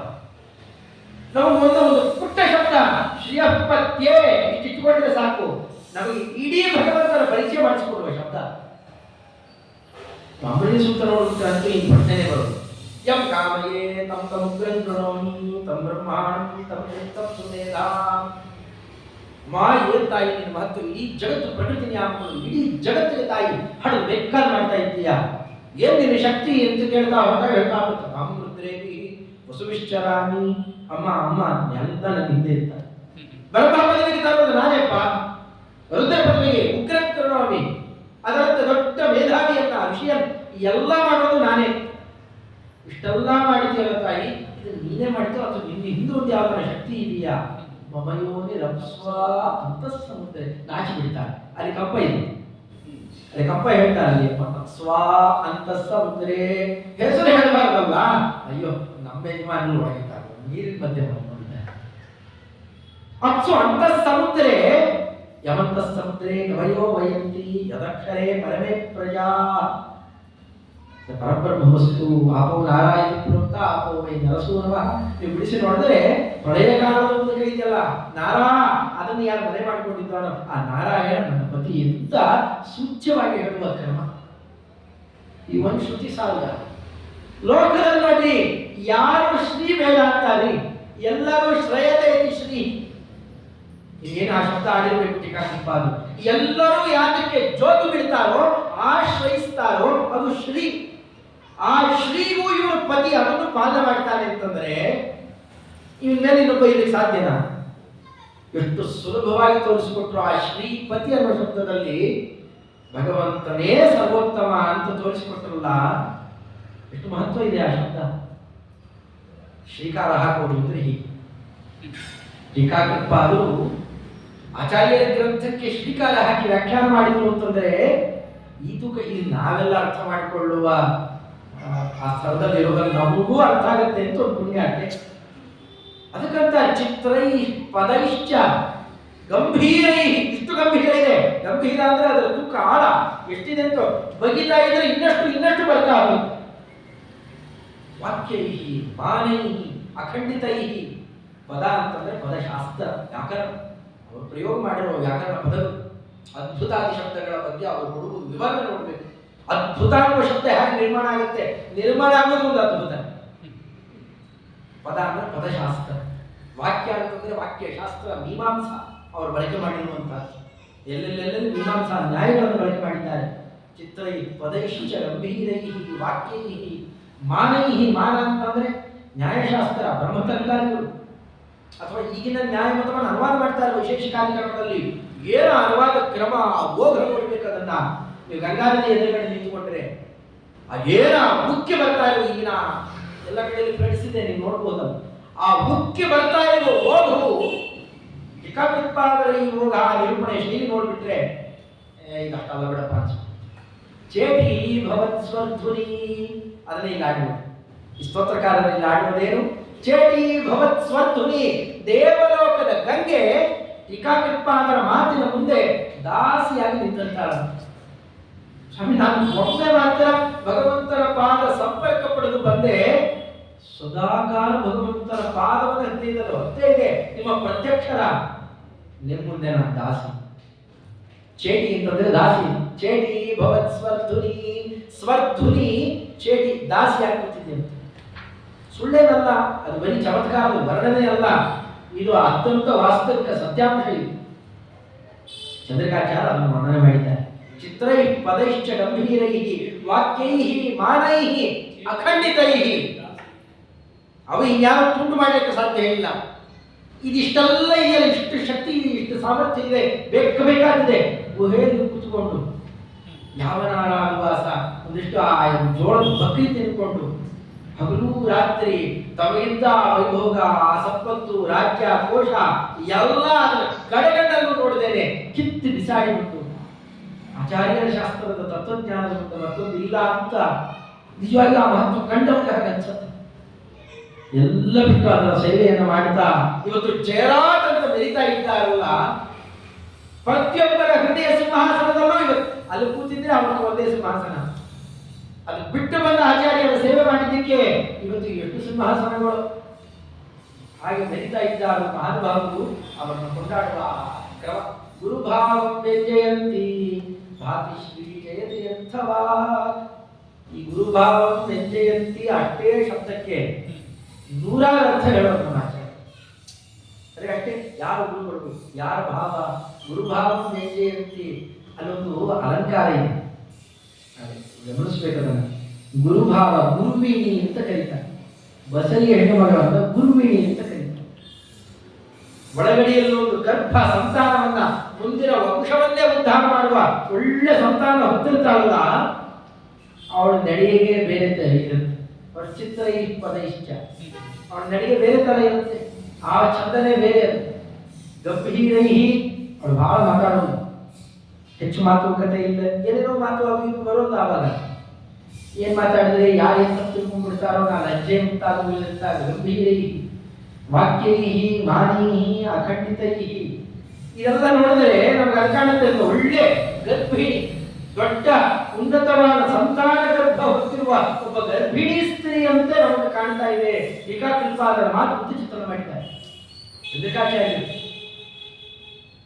ನಾವು ಒಂದು ಪುಟ್ಟ ಶಬ್ದ ಶ್ರೀಯಪತ್ಯೆ ಇಟ್ಟಿಟ್ಕೊಂಡ್ರೆ ಸಾಕು, ನಮಗೆ ಇಡೀ ಭಗವಂತನ ಪರಿಚಯ ಮಾಡಿಸಿಕೊಡುವ ಶಬ್ದ. ಮಾಮೂಲಿ ಸೂತ್ರ ನೋಡುತ್ತಂತೂ ಈ ಪ್ರಶ್ನೆ ಬರೋದು. ಯಂ ಕಾಮಯೇ ತಂ ಸಮುದ್ರಂ ಪ್ರಣೋಮಿ ತಂ ಬ್ರಹ್ಮಾಣಂ ತಂ ಚಿತ್ತಂ ಸುಮೇಧಾಂ. ಏನ್ ತಾಯಿ ನಿನ್ನ ಮಹತ್ವ, ಇಡೀ ಜಗತ್ತು ಪ್ರಕೃತಿನಿ ಹಾಕೊಂಡು ಇಡೀ ಜಗತ್ತಿಗೆ ತಾಯಿ ಹಾಡು ಬೇಕಾದ ಮಾಡ್ತಾ ಇದ್ದೀಯಾ, ಏನ್ ನಿನ್ನ ಶಕ್ತಿ ಅಂತ ಕೇಳ್ತಾ ಹೊರಟಾಗ ಹೇಳ್ತಾ ಹೋಗ್ತಾ ಅಹಂ ರುದ್ರೇವಿ ವಸುವಿಶ್ಚರಾಮಿ. ಅಮ್ಮ ಎಲ್ಲ ನನ್ನ ಹಿಂದೆ ಇರ್ತಾರೆ. ಬ್ರಹ್ಮಪದವಿಗೆ ತರೋದು ನಾನೇಪ್ಪ, ರುದ್ರ ಪದವಿಗೆ ಉಗ್ರ ಕರುಣಾಮಿ, ಅದರಂತ ದೊಡ್ಡ ಮೇಧಾವಿಯನ್ನ ವಿಷಯ ಎಲ್ಲ ಮಾಡೋದು ನಾನೇ. ಇಷ್ಟೆಲ್ಲ ಮಾಡಿದ್ಯಲ್ಲ ತಾಯಿ, ಇದು ನೀನೇ ಮಾಡ್ತೀವ ಅಥವಾ ನಿನ್ನ ಹಿಂದೆ ಒಂದು ಯಾವ ಶಕ್ತಿ ಇದೆಯಾ? ಮಮಯೋನಿ ರಪ್ಸ್ವ ಅಂತ ಸಮುದ್ರ ನಾಚಿ ಬಿಡ್ತಾರೆ. ಅಲ್ಲಿ ಕಪ್ಪ ಇದೆ, ಅಲ್ಲಿ ಕಪ್ಪ ಹೇಳ್ತಾರೆ ಅಲ್ಲಿ ಸ್ವ ಅಂತ ಸಮುದ್ರೆ ಹೆಸರು ಹೇಳಬಾರ್ದಲ್ಲ. ಅಯ್ಯೋ ನಮ್ಮ ಯಜಮಾನರು ಹೊರಗಿದ್ದಾರೆ, ನೀರಿನ ಮಧ್ಯೆ ಮಾಡ್ಕೊಂಡಿದ್ದಾರೆ. ಅಪ್ಸು ಅಂತ ಸಮುದ್ರೆ ಯಮಂತ ಸಮುದ್ರೆ ಕವಯೋ ವಯಂತಿ ಯದಕ್ಷರೇ ಪರಮೇ ಪ್ರಜಾ ಪರಬ್ರಹ್ಮವಸ್ತು ಆಪೋ ನಾರಾಯಣ ಪ್ರೋಕ್ತ ಆಪೋ ವೈ ನರಸೂನವ. ನೀವು ಬಿಡಿಸಿ ನೋಡಿದ್ರೆ ಪ್ರಳಯ ಕಾಲದ ಒಂದು ಇದೆಯಲ್ಲ ನಾರಾ, ಅದನ್ನು ಯಾರು ಮನೆ ಮಾಡಿಕೊಂಡಿದ್ದಾನೋ ಆ ನಾರಾಯಣ ನನ್ನ ಪತಿ ಅಂತ ಸೂಚ್ಯವಾಗಿ ಹೇಳುವ ಕ್ರಮ. ಈ ಒಂದು ಶ್ರುತಿ ಸಾಲ. ಲೋಕದಲ್ಲಿ ನೋಡಿ ಯಾರು ಶ್ರೀ ಬೇಡ ಅಂತಾರೆ, ಎಲ್ಲರೂ ಶ್ರೇಯತೆ ಶ್ರೀ. ಏನು ಆ ಶಬ್ದ ಆಡಿರ್ಬೇಕು ಟೀಕಾಕೃತ್ಪಾದರು. ಎಲ್ಲರೂ ಯಾತಕ್ಕೆ ಜೋತು ಬಿಡ್ತಾರೋ ಆಶ್ರಯಿಸ್ತಾರೋ ಅದು ಶ್ರೀ. ಆ ಶ್ರೀಗೂ ಇವನು ಪತಿ ಅದನ್ನು ಪಾಲನೆ ಮಾಡ್ತಾನೆ ಅಂತಂದ್ರೆ ಇವನ ಮೇಲೆ ಇನ್ನೊಬ್ಬ ಇರಲಿಕ್ಕೆ ಸಾಧ್ಯನಾ? ಎಷ್ಟು ಸುಲಭವಾಗಿ ತೋರಿಸಿಕೊಟ್ರು ಆ ಶ್ರೀಪತಿ ಅನ್ನೋ ಶಬ್ದದಲ್ಲಿ ಭಗವಂತನೇ ಸರ್ವೋತ್ತಮ ಅಂತ ತೋರಿಸಿಕೊಟ್ರಲ್ಲ. ಎಷ್ಟು ಮಹತ್ವ ಇದೆ ಆ ಶಬ್ದ. ಶ್ರೀಕಾರ ಹಾಕೋದು ಅಂದ್ರೆ ಹೀಗೆ. ಟೀಕಾಕೃತ್ಪಾದರು ಆಚಾರ್ಯರ ಗ್ರಂಥಕ್ಕೆ ಶ್ರೀಕಾರ ಹಾಕಿ ವ್ಯಾಖ್ಯಾನ ಮಾಡಿದ್ರು ಅಂತಂದ್ರೆ ಇದು ನಾವೆಲ್ಲ ಅರ್ಥ ಮಾಡಿಕೊಳ್ಳುವ ಆ ಸ್ಥಳದಲ್ಲಿ ಇರೋದ್ರಲ್ಲಿ ನಮಗೂ ಅರ್ಥ ಆಗುತ್ತೆ ಅಂತ ಒಂದು ಪುಣ್ಯಾಟೆ. ಅದಕ್ಕಂತ ಚಿತ್ರೈ ಪದೈಶ್ಚ ಗಂಭೀರೈ, ಇಷ್ಟು ಗಂಭೀರ ಇದೆ. ಗಂಭೀರ ಅಂದ್ರೆ ಅದರ ತೂಕ ಆಳ ಎಷ್ಟಿದೆ ಅಂತ ಬಗಿತಾ ಇದ್ರೆ ಇನ್ನಷ್ಟು ಬರ್ತಾ ಹೋಗುತ್ತೆ. ವಾಕ್ಯೈ ಮಾನೈ ಅಖಂಡಿತೈ. ಪದ ಅಂತಂದ್ರೆ ಪದಶಾಸ್ತ್ರ ವ್ಯಾಕರಣ, ಅವರು ಪ್ರಯೋಗ ಮಾಡಿರುವ ವ್ಯಾಕರಣ ಪದಗಳು, ಅದ್ಭುತಾದಿ ಶಬ್ದಗಳ ಬಗ್ಗೆ ಅವರು ಕೊಡುವ ವಿವರಣೆ ನೋಡಬೇಕು. ಅದ್ಭುತ ಅನ್ನುವ ಶಬ್ದ ಹೇಗೆ ನಿರ್ಮಾಣ ಆಗುತ್ತೆ? ನಿರ್ಮಾಣ ಆಗೋದು ಒಂದು ಅದ್ಭುತ. ಪದ ಅಂದ್ರೆ ಪದಶಾಸ್ತ್ರ, ವಾಕ್ಯ ಅಂತಂದ್ರೆ ವಾಕ್ಯಶಾಸ್ತ್ರ, ಮೀಮಾಂಸಾ ಅವರು ಬಳಕೆ ಮಾಡಿರುವಂತಹದ್ದು. ಎಲ್ಲೆಲ್ಲೆಲ್ಲಿ ಮೀಮಾಂಸಾ ನ್ಯಾಯಗಳನ್ನು ಬಳಕೆ ಮಾಡಿದ್ದಾರೆ. ಚಿತ್ರೈ ಪದೈಶ್ಚ ಗಂಭೀರೈ ವಾಕ್ಯೈ ಮಾನೈ. ಮಾನ ಅಂತಂದ್ರೆ ನ್ಯಾಯಶಾಸ್ತ್ರ, ಬ್ರಹ್ಮತರ್ಕಾರಿಗಳು ಅಥವಾ ಈಗಿನ ನ್ಯಾಯಮತವನ್ನು ಅನುವಾದ ಮಾಡ್ತಾರೆ ವಿಶೇಷ ಕಾರ್ಯಕ್ರಮದಲ್ಲಿ. ಏನು ಅನುವಾದ ಕ್ರಮ ಓಘ ನೋಡ್ಬೇಕು. ಅದನ್ನ ನೀವು ಗಂಗಾನದಿ ಎದುರುಗಡೆ ನಿಂತುಕೊಂಡ್ರೆ ಅದೇನ ಮುಖ್ಯ ಬರ್ತಾ ಇರೋ ಈಗಿನ ಎಲ್ಲ ಕಡೆಯಲ್ಲಿ ಫ್ರೆಂಡ್ಸ್ ಇದೆ, ನೀವು ನೋಡ್ಬೋದು. ಆ ಮುಖ್ಯ ಬರ್ತಾ ಇರೋ ಓಘವು ಟೀಕಾಕೃತ್ಪಾದರ ಈ ಓಘ ನಿರೂಪಣೆ ಶೈಲಿ ನೋಡ್ಬಿಟ್ರೆ ಈಗ ಅಷ್ಟಲ್ಲ ಬಿಡಪ್ಪ ಅನ್ಸ. ಚೇಟಿ ಭವತ್ ಸ್ವರ್ಧುನಿ ಅದನ್ನೇ ಇಲ್ಲಿ ಆಡುವುದು. ಈ ಸ್ತೋತ್ರಕಾರರಲ್ಲಿ ಆಡುವುದೇನು? ಚೇಟಿ ಭವತ್ ಸ್ವರ್ಧುನಿ. ದೇವಲೋಕದ ಗಂಗೆ ಟೀಕಾಕೃತ್ಪಾದರ ಮಾತಿನ ಮುಂದೆ ದಾಸಿಯಾಗಿ ನಿಂತಿರ್ತಾಳ. ಸ್ವಾಮಿ, ನಾನು ಒಮ್ಮೆ ಮಾತ್ರ ಭಗವಂತನ ಪಾದ ಸಂಪರ್ಕ ಪಡೆದು ಬಂದೆ, ಸದಾಕಾಲ ಭಗವಂತನ ಪಾದವನ್ನು ಹೃದಯದಲ್ಲಿ ಹೊತ್ತೇ ಇದೆ. ನಿಮ್ಮ ಪ್ರತ್ಯಕ್ಷರ ನಿಮ್ಮ ಮುಂದೆ ನಾನು ದಾಸಿ. ಚೇಟಿ ಅಂತಂದ್ರೆ ದಾಸಿ. ಚೇಟಿ ಭವತ್ ಸ್ವರ್ಧುನಿ. ಸ್ವರ್ಧುನಿ ಚೇಟಿ ದಾಸಿ ಆಗ್ಬಿಟ್ಟಿದೆ. ಸುಳ್ಳೇನಲ್ಲ, ಅದು ಬರೀ ಚಮತ್ಕಾರದ ವರ್ಣನೆ ಅಲ್ಲ, ಇದು ಅತ್ಯಂತ ವಾಸ್ತವಿಕ ಸತ್ಯಾಂಶ. ಇದು ಚಂದ್ರಿಕಾಚಾರ್ಯ ಅದನ್ನು ವರ್ಣನೆ ಮಾಡಿದ್ದಾರೆ. ಚಿತ್ರೈ ಪದೈಶ್ಚ ಗಂಭೀರೈ ವಾಕ್ಯೈ ಮಾನೈ ಅಖಂಡಿತೈ. ಅವು ಇನ್ಯಾರು ತುಂಡು ಮಾಡಲಿಕ್ಕೆ ಸಾಧ್ಯ ಇಲ್ಲ. ಇದಿಷ್ಟೆಲ್ಲ ಇದೆಯಲ್ಲ, ಇಷ್ಟು ಶಕ್ತಿ, ಇಷ್ಟು ಸಾಮರ್ಥ್ಯ ಇದೆ, ಬೇಕಾದಿದೆ. ಗುಹೆಯಲ್ಲಿ ಕೂತ್ಕೊಂಡು ಯಾವನಾರಾವಾಸ ಒಂದಿಷ್ಟು ಆ ಜೋಳದ ಬಕ್ರಿ ತಿನ್ಕೊಂಡು ಹಗಲು ರಾತ್ರಿ ತಮಗಿದ್ದ ವೈಭೋಗ, ಸಂಪತ್ತು, ರಾಜ್ಯ, ಕೋಶ ಎಲ್ಲ ಕಡೆಗಣ್ಣಲ್ಲೂ ನೋಡಿದ್ದೇನೆ, ಕಿತ್ತು ಬಿಸಾಡಿಬಿಟ್ಟು ಆಚಾರ್ಯರ ಶಾಸ್ತ್ರದ ತತ್ವಜ್ಞಾನದ ಮತ್ತೊಂದು ಇಲ್ಲ ಅಂತ ನಿಜವಾಗಿ ಆ ಮಹತ್ವ ಕಂಡವರಿಗೆ ಹಾಗನ್ಸುತ್ತೆ. ಎಲ್ಲ ಬಿಟ್ಟು ಅದರ ಸೇವೆಯನ್ನು ಮಾಡ್ತಾ ಇವತ್ತು ಜಯರಾಟ್ ಅಂತ ಮೆರಿತಾ ಇದ್ದಾರಲ್ಲ, ಪ್ರತಿಯೊಬ್ಬರ ಹೃದಯ ಸಿಂಹಾಸನದಲ್ಲೂ ಇವತ್ತು ಅಲ್ಲಿ ಕೂತಿದ್ರೆ ಅವರಿಗೆ ಒಂದೇ ಸಿಂಹಾಸನ. ಅದು ಬಿಟ್ಟು ಬಂದ ಆಚಾರ್ಯರ ಸೇವೆ ಮಾಡಿದ್ದಕ್ಕೆ ಇವತ್ತು ಎಷ್ಟು ಸಿಂಹಾಸನಗಳು ಹಾಗೆ ಮೆರಿತಾ ಇದ್ದಾರೆ ಮಹಾನುಭಾವರು. ಅವರನ್ನು ಕೊಂಡಾಡುವ ಕ್ರಮ. ಗುರುಭಾವಂ ವ್ಯಂಜಯಂತಿ ಭಾತಿ ಶ್ರೀ ಜಯತಿ ಯಂಥವಾ. ಈ ಗುರುಭಾವಂ ವ್ಯಂಜಯಂತಿ ಅಷ್ಟೇ ಶಬ್ದಕ್ಕೆ ನೂರಾರು ಅರ್ಥ ಹೇಳೋದು ನಮ್ಮ ಆಚಾರ್ಯ. ಅದೇ ಅಷ್ಟೇ, ಯಾರ ಗುರುಗಳು, ಯಾರ ಭಾವ. ಗುರುಭಾವಂ ವ್ಯಂಜಯಂತಿ ಅಲ್ಲೊಂದು ಅಲಂಕಾರ ಇದೆ, ಗಮನಿಸ್ಬೇಕದನ್ನು. ಗುರುಭಾವ, ಗುರುವಿಣಿ ಅಂತ ಕರೀತಾರೆ. ಬಸರಿಯ ಹೆಣ್ಣು ಮಗಳನ್ನ ಗುರುವಿಣಿ ಅಂತ ಕರೀತಾರೆ. ಒಳಗಡೆಯಲ್ಲಿ ಒಂದು ಗರ್ಭ ಸಂತಾನವನ್ನ, ಮುಂದಿನ ವಂಶವನ್ನೇ ಉದ್ಧಾರ ಮಾಡುವ ಒಳ್ಳೆ ಸಂತಾನ ಹೊತ್ತಿರ್ತಾಳಲ್ಲ, ಅವಳ ನಡೆಯೇ ಬೇರೆ ಇರುತ್ತೆ. ವರ್ಷ ಚಿತ್ರೈ ಪದೈಶ್ಚ. ಅವನ ನಡಿಗೆ ಬೇರೆ ತರ ಇರುತ್ತೆ, ಆ ಚಂದನೆ ಬೇರೆ ಅದು. ಗಂಭೀರೈಹಿ, ಅವಳು ಬಹಳ ಮಾತಾಡೋದು, ಹೆಚ್ಚು ಮಾತುಕತೆ ಇಲ್ಲ, ಏನೇನೋ ಮಾತು ಅವು ಇವು ಬರೋದು. ಆವಾಗ ಏನ್ ಮಾತಾಡಿದ್ರೆ ಯಾರು ಏನ್ ತಪ್ಪು ತಿಳ್ಕೊಂಡ್ಬಿಡ್ತಾರೋ, ನಾನು ಲಜ್ಜೆ ಮುಂತಾದ ಗಂಭೀರೈಹಿ ವಾಕ್ಯೈಹಿ ವಾಣೀಹಿ ಅಖಂಡಿತೈಹಿ. ಇದೆಲ್ಲ ನೋಡಿದ್ರೆ ನಮ್ಗೆ ಅರ್ಥ ಕಾಣುತ್ತೆ, ಒಳ್ಳೆ ಗರ್ಭಿಣಿ, ದೊಡ್ಡ ಉನ್ನತವಾದ ಸಂತಾನ ಗರ್ಭ ಹೊತ್ತಿರುವ ಒಬ್ಬ ಗರ್ಭಿಣಿ ಸ್ತ್ರೀ ಅಂತ ನಮಗೆ ಕಾಣ್ತಾ ಇದೆ. ಟೀಕಾಕೃತ್ಪಾದರ ಮಾತು ಬುದ್ಧಿ ಚಿತ್ರಣ ಮಾಡಿದ್ದಾರೆ ಲಿಂಗಾಚಾರ್ಯರು.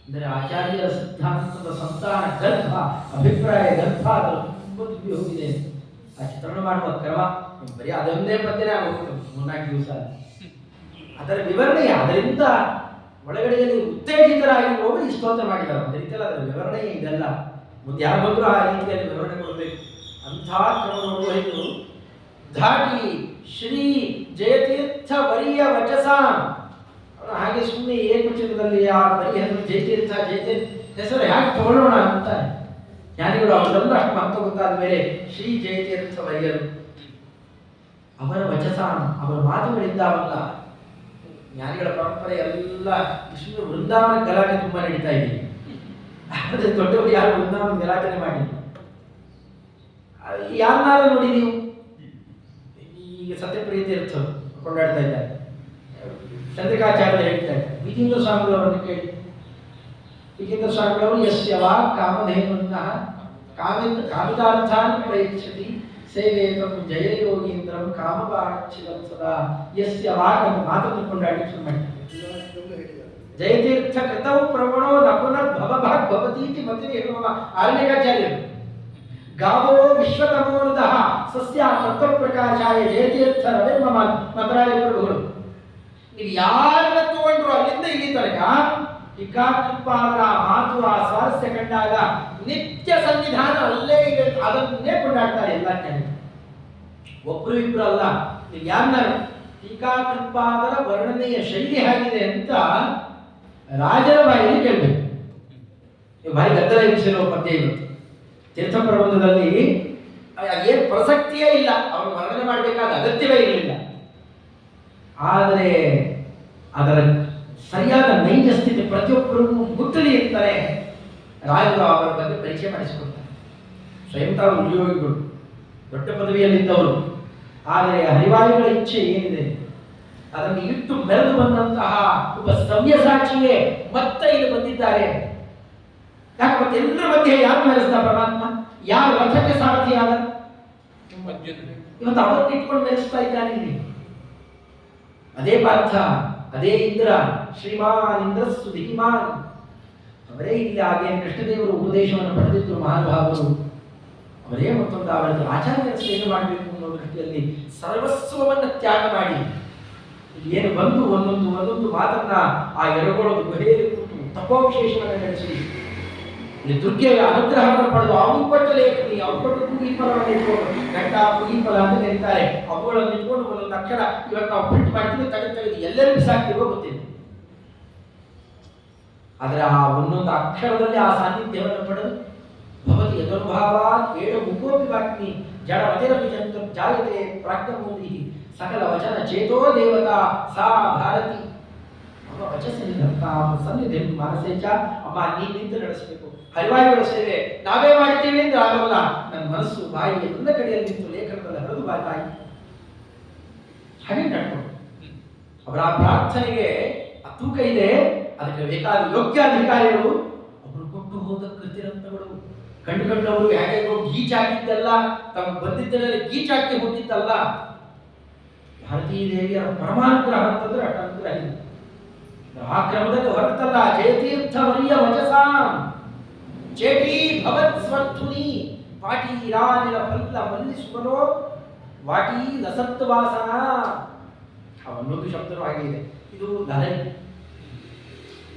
ಅಂದರೆ ಆಚಾರ್ಯರ ಸಿದ್ಧಾಂತದ ಸಂತಾನ ಗರ್ಭ, ಅಭಿಪ್ರಾಯ ಗರ್ಭ ಅದರ ತುಂಬ ತುಂಬಿ ಹೋಗಿದೆ. ಆ ಚಿತ್ರಣ ಮಾಡುವ ಕ್ರಮ ಬರೀ ಅದೊಂದೇ ಪದ್ಯನೇ ಆಗೋಗ್ತದೆ 3-4 ದಿವಸ. ಅದರ ವಿವರಣೆ, ಅದರಿಂದ ಒಳಗಡೆಯಲ್ಲಿ ಉತ್ತೇಜಿತರಾಗಿ ಹೋಗಿ ಸ್ತೋತ್ರ ಮಾಡಿದ್ದಾರೆ. ಒಂದು ರೀತಿಯಲ್ಲಿ ಅದರ ವಿವರಣೆ ಇದೆಲ್ಲ. ಮುಂದೆ ಯಾರು ಬಂದರೂ ಆ ರೀತಿಯಲ್ಲಿ ವಿವರಣೆ ಕೊಡಬೇಕು. ಅಂಥ ಕ್ರಮ ನೋಡುವುದು ಧಾಟಿ ಶ್ರೀ ಜಯತೀರ್ಥ ವರಿಯ ವಚಸ. ಹಾಗೆ ಸುಮ್ಮನೆ ಏಕವಚನದಲ್ಲಿ ಆ ಬರಿಯ ಜಯತೀರ್ಥ ಹೆಸರು ಯಾಕೆ ತಗೊಳ್ಳೋಣ ಅಂತಾರೆ ಜ್ಞಾನಿಗಳು. ಅವರೆಲ್ಲ ಅಷ್ಟು ಮಹತ್ವ ಗೊತ್ತಾದ ಮೇಲೆ ಶ್ರೀ ಜಯತೀರ್ಥ ವರಿಯರು, ಅವರ ವಚಸ, ಅವರ ಮಾತುಗಳಿದ್ದಾವಲ್ಲ. ಜ್ಞಾನಿಗಳ ಪರಂಪರೆ ಎಲ್ಲ ವಿಷ್ಣು ವೃಂದಾವನ ಗಲಾಟೆ ತುಂಬಾ ನಡೀತಾ ಇದೆ. ಆದರೆ ದೊಡ್ಡವರು ಯಾರು ವೃಂದಾವನ ಗಲಾಟನೆ ಮಾಡಿ ಯಾರನ್ನಾರು ನೋಡಿ ನೀವು. ಈಗ ಸತ್ಯಪ್ರಿಯ ತೀರ್ಥರು ಕೊಂಡಾಡ್ತಾ ಇದ್ದಾರೆ, ಚಂದ್ರಿಕಾಚಾರ್ಯ ಹೇಳ್ತಾರೆ. ವಿಜೇಂದ್ರ ಸ್ವಾಮಿಗಳವರನ್ನು ಕೇಳಿ, ವಿಜೇಂದ್ರ ಸ್ವಾಮಿಗಳವರು ಯಸ್ಯ ವಾ ಕಾಮಧೇನುನ್ನಃ ಕಾಮಿತಾರ್ಥಾನ್ ಪ್ರಯಚ್ಛತಿ ಸೇವೇಕಂ ಜಯ ಯೋಗೀಂದ್ರಂ ಕಾಮಬಾಣಚ್ಛಿಲಂ ಸದಾ ಯಸ್ಯ ವಾಕ್ ಅಂತ ಮಾತನ್ನು ಕೊಂಡಾಡಿ ಶುರು ಮಾಡ್ತಾರೆ. ಜಯತೀರ್ಥ ಕೃತವು ಪ್ರವಣೋ ನಪುನರ್ ಭವಭಾಗ್ ಭವತೀತಿ ಮತಿ ಹೇಳುವ ಆರಣ್ಯಕಾಚಾರ್ಯರು. ಗಾವೋ ವಿಶ್ವತಮೋನುದಃ ಸಸ್ಯ ತತ್ವಪ್ರಕಾಶಾಯ ಜಯತೀರ್ಥ ರವೇ ಮಮ ಮತರಾಯ ಪ್ರಭುಗಳು. ನೀವು ಯಾರನ್ನ ತಗೊಂಡ್ರು ಅಲ್ಲಿಂದ ಇಲ್ಲಿ ತನಕ ಟೀಕಾಕೃತ್ಪಾದರ ಮಾತು, ಆ ಸ್ವಾರಸ್ಯ ಕಂಡಾಗ ನಿತ್ಯ ಸಂವಿಧಾನ ಅಲ್ಲೇ ಇದೆ, ಅದನ್ನೇ ಕೊಂಡಾಡ್ತಾರೆ ಎಲ್ಲ ಜ್ಞಾನಿಗಳು. ಒಬ್ರು ಇಬ್ರು ಅಲ್ಲ. ನೀವು ಯಾರನ್ನ ಟೀಕಾಕೃತ್ಪಾದರ ವರ್ಣನೆಯ ಶೈಲಿ ಹೇಗಿದೆ ಅಂತ ರಾಜರ ಬಾಯಲ್ಲಿ ಕೇಳಬೇಕು. ಭಾರಿ ಗದ್ದಲ ಎಬ್ಬಿಸಿರುವ ಪದ್ಯ ಇವತ್ತು ತೀರ್ಥ ಪ್ರಬಂಧದಲ್ಲಿ. ಏನು ಪ್ರಸಕ್ತಿಯೇ ಇಲ್ಲ, ಅವನು ವರ್ಣನೆ ಮಾಡಬೇಕಾದ ಅಗತ್ಯವೇ ಇರಲಿಲ್ಲ. ಆದರೆ ಅದರ ಸರಿಯಾದ ನೈಜ ಸ್ಥಿತಿ ಪ್ರತಿಯೊಬ್ಬರಿಗೂ ಮುಟ್ಟಲಿ ಇರ್ತಾರೆ. ರಾಜರು ಅವರ ಬಗ್ಗೆ ಪರಿಚಯ ಮಾಡಿಸಿಕೊಡ್ತಾರೆ. ಸ್ವಯಂ ತಾವು ಉದ್ಯೋಗಿಗಳು, ದೊಡ್ಡ ಪದವಿಯಲ್ಲಿದ್ದವರು. ಆದರೆ ಹರಿವಾಯುಗಳ ಇಚ್ಛೆ ಏನಿದೆ ಅದನ್ನು ಇಟ್ಟು ಮೆರೆದು ಬಂದಂತಹ ಒಬ್ಬ ಸವ್ಯಸಾಚಿಯೇ ಮತ್ತೆ ಇಲ್ಲಿ ಬಂದಿದ್ದಾರೆ. ಯಾಕೆ ಮತ್ತೆ ಎಲ್ಲರ ಮಧ್ಯೆ ಯಾರು ಮೆರೆಸ್ತಾ ಪರಮಾತ್ಮ? ಯಾರು ರಥಕ್ಕೆ ಸಾರಥಿಯಾದ? ಇವತ್ತು ಅವರನ್ನು ಇಟ್ಕೊಂಡು ಮೆರೆಸ್ತಾ ಇದ್ದಾನೆ ಇಲ್ಲಿ. ಅದೇ ಪಾರ್ಥ, ಅದೇ ಇಂದ್ರ, ಶ್ರೀಮಾನ್ ಇಂದ್ರಸ್ಸು ಧೀಮಾನ್. ಅವರೇ ಇಲ್ಲಿ ಹಾಗೆ ಕೃಷ್ಣದೇವರು ಉಪದೇಶವನ್ನು ಪಡೆದಿದ್ದರು ಮಹಾನುಭಾವರು. ಅವರೇ ಮತ್ತೊಂದು ಅವರ ಆಚಾರ್ಯರ ಸೇವೆ ಮಾಡಬೇಕು ಅನ್ನೋ ದೃಷ್ಟಿಯಲ್ಲಿ ಸರ್ವಸ್ವವನ್ನು ತ್ಯಾಗ ಮಾಡಿ ಏನು ಬಂದು ಒಂದೊಂದು ಮಾತನ್ನ ಆ ಎರಗೋಳದ ಗುಹೆಯಲ್ಲಿ ಕೂತು ತಪೋವಿಶೇಷವನ್ನು ನಡೆಸಿ ಇಲ್ಲಿ ದುರ್ಗೆಯ ಅನುಗ್ರಹವನ್ನು ಪಡೆದು ಅವನು ಕೊಟ್ಟ ಲೇಖನಿ, ಅವ್ರು ಕೊಟ್ಟು ಪುಗೀಫಲವನ್ನು ಇಟ್ಕೊಂಡು ಗಂಟ ಪುಗೀಫಲ ಅಂತ ಕರೀತಾರೆ. ಅವುಗಳನ್ನು ಇಟ್ಕೊಂಡು ಒಂದೊಂದು ಅಕ್ಷರ ಇವತ್ತು ನಾವು ಪ್ರಿಂಟ್ ಮಾಡ್ತೀವಿ, ತೆಗೆದು ಎಲ್ಲರಿಗೂ ಸಾಕ್ತಿವೋ ಗೊತ್ತಿಲ್ಲ. ಆದರೆ ಆ ಒಂದೊಂದು ಅಕ್ಷರದಲ್ಲಿ ಆ ಸಾನ್ನಿಧ್ಯವನ್ನು ಪಡೆದು ಭವತಿ ಯದನುಭಾವ ಏಳು ಮುಖೋಪಿ ವಾಕ್ಮಿ ಜಡಮತಿರಪಿ ಜಂತು ಜಾಯತೆ ಪ್ರಾಜ್ಞಮೂರ್ತಿ ಸಕಲ ವಚನ ಚೇತೋ ದೇವತಾ ಸಾ ಭಾರತಿ. ಅಮ್ಮ ಸನ್ನಿಧಿ ಮಾನಸೇಚ, ಅಮ್ಮ ನೀ ನಿಂತು ನಡೆಸಬೇಕು. ಹರಿವಾಯುಗಳ ಸೇವೆ ನಾವೇ ಮಾಡ್ತೀವಿ ಎಂದು ಆಗಲ್ಲ. ನನ್ನ ಮನಸ್ಸು ಬಾಯಿಗೆ ನನ್ನ ಕಡೆಯಲ್ಲಿ ನಿಂತು ಲೇಖನದಲ್ಲಿ ಹರಿದು ಬಾಯಿ ಹಾಗೆ ನಡ್ಕೊಂಡು ಅವರ ಪ್ರಾರ್ಥನೆಗೆ ತೂಕ ಇದೆ. ಅದಕ್ಕೆ ಬೇಕಾದ ಯೋಗ್ಯ ಅಧಿಕಾರಿಗಳು ಅವರು ಕೊಟ್ಟು ಹೋದ ಕೃತಿರಂತಗಳು ಕಂಡುಕೊಂಡವರು ಹೇಗೆ ಗೀಚಾಕಿದ್ದಲ್ಲ, ತಮ್ಮ ಬಂದಿದ್ದರಲ್ಲಿ ಗೀಚಾಕಿ ಹುಟ್ಟಿದ್ದಲ್ಲ. ಭಾರತೀ ದೇವಿಯರ ಪರಮಾನುಗ್ರಹ ಅಂತಂದ್ರೆ ಅನುಗ್ರಹ ಇಲ್ಲ. ಆ ಕ್ರಮದಲ್ಲಿ ಹೊರತಲ್ಲ. ಜಯತೀರ್ಥ ವರಿಯ ವಚಸ ಚೇಟಿ ಭವತ್ ಸ್ವರ್ಥುನಿ ಪಾಟಿ ಇರಾನಿಲ ಫಲ್ಲ ಮಲ್ಲಿ ಸುಮನೋ ವಾಟಿ ಲಸತ್ವಾಸನ. ಅವನ್ನೊಂದು ಶಬ್ದನೂ ಹಾಗೆ ಇದೆ. ಇದು ಲಹರಿ.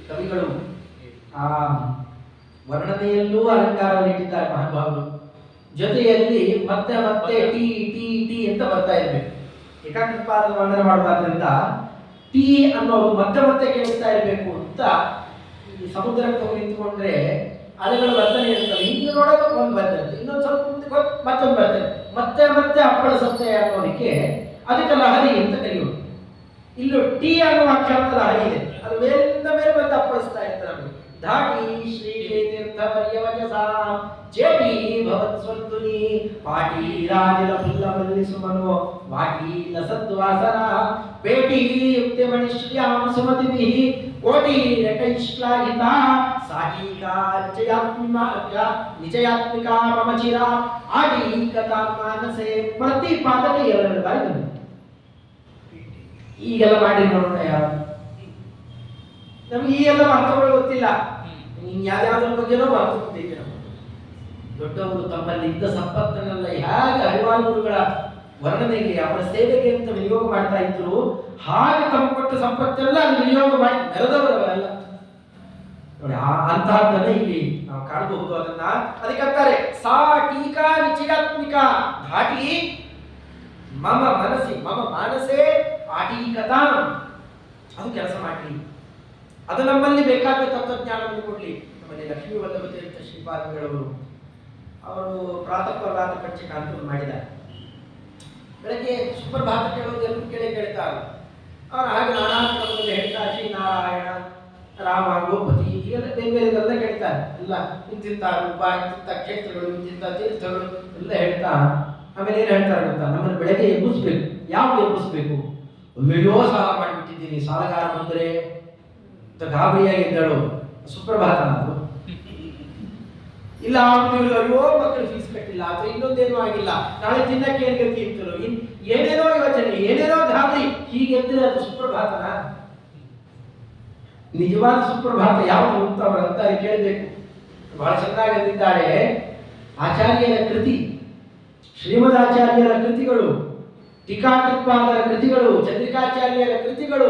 ಕವಿಗಳು ಆ ವರ್ಣನೆಯಲ್ಲೂ ಅಲಂಕಾರವನ್ನು ಇಟ್ಟಿದ್ದಾರೆ ಮಹಾನುಭಾವರು. ಜೊತೆಯಲ್ಲಿ ಮತ್ತೆ ಮತ್ತೆ ಟಿ ಟಿ ಟಿ ಅಂತ ಬರ್ತಾ ಇರಬೇಕು. ಏಕಾಕೃತ್ಪಾದ ವರ್ಣನೆ ಮಾಡಬಾರ್ದ್ರಿಂದ ಟಿ ಅನ್ನೋದು ಮತ್ತೆ ಮತ್ತೆ ಕೇಳಿಸ್ತಾ ಇರಬೇಕು ಅಂತ. ಈ ಸಮುದ್ರಕ್ಕೆ ಹೋಗಿ ನಿಂತ್ಕೊಂಡ್ರೆ ಅಲೆಗಳು ವರ್ತನೆ ಇರ್ತವೆ. ಹಿಂಗೆ ನೋಡೋದು ಒಂದು ಬರ್ತದೆ, ಇನ್ನೊಂದು ಸ್ವಲ್ಪ ಮುಂದೆ ಮತ್ತೊಂದು ಬರ್ತದೆ, ಮತ್ತೆ ಮತ್ತೆ ಅಪ್ಪಳ ಸತ್ತೆ ಅನ್ನೋದಕ್ಕೆ ಅದಕ್ಕೆ ಲಹರಿ ಅಂತ ಕರೆಯೋದು. ಇಲ್ಲೂ ಟಿ ಅನ್ನುವ ಅಕ್ಷರದ ಲಹರಿ ಇದೆ, ಅದು ಮೇಲಿಂದ ಮೇಲೆ ಬಂದು ಅಪ್ಪಳಿಸ್ತಾ ಇರ್ತಾರೆ ನಮಗೆ. ಧಾಟಿ ಶ್ರೀ ತೀರ್ಥ ಪರ್ಯವಜಸ ಜೇಟಿ ಭವತ್ ಸ್ವರ್ಧುನಿ ಪಾಟಿ ರಾಜಿಲ ಫುಲ್ಲ ಮಲ್ಲಿಸುಮನೋ ವಾಟಿ ಲಸದ್ವಾಸನ ಪೇಟಿ ಯುಕ್ತಿ ಮಣಿಶ್ರ್ಯಾಂ ಸುಮತಿಭಿಃ ಕೋಟಿ ರಕೈಶ್ಲಾಘಿತ ಸಾಹಿಕಾ ನಿಚಯಾತ್ಮಿಕಾ ಮಮ ಚಿರ ಆಡಿ ಕಥಾ ಮಾನಸೆ. ಪ್ರತಿ ಪಾದಕ್ಕೆ ಎರಡು ಬಾರಿ ಬಂದಿದೆ. ಈಗೆಲ್ಲ ಮಾಡಿ ನೋಡೋಣ ಯಾರು, ನಮ್ಗೆ ಈ ಎಲ್ಲ ಅರ್ಥಗಳು ಗೊತ್ತಿಲ್ಲ. ಇನ್ ಯಾವ್ಯಾವ್ದ್ರ ಬಗ್ಗೆನೋ ಅರ್ಥಕೊಟ್ಟಿದ್ದೆ ನಾವು. ದೊಡ್ಡವರು ತಮ್ಮಲ್ಲಿ ಇದ್ದ ಸಂಪತ್ತನ್ನೆಲ್ಲ ಹೇಗೆ ಹರಿವಾಳುಗಳ ವರ್ಣನೆಗೆ ಅವರ ಸೇವೆಗೆ ಅಂತ ವಿನಿಯೋಗ ಮಾಡ್ತಾ ಇದ್ರು, ಹಾಗೆ ತಮ್ಮ ಕೊಟ್ಟ ಸಂಪತ್ತೆಲ್ಲ ಅದು ವಿನಿಯೋಗ ಮಾಡಿ ಮೆರೆದವರವರಲ್ಲ ನೋಡಿ. ಅಂತಹದ್ದನ್ನೇ ಇಲ್ಲಿ ನಾವು ಕಾಣಬಹುದು. ಅದನ್ನ ಅದಕ್ಕಂತಾರೆ ಸಾ ಟೀಕಾ ನಿಚಯಾತ್ಮಿಕ ಘಾಟಿ ಮಮ ಮನಸ್ಸಿ ಮಮ ಮಾನಸೇ ಆಟೀಕತಾ. ಅದು ಕೆಲಸ ಮಾಡಲಿ, ಅದು ನಮ್ಮಲ್ಲಿ ಬೇಕಾದ ತತ್ವಜ್ಞಾನವನ್ನು ಕೊಡಲಿ. ನಮ್ಮಲ್ಲಿ ಲಕ್ಷ್ಮೀ ವಲ್ಲಭ ತೀರ್ಥ ಶ್ರೀಪಾದಗಳವರು ಅವರು ಪ್ರಾತಃ ಪಂಚಕ ಅಂತ ಮಾಡಿದ್ದಾರೆ. ಬೆಳಗ್ಗೆ ಸುಪ್ರಭಾತ ಕೇಳೋದು ಎಲ್ಲರೂ ಕೇಳ್ತಾರೆ. ಅವರು ಹಾಗೆ ನಾನಾ ಕ್ರಮದಲ್ಲಿ ಹೇಳ್ತಾ ಶ್ರೀನಾರಾಯಣ ರಾಮ ಗೋಪತಿ ಹೀಗೆಲ್ಲ ಬೇರೆ ಬೇರೆದೆಲ್ಲ ಕೇಳ್ತಾರೆ. ಎಲ್ಲ ಇಂತಿಂತ ರೂಪ, ಇಂತಿಂತ ಕ್ಷೇತ್ರಗಳು, ಇಂತಿಂತ ತೀರ್ಥಗಳು ಎಲ್ಲ ಹೇಳ್ತಾ ಆಮೇಲೆ ಏನು ಹೇಳ್ತಾರೆ ಗೊತ್ತಾ, ನಮ್ಮನ್ನು ಬೆಳಗ್ಗೆ ಎಬ್ಬಿಸ್ಬೇಕು. ಯಾವುದು ಎಬ್ಬಿಸ್ಬೇಕು? ಅಯ್ಯೋ ಸಾಲ ಮಾಡಿಬಿಟ್ಟಿದ್ದೀನಿ, ಸಾಲಗಾರ ಬಂದರೆ ಗಾಬರಿಯಾಗಿದ್ದಳು, ಸುಪ್ರಭಾತ ಅದು ಇಲ್ಲ. ಅಯ್ಯೋ ಮಕ್ಕಳು ಫೀಸ್ ಕಟ್ಟಿಲ್ಲ ಅಥವಾ ಇನ್ನೊಂದೇನೂ ಆಗಿಲ್ಲ, ನಾಳೆ ತಿನ್ನಕ್ಕೆ ಏನು ಗತಿ ಇರ್ತಲೋ, ಏನೇನೋ ಯೋಚನೆ, ಏನೇನೋ ಗಾಬರಿ, ಹೀಗೆದ್ದರೆ ಅದು ಸುಪ್ರಭಾತನ? ನಿಜವಾದ ಸುಪ್ರಭಾತ ಯಾವುದು ಅಂತ ಅವರು ಅಂತಾರೆ ಕೇಳಬೇಕು. ಬಹಳ ಚೆನ್ನಾಗಿ ಅಂದಿದ್ದಾರೆ. ಆಚಾರ್ಯರ ಕೃತಿ, ಶ್ರೀಮದಾಚಾರ್ಯರ ಕೃತಿಗಳು, ಟೀಕಾಕೃತ್ಪಾದರ ಕೃತಿಗಳು, ಚಂದ್ರಿಕಾಚಾರ್ಯರ ಕೃತಿಗಳು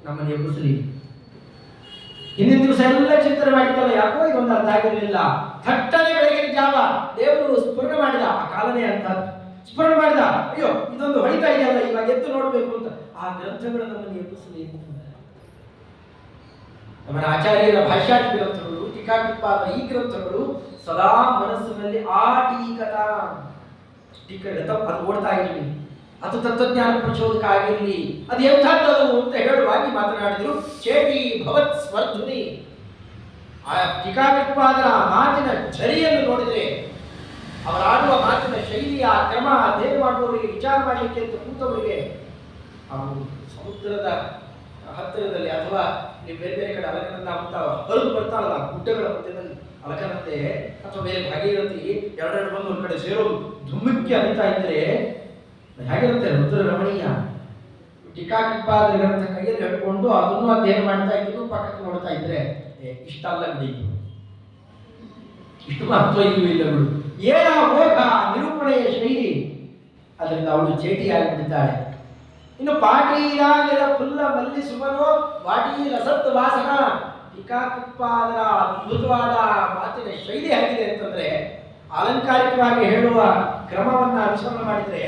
ನಮ್ಮನ್ನು ಎಬ್ಬಿಸಲಿ. ಹಿಂದಿನ ದಿವಸ ಎಲ್ಲ ಚಿಂತನೆ ಮಾಡಿದ್ದಲ್ಲ, ಯಾಕೋ ಇದೊಂದು ಅರ್ಥ ಆಗಿರಲಿಲ್ಲ. ಥಟ್ಟನೆ ಬೆಳಗಿನ ಜಾವ ದೇವರು ಸ್ಫುರಣ ಮಾಡಿದ, ಆ ಕಾಲನೇ ಅಂತ ಸ್ಫುರಣ ಮಾಡಿದ, ಅಯ್ಯೋ ಇದೊಂದು ಹೊಳಿತಾ ಇದೆಯಲ್ಲ, ಇವಾಗ ಎದ್ದು ನೋಡಬೇಕು ಅಂತ. ಆ ಗ್ರಂಥಗಳು ನಮ್ಮನ್ನು ಎಬ್ಬಿಸಲಿ. ನಮ್ಮ ಆಚಾರ್ಯರ ಭಾಷ್ಯಾದಿ ಗ್ರಂಥಗಳು, ಟೀಕಾಕೃತ್ಪಾದ ಈ ಗ್ರಂಥಗಳು ಸದಾ ಮನಸ್ಸಿನಲ್ಲಿ ಆ ಟೀಕತಾ ಅದು ಓಡ್ತಾ ಇರಲಿ, ಅದು ತತ್ವಜ್ಞಾನ ಪ್ರಚೋದಕ್ಕಾಗಿರಲಿ. ಅದು ಎಂಥದ್ದು ಅಂತ ಹೇಳುವಾಗಿ ಮಾತನಾಡಿದ್ರು. ಚೇಟಿ ಭವತ್ ಸ್ವರ್ಧುನಿ. ಆ ಟೀಕಾಕೃತ್ಪಾದರ ಮಾತಿನ ಝರಿಯನ್ನು ನೋಡಿದರೆ, ಅವರಾಡುವ ಮಾತಿನ ಶೈಲಿಯ ಕ್ರಮ, ಅಧ್ಯಯನ ಮಾಡುವವರಿಗೆ, ವಿಚಾರ ಮಾಡಲಿಕ್ಕೆ ಅಂತ ಕೂತವರಿಗೆ, ಅವರು ಸಮುದ್ರದ ಹತ್ತಿರದಲ್ಲಿ ಅಥವಾ ನೀವು ಬೇರೆ ಬೇರೆ ಕಡೆ ಅಲಕನಂದ ಅಂತ ಹರಿದು ಬರ್ತಾರಲ್ಲ ಗುಡ್ಡಗಳ ಮಧ್ಯದಲ್ಲಿ ಅಲಕನಂತೆ ಅಥವಾ ಬೇರೆ ಭಾಗೀರಥಿ ಎರಡೆರಡು ಬಂದು ಒಂದು ಕಡೆ ಸೇರೋದು ಧುಮ್ಮಕ್ಕೆ ಅನಿತಾ ಇದ್ದರೆ ಹೇಗಿರುತ್ತೆ ರುದ್ರ ರಮಣೀಯ. ಟೀಕಾಕೃತ್ಪಾದರ ಗ್ರಂಥ ಕೈಯಲ್ಲಿ ಹಿಡ್ಕೊಂಡು ಅದನ್ನು ಅಧ್ಯಯನ ಮಾಡ್ತಾ ಇದ್ದು ಪಕ್ಕಕ್ಕೆ ನೋಡ್ತಾ ಇದ್ರೆ ಇಷ್ಟಲ್ಲ ಬಿಡಿ, ಇಷ್ಟು ಮಹತ್ವ ಇಲ್ಲೂ ಇಲ್ಲಗಳು. ಏನ ಮೋಘ ನಿರೂಪಣೆಯ ಶೈಲಿ, ಅದರಿಂದ ಅವಳು ಚೇಟಿ ಆಗಿಬಿಟ್ಟಿದ್ದಾಳೆ. ಇನ್ನು ಪಾಟೀಲಾಗಿರ ಫುಲ್ಲ ಮಲ್ಲಿ ಸುಮನೋ ವಾಟಿ ರಸತ್ ವಾಸನ. ಟೀಕಾಕೃತ್ಪಾದರ ಅದ್ಭುತವಾದ ಮಾತಿನ ಶೈಲಿ ಆಗಿದೆ ಅಂತಂದ್ರೆ, ಅಲಂಕಾರಿಕವಾಗಿ ಹೇಳುವ ಕ್ರಮವನ್ನ ಅನುಸರಣೆ ಮಾಡಿದ್ರೆ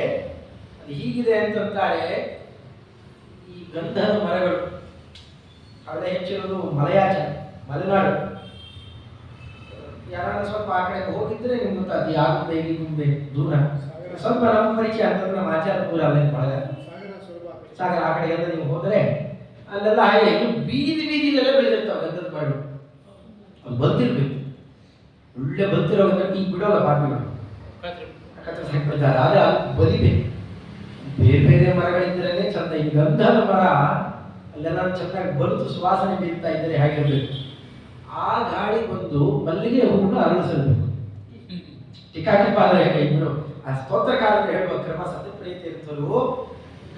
ಅದು ಹೀಗಿದೆ ಅಂತಂತಾರೆ. ಈ ಗಂಧದ ಮರಗಳು ಅವಳೆ ಹೆಚ್ಚಿರೋದು ಮಲೆನಾಡು. ಯಾರಾದ್ರೂ ಸ್ವಲ್ಪ ಆ ಕಡೆ ಹೋಗಿದ್ರೆ ನಿಮ್ಗೆ ಗೊತ್ತಾಗ್ತದೆ ಯಾವುದು ಹೇಗೆ ಮುಂದೆ ದೂರ ಸ್ವಲ್ಪ ನಮ್ಮ ಪರಿಚಯ ಅಂತಂದ್ರೆ ನಮ್ಮ ಆಚಾರಪುರ ಅಲ್ಲೇ ಬಳಗ ಸಾಗರ ಆ ಕಡೆ ಎಲ್ಲ ನೀವು ಹೋದರೆ ಅಲ್ಲೆಲ್ಲ ಹಾಗೆ ಬೀದಿಲೆಲ್ಲ ಬೆಳೆದಿರ್ತಾವೆ ಗಂಧದ ಮರಗಳು. ಅದು ಬಲ್ತಿರ್ಬೇಕು, ಒಳ್ಳೆ ಬಲ್ತಿರೋ ಈಗ ಬಿಡೋಲ್ಲ ಪಾಪಿಗಳು ಕತ್ತರಿಸಿಬಿಡ್ತಾರೆ. ಆದರೆ ಅದು ಬಲಿಬೇಕು. ಬೇರೆ ಬೇರೆ ಮರಗಳಿದ್ರೇ ಚಂದ. ಈ ಗಂಧದ ಮರ ಅಲ್ಲೆಲ್ಲ ಚೆನ್ನಾಗಿ ಬಲಿತು ಸುವಾಸನೆ ಬೀಳ್ತಾ ಇದ್ದರೆ ಹೇಗಿರ್ಬೇಕು. ಆ ಗಾಳಿ ಬಂದು ಮಲ್ಲಿಗೆ ಹೂವನ್ನು ಅರಳಿಸಬೇಕು. ಟೀಕಾಕೃತ್ಪಾದರ ಇಬ್ಬರು ಆ ಸ್ತೋತ್ರಕಾರರು ಹೇಳುವ ಕ್ರಮ ಸತ್ಯಪ್ರಿಯತೆ ಇರ್ತಲೂ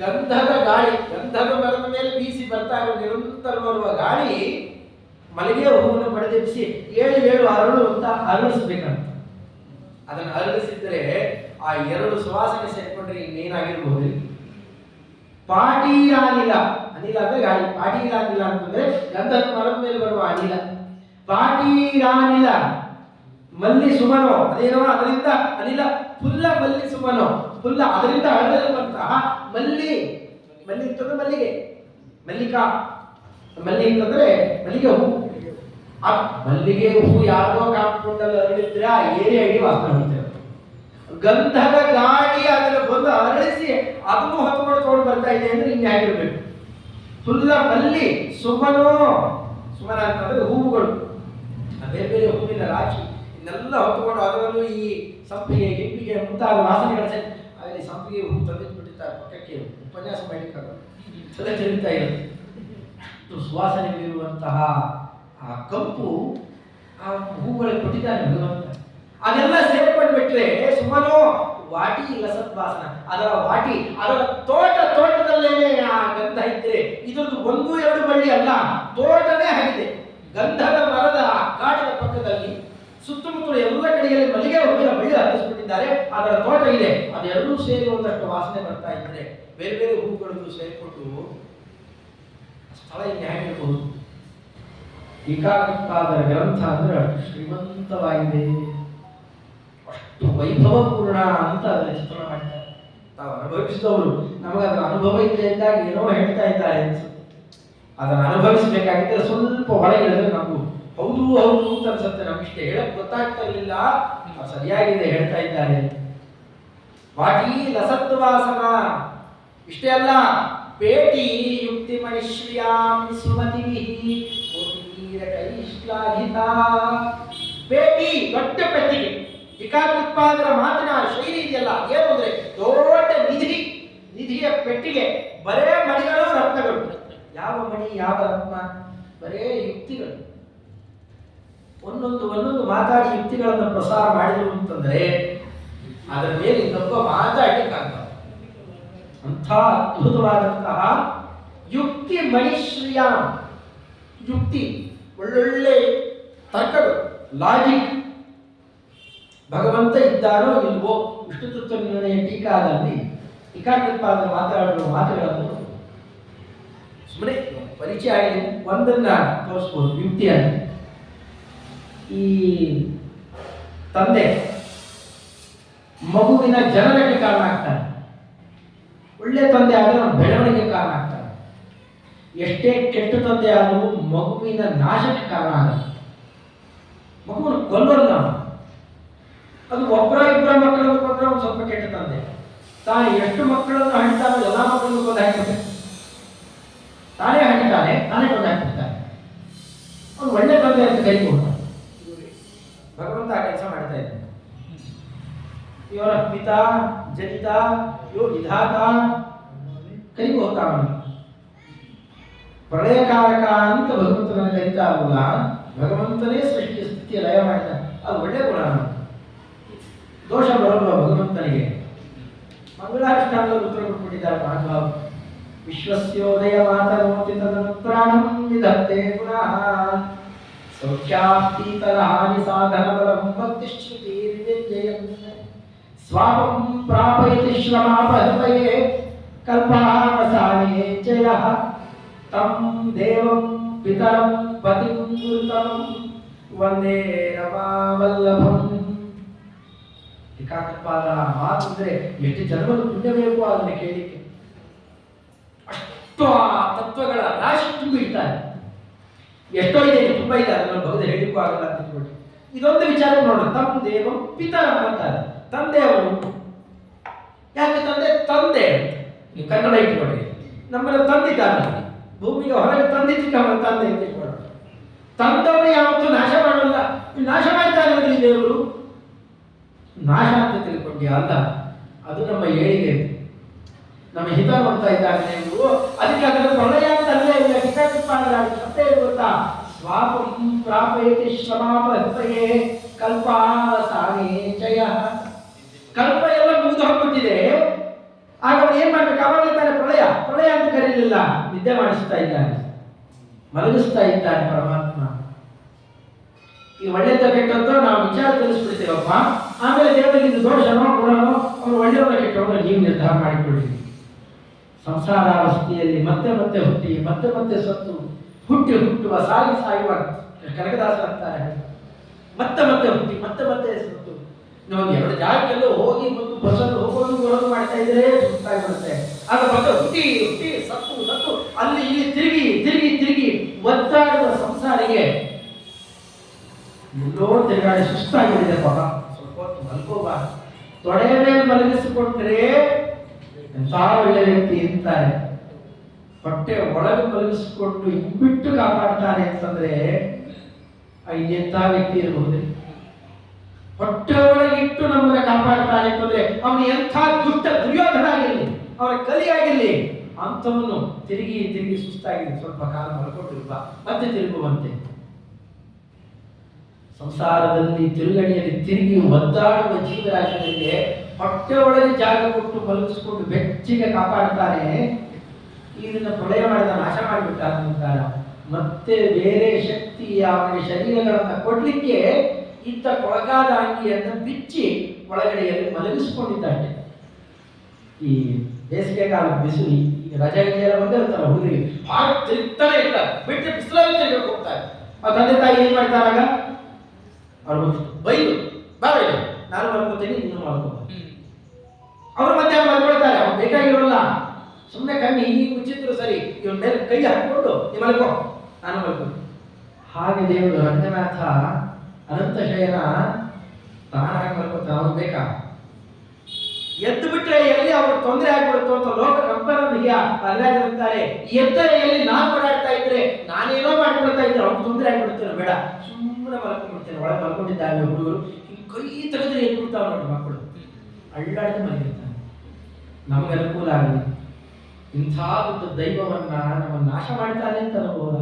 ಗಂಧದ ಗಾಳಿ, ಗಂಧದ ಮರದ ಮೇಲೆ ಬೀಸಿ ಬರ್ತಾ ಇರುವ ನಿರಂತರ ಬರುವ ಗಾಳಿ ಮಲ್ಲಿಗೆ ಹೂವನ್ನು ಬಡಿದೆಬ್ಬಿಸಿ ಏಳು ಅರಳು ಅಂತ ಅರಳಿಸ್ಬೇಕಂತ. ಅದನ್ನು ಅರಳಿಸಿದ್ರೆ ಆ ಎರಡು ಸುವಾಸನೆ ಸೇರ್ಕೊಂಡ್ರೆ ಇನ್ನೇನಾಗಿರ್ಬಹುದು. ಪಾಟೀಲ ಅನಿಲ, ಅನಿಲ ಅಂದ್ರೆ ಗಾಳಿ. ಪಾಟೀಲ ಅನಿಲ ಅಂತಂದ್ರೆ ಗಂಧದ ಮರದ ಮೇಲೆ ಬರುವ ಅನಿಲ. ಪಾಟೀಲಾನಿಲ ಮಲ್ಲಿ ಸುಮನೋ, ಅದೇನೋ ಅದರಿಂದ ಅನಿಲ ಫುಲ್ಲ ಮಲ್ಲಿ ಸುಮನೋ, ಫುಲ್ಲ ಅದರಿಂದ ಅರಳಿರುವಂತಹ ಮಲ್ಲಿ ಅಂತಂದ್ರೆ ಮಲ್ಲಿಗೆ, ಮಲ್ಲಿಕಾ, ಮಲ್ಲಿ ಅಂತಂದ್ರೆ ಮಲ್ಲಿಗೆ ಹೂ. ಆ ಮಲ್ಲಿಗೆ ಹೂ ಯಾವುದೋ ಕಾಂಪೌಂಡಲ್ಲಿ ಅರಳಿದ್ರೆ ಆ ಏರಿಯಾ ಇಡೀ ವಾಸನೆ ಹೊಡಿತೇವೆ. ಗಂಧದ ಗಾಡಿ ಅದನ್ನ ಬಂದು ಅರಳಿಸಿ ಅದನ್ನು ಹೊತ್ಕೊಂಡು ತಗೊಂಡು ಬರ್ತಾ ಇದೆ ಅಂದ್ರೆ ಹಿಂಗೆ ಆಗಿರ್ಬೇಕು. ಫುಲ್ಲ ಮಲ್ಲಿ ಸುಮನ ಅಂತಂದ್ರೆ ಹೂವುಗಳು, ಬೇರೆ ಬೇರೆ ಹೂವಿನ ರಾಶಿ ಇನ್ನೆಲ್ಲ ಹೊತ್ಕೊಂಡು ಅದರಲ್ಲೂ ಈ ಸಂಪಿಗೆ ಗಿಂಪಿಗೆ ಮುಂತಾದ ವಾಸನೆಗಳ ಅಲ್ಲಿ ಸಂಪಿಗೆ ಹೂ ತಂದಿಟ್ಬಿಟ್ಟಿರ್ತಾರೆ ಪಕ್ಕಕ್ಕೆ ಉಪನ್ಯಾಸ ಮಾಡಲಿಕ್ಕಾಗ ತಲೆ ತಿರುಗ್ತಾ ಇರುತ್ತೆ. ಸುವಾಸನೆಗಳಿರುವಂತಹ ಆ ಕಂಪು ಆ ಹೂಗಳಿಗೆ ಕೊಟ್ಟಿದ್ದಾನೆ ಭಗವಂತ. ಅದೆಲ್ಲ ಸೇರ್ಕೊಂಡ್ಬಿಟ್ರೆ ಸುಮ್ಮನೋ ವಾಟಿ ಲಸತ್ವಾಸನ, ಅದರ ವಾಟಿ ಅದರ ತೋಟದಲ್ಲೇನೆ ಆ ಗಂಧ ಇದ್ರೆ ಇದ್ರದ್ದು 1-2 ಬಳ್ಳಿ ಅಲ್ಲ, ತೋಟನೇ ಆಗಿದೆ. ಗಂಧದ ಮರದ ಕಾಡಿನ ಪಕ್ಕದಲ್ಲಿ ಸುತ್ತಮುತ್ತಲು ಎಲ್ಲ ಕಡೆಯಲ್ಲಿ ಮಲ್ಲಿಗೆ ಹೂವಿನ ಬಳ್ಳಿ ಹರಿಸ್ಬಿಟ್ಟಿದ್ದಾರೆ. ಅದರ ತೋಟ ಇದೆ, ಅದೆರಡೂ ಸೇರಿ ಒಂದಷ್ಟು ವಾಸನೆ ಬರ್ತಾ ಇದ್ರೆ ಬೇರೆ ಬೇರೆ ಹೂಗಳು ಸೇರಿಕೊಂಡು ಸ್ಥಳ ಇಲ್ಲಿ ಹೇಗಿರ್ಬೋದು. ಟೀಕಾಕೃತ್ಪಾದರ ಗ್ರಂಥ ಅಂದ್ರೆ ಅಷ್ಟು ಶ್ರೀಮಂತವಾಗಿದೆ, ಅಷ್ಟು ವೈಭವಪೂರ್ಣ ಅಂತ ಅದರ ಚಿತ್ರಣ ಮಾಡ್ತಾರೆ. ತಾವು ಅನುಭವಿಸಿದವರು ನಮಗೆ ಅದರ ಅನುಭವ ಇದೆ ಅಂದಾಗ ಏನೋ ಹೇಳ್ತಾ ಇದ್ದಾರೆ ಅನ್ಸುತ್ತೆ. ಅದನ್ನು ಅನುಭವಿಸಬೇಕಾಗಿದ್ದರೆ ಸ್ವಲ್ಪ ಹೊರಗಿಳಿದ್ರೆ ನಮಗೂ ಹೌದು ಅಂತ ಅನ್ಸುತ್ತೆ. ನಮ್ಗಿಷ್ಟೇ ಹೇಳಕ್ ಗೊತ್ತಾಗ್ತಾ ಇರಲಿಲ್ಲ, ಸರಿಯಾಗಿದೆ ಹೇಳ್ತಾ ಇದ್ದಾರೆ. ವಾಟಿ ಲಸತ್ವಾಸನ ಇಷ್ಟೇ ಅಲ್ಲ, ಪೇಟಿ ಯುಕ್ತಿ ಮನುಷ್ಯಾಂ ಸುಮತಿವಿಹಿ ಕೈಶ್ಲಾಘಿತ. ಪೇಟಿ ದೊಡ್ಡ ಪೆಟ್ಟಿಗೆ, ಟೀಕಾಕೃತ್ಪಾದರ ಮಾತಿನ ಶೈಲಿ ಇದೆಯಲ್ಲ, ಏನು ಅಂದ್ರೆ ದೊಡ್ಡ ನಿಧಿಯ ಪೆಟ್ಟಿಗೆ, ಬರೇ ಮಣಿಗಳು ರತ್ನಗಳು. ಯಾವ ಮಣಿ ಯಾವ ರತ್ನ? ಬರೇ ಯುಕ್ತಿಗಳು. ಒಂದೊಂದು ಮಾತಾಡಿ ಯುಕ್ತಿಗಳನ್ನು ಪ್ರಸಾರ ಮಾಡಿದರು ಅಂತಂದ್ರೆ ಅದರ ಮೇಲೆ ಇನ್ನೊಬ್ಬ ಮಾತಾಡಲಿಕ್ಕಾಗಲ್ಲ. ಅಂಥ ಅದ್ಭುತವಾದಂತಹ ಯುಕ್ತಿ ಮಣಿಶ್ರಿಯ, ಯುಕ್ತಿ ಒಳ್ಳೊಳ್ಳೆ ತರ್ಕಗಳು, ಲಾಜಿಕ್. ಭಗವಂತ ಇದ್ದಾನೋ ಇಲ್ವೋ ವಿಷ್ಣು ತತ್ವ ನಿರ್ಣಯ ಟೀಕಾದಲ್ಲಿ ಟೀಕಾಕೃತ್ಪಾದರ ಮಾತಾಡುವ ಮಾತುಗಳನ್ನು ಸುಮ್ಮನೆ ಪರಿಚಯ ಆಗಿದೆ. ಒಂದನ್ನ ತೋರಿಸ್ಬೋದು ಯುಕ್ತಿಯನ್ನು. ಈ ತಂದೆ ಮಗುವಿನ ಜನನಕ್ಕೆ ಕಾರಣ ಆಗ್ತಾನೆ. ಒಳ್ಳೆ ತಂದೆ ಆದರೆ ಅವನ ಬೆಳವಣಿಗೆ ಕಾರಣ ಆಗ್ತಾನೆ. ಎಷ್ಟೇ ಕೆಟ್ಟ ತಂದೆ ಆದರೂ ಮಗುವಿನ ನಾಶಕ್ಕೆ ಕಾರಣ ಆಗುತ್ತೆ. ಮಗುವನ್ನು ಕೊಲ್ಲೋಲ್ಲ. ಅದು ಒಬ್ಬರ ಇಬ್ಬರ ಮಕ್ಕಳನ್ನು ಕೊಂದ್ರೆ ಒಂದು ಸ್ವಲ್ಪ ಕೆಟ್ಟ ತಂದೆ. ತಾನು ಎಷ್ಟು ಮಕ್ಕಳನ್ನು ಹಣ್ತಾನೋ ಎಲ್ಲ ಮಕ್ಕಳನ್ನು ಕೊಂದು ಹಾಕಿರ್ತಾನೆ. ತಾನೇ ಹಣ್ತಾನೆ, ತಾನೇ ಕೊಂದು ಹಾಕಿರ್ತಾನೆ. ಅವನು ಒಳ್ಳೆ ತಂದೆ ಅಂತ ಕರಿಬಹುದು. ಭಗವಂತ ಆ ಕೆಲಸ ಮಾಡ್ತಾ ಇದ್ದಾನೆ. ಇವರ ಪಿತಾ ಜನಿತ ಯೋ ವಿಧಾತ ಕರಿಬಹುದ ಅವನು. ಪ್ರಳಯಕಾರಕ ಅಂತ ಭಗವಂತನನ್ನು ಕರಿತಾ ಅಲ್ಲ, ಭಗವಂತನೇ ಸೃಷ್ಟಿ ಸ್ಥಿತಿಯ ಲಯ ಮಾಡ್ತಾನೆ. ಅದು ಒಳ್ಳೆ ಗುಣ. ದೋಷ ಬರಲ್ವ ಭಗವಂತನಿಗೆ? ಮಂಗಳಾಷ್ಟಾಂಗದಲ್ಲಿ ಉತ್ತರ ಕೊಟ್ಬಿಟ್ಟಿದ್ದಾರೆ ಮಹಾನುಭಾವ. ವಿಶ್ವಸ್ಯೋದಯ ಮಾತನೋತಿ ತದನುತ್ರಾಣಂ ವಿಧತ್ತೆ ಪುನಃ ಸೌಖ್ಯಾಪ್ತೀತರಹಾನಿ ಸಾಧನ ಬಲಂ ಭಕ್ತಿಶ್ರುತಿ ನಿರ್ಜಯಂ ಸ್ವಾಪಂ ಪ್ರಾಪಯತಿ ಶ್ರಮಾಪಹೃತಯೇ ಕಲ್ಪಾವಸಾನೇ ಜಯಃ ತಂ ದೇವಂ ಪಿತರಂ ಪತಿಂ ಗುರುತಮಂ ವಂದೇ ರಮಾವಲ್ಲಭಂ. ಟೀಕಾಕೃತ್ಪಾದ ಮಾತು ಅಂದ್ರೆ ಎಷ್ಟು ಜನ್ಮದ ಪುಣ್ಯ ಬೇಕು ಅದನ್ನು ಕೇಳಲಿಕ್ಕೆ. ಅಷ್ಟು ಆ ತತ್ವಗಳ ರಾಶಿ ತುಂಬಿಡ್ತಾರೆ. ಎಷ್ಟೋ ಇದೆ, ತುಂಬಾ ಇದೆ, ಅದನ್ನು ಭಗವಂತ ಹೇಳಿಕ್ಕೂ ಆಗಲ್ಲ ಅಂತ ತಿಳ್ಕೊಳ್ಳಿ. ಇದೊಂದು ವಿಚಾರ ನೋಡೋಣ. ತಮ್ಮ ದೇವ ಪಿತರಂ ಅಂತಾರೆ. ತಂದೆ ಅವರು ಯಾಕೆ ತಂದೆ ನೀವು ಕನ್ನಡ ಇಟ್ಕೊಳ್ಳಿ. ನಮ್ಮನ್ನು ತಂದಿದ್ದಾನೆ, ಭೂಮಿಗೆ ಹೊರಗೆ ತಂದಿದ್ದಕ್ಕೆ ಅವನ ತಂದೆ ಅಂತ ಇಟ್ಕೊಳ್ಳೋಣ. ತಂದವರು ಯಾವತ್ತೂ ನಾಶ ಮಾಡಲ್ಲ. ನಾಶ ಮಾಡ್ತಾನೆ ದೇವರು. ನಾಶ ಅಂತ ತಿಳ್ಕೊಂಡ್ಯಾ ಅಲ್ಲ, ಅದು ನಮ್ಮ ಏಳಿಗೆ, ನಮ್ಮ ಹಿತ ನೋಡ್ತಾ ಇದ್ದಾನೆ ನೀವು. ಅದಕ್ಕೆ ಅದರ ಪ್ರಳಯ ಅಂತಲ್ಲೇ ಇಲ್ಲ. ಟೀಕಾಕೃತ್ಪಾದರ ಸತ್ಯ ಗೊತ್ತಾ? ಸ್ವಾಪಂ ಪ್ರಾಪಯತಿ ಶ್ರಮಾಪಹೃತಯೇ ಕಲ್ಪಾವಸಾನೇ ಜಯಃ. ಕಲ್ಪ ಎಲ್ಲ ಮುಗಿದು ಹೋಗ್ಬಿಟ್ಟಿದೆ. ಆಗ ಅವನು ಏನ್ ಮಾಡ್ಬೇಕು? ಅವಾಗಲೇ ತಾನೆ ಪ್ರಳಯ ಅಂತ ಕರೀಲಿಲ್ಲ. ನಿದ್ದೆ ಮಾಡಿಸ್ತಾ ಇದ್ದಾನೆ, ಮಲಗಿಸ್ತಾ ಇದ್ದಾನೆ ಪರಮಾತ್ಮ. ಈ ಒಳ್ಳೆದ ಕೆಟ್ಟದ್ದು ನಾವು ವಿಚಾರ ತಿಳಿಸ್ಬಿಡ್ತೇವಪ್ಪ. ಆಮೇಲೆ ದೇವರಿಗೆ ಇದು ದೋಷನೋ ಗುಣನೋ ಅವನು ಒಳ್ಳೆಯವರ ಕೆಟ್ಟವನ್ನ ನೀವು ನಿರ್ಧಾರ ಮಾಡಿಕೊಳ್ಳಿ. ಸಂಸಾರಾವಸ್ಥೆಯಲ್ಲಿ ಮತ್ತೆ ಹುಟ್ಟಿ ಮತ್ತೆ ಸತ್ತು ಹುಟ್ಟುವ ಸಾಯುವ ಕನಕದಾಸರು ಅಂತಾರೆ. ಮತ್ತೆ ಹುಟ್ಟಿ ಮತ್ತೆ ಸತ್ತು. ನಾವು ಎರಡು ಜಾಗಕ್ಕೆಲ್ಲ ಹೋಗಿ ಬಂದು ಬಸ್ಸಲ್ಲಿ ಹೋಗೋದು ಬರೋದು ಮಾಡ್ತಾ ಇದ್ರೆ ಸುತ್ತಾಗಿ ಬರುತ್ತೆ. ಆಗ ಮತ್ತೆ ಹುಟ್ಟಿ ಸತ್ತು ಅಲ್ಲಿ ಇಲ್ಲಿ ತಿರುಗಿ ಒತ್ತಾಡುವ ಸಂಸಾರಿಗೆ ಎಲ್ಲೋ ತಿರುಗಾಡಿ ಸುಸ್ತಾಗಿಬಿಟ್ಟಿದೆ ಪಾಪ. ಸ್ವಲ್ಪ ಹೊತ್ತು ಮಲ್ಕೋಬಾರ್ದು. ತೊಡೆಯ ಮೇಲೆ ಮಲಗಿಸಿಕೊಂಡ್ರೆ ಎಂತ ಒಳ್ಳೆ ವ್ಯಕ್ತಿ ಇರ್ತಾರೆ. ಹೊಟ್ಟೆ ಒಳಗೆ ಮಲಗಿಸಿಕೊಂಡು ಇಬ್ಬಿಟ್ಟು ಕಾಪಾಡ್ತಾನೆ ಅಂತಂದ್ರೆ ಎಂತ ವ್ಯಕ್ತಿ ಇರಬಹುದು. ಹೊಟ್ಟೆ ಒಳಗಿಟ್ಟು ನಮ್ಮನ್ನ ಕಾಪಾಡ್ತಾನೆ ಅಂತಂದ್ರೆ ಅವನು ಎಂಥ ದುಷ್ಟ ದುರ್ಯೋಧನ ಆಗಿರಲಿ, ಅವನ ಕಲಿಯಾಗಿರಲಿ, ಅಂಥವನು ತಿರುಗಿ ತಿರುಗಿ ಸುಸ್ತಾಗಿದೆ, ಸ್ವಲ್ಪ ಕಾಲ ಮಲ್ಕೊಂಡಿರುವ ಮತ್ತೆ ತಿರುಗುವಂತೆ. ಸಂಸಾರದಲ್ಲಿ ತಿರುಗಣಿಯಲ್ಲಿ ತಿರುಗಿ ಒದ್ದಾಡುವ ಜೀವರಾಶಿಗಳಿಗೆ ಹೊಟ್ಟೆ ಒಳಗೆ ಜಾಗ ಕೊಟ್ಟು ಮಲಗಿಸ್ಕೊಂಡು ಬೆಚ್ಚಿಗೆ ಕಾಪಾಡ್ತಾನೆ. ಇದನ್ನ ಪ್ರಳಯ ಮಾಡಿದ ನಾಶ ಮಾಡಿಬಿಟ್ಟ ಅಂತಾರ. ಮತ್ತೆ ಬೇರೆ ಶಕ್ತಿ ಅವನಿಗೆ ಶರೀರಗಳನ್ನ ಕೊಡ್ಲಿಕ್ಕೆ ಇತ್ತ ಕೊಳಗಾದ ಅಂಗಿಯನ್ನು ಬಿಚ್ಚಿ ಒಳಗಡೆಯಲ್ಲಿ ಮಲಗಿಸ್ಕೊಂಡಿದ್ದಾನೆ. ಈ ಬೇಸಿಗೆಗಾಲ ಬಿಸಿಲು, ಈಗ ರಜೆ ಎಲ್ಲ ಬಂದಿರ್ತಾರೆ ಹುಡುಗರಿಗೆ, ಹಾಗೆ ತಿರುಗ್ತಾನೆ ಇರ್ತಾರೆ, ಬಿಟ್ಟರೆ ಬಿಸಿಲಲ್ಲಿ ತಿರುಗಕ್ಕೆ ಹೋಗ್ತಾರೆ. ಆ ತಂದೆ ತಾಯಿ ಏನ್ ಮಾಡ್ತಾರಾಗ ಅವ್ರು ಬೈದು ಬಾ ಬೈದು ನಾನು ಮಲ್ಕೋತೀನಿ ನೀನು ಮಲ್ಕೋ. ಅವ್ರು ಮತ್ತೆ ಮಲ್ಕೊಳ್ತಾರೆ, ಅವ್ರು ಬೇಕಾಗಿರೋಲ್ಲ, ಸುಮ್ಮನೆ ಕಣ್ಣಿ ಹೀಗೆ ಮುಚ್ಚಿದ್ರು ಸರಿ, ಇವನ ಮೇಲೆ ಕೈ ಹಾಕೊಂಡು ನೀವು ಮಲ್ಕೋ ನಾನು ಮಲ್ಕೊಂಡು. ಹಾಗೆ ದೇವರು ರಂಗನಾಥ ಅನಂತ ಶಯನ ತಾನಾಗಿ ಮಲ್ಕೋತಾನೆ. ಅವ್ರು ಬೇಕಾ ಎದ್ದು ಬಿಟ್ರೆ ಎಲ್ಲಿ ಅವ್ರು ತೊಂದರೆ ಆಗ್ಬಿಡುತ್ತೋ ಅಂತ ಲೋಕ ಕಂಪನ ಅಲ್ಲಾಡಿರ್ತಾರೆ. ಎದ್ದ ಎಲ್ಲಿ ನಾನು ಓಡಾಡ್ತಾ ಇದ್ರೆ ನಾನೇನೋ ಮಾಡ್ಕೊಳ್ತಾ ಇದ್ರೆ ಅವ್ರು ತೊಂದರೆ ಆಗ್ಬಿಡುತ್ತೇನೆ, ಬೇಡ ಸುಮ್ಮನೆ ಮಲ್ಕೊಂಡ್ಬಿಡ್ತೇನೆ. ಒಳಗೆ ಮಲ್ಕೊಂಡಿದ್ದಾವೆ ಹುಡುಗರು, ಹಿಂಗೆ ಕೈ ತೆಗೆದ್ರೆ ಎದ್ಬಿಡ್ತಾವ ನೋಡಿ ಮಕ್ಕಳು, ಅಳ್ಳಾಡಿದ ಮಲಗಿರ್ತಾನೆ. ನಮಗೆ ಅನುಕೂಲ ಆಗಲಿ. ಇಂಥ ಒಂದು ದೈವವನ್ನ ನಮ್ಮ ನಾಶ ಮಾಡ್ತಾನೆ ಅಂತ ಅನುಭವ.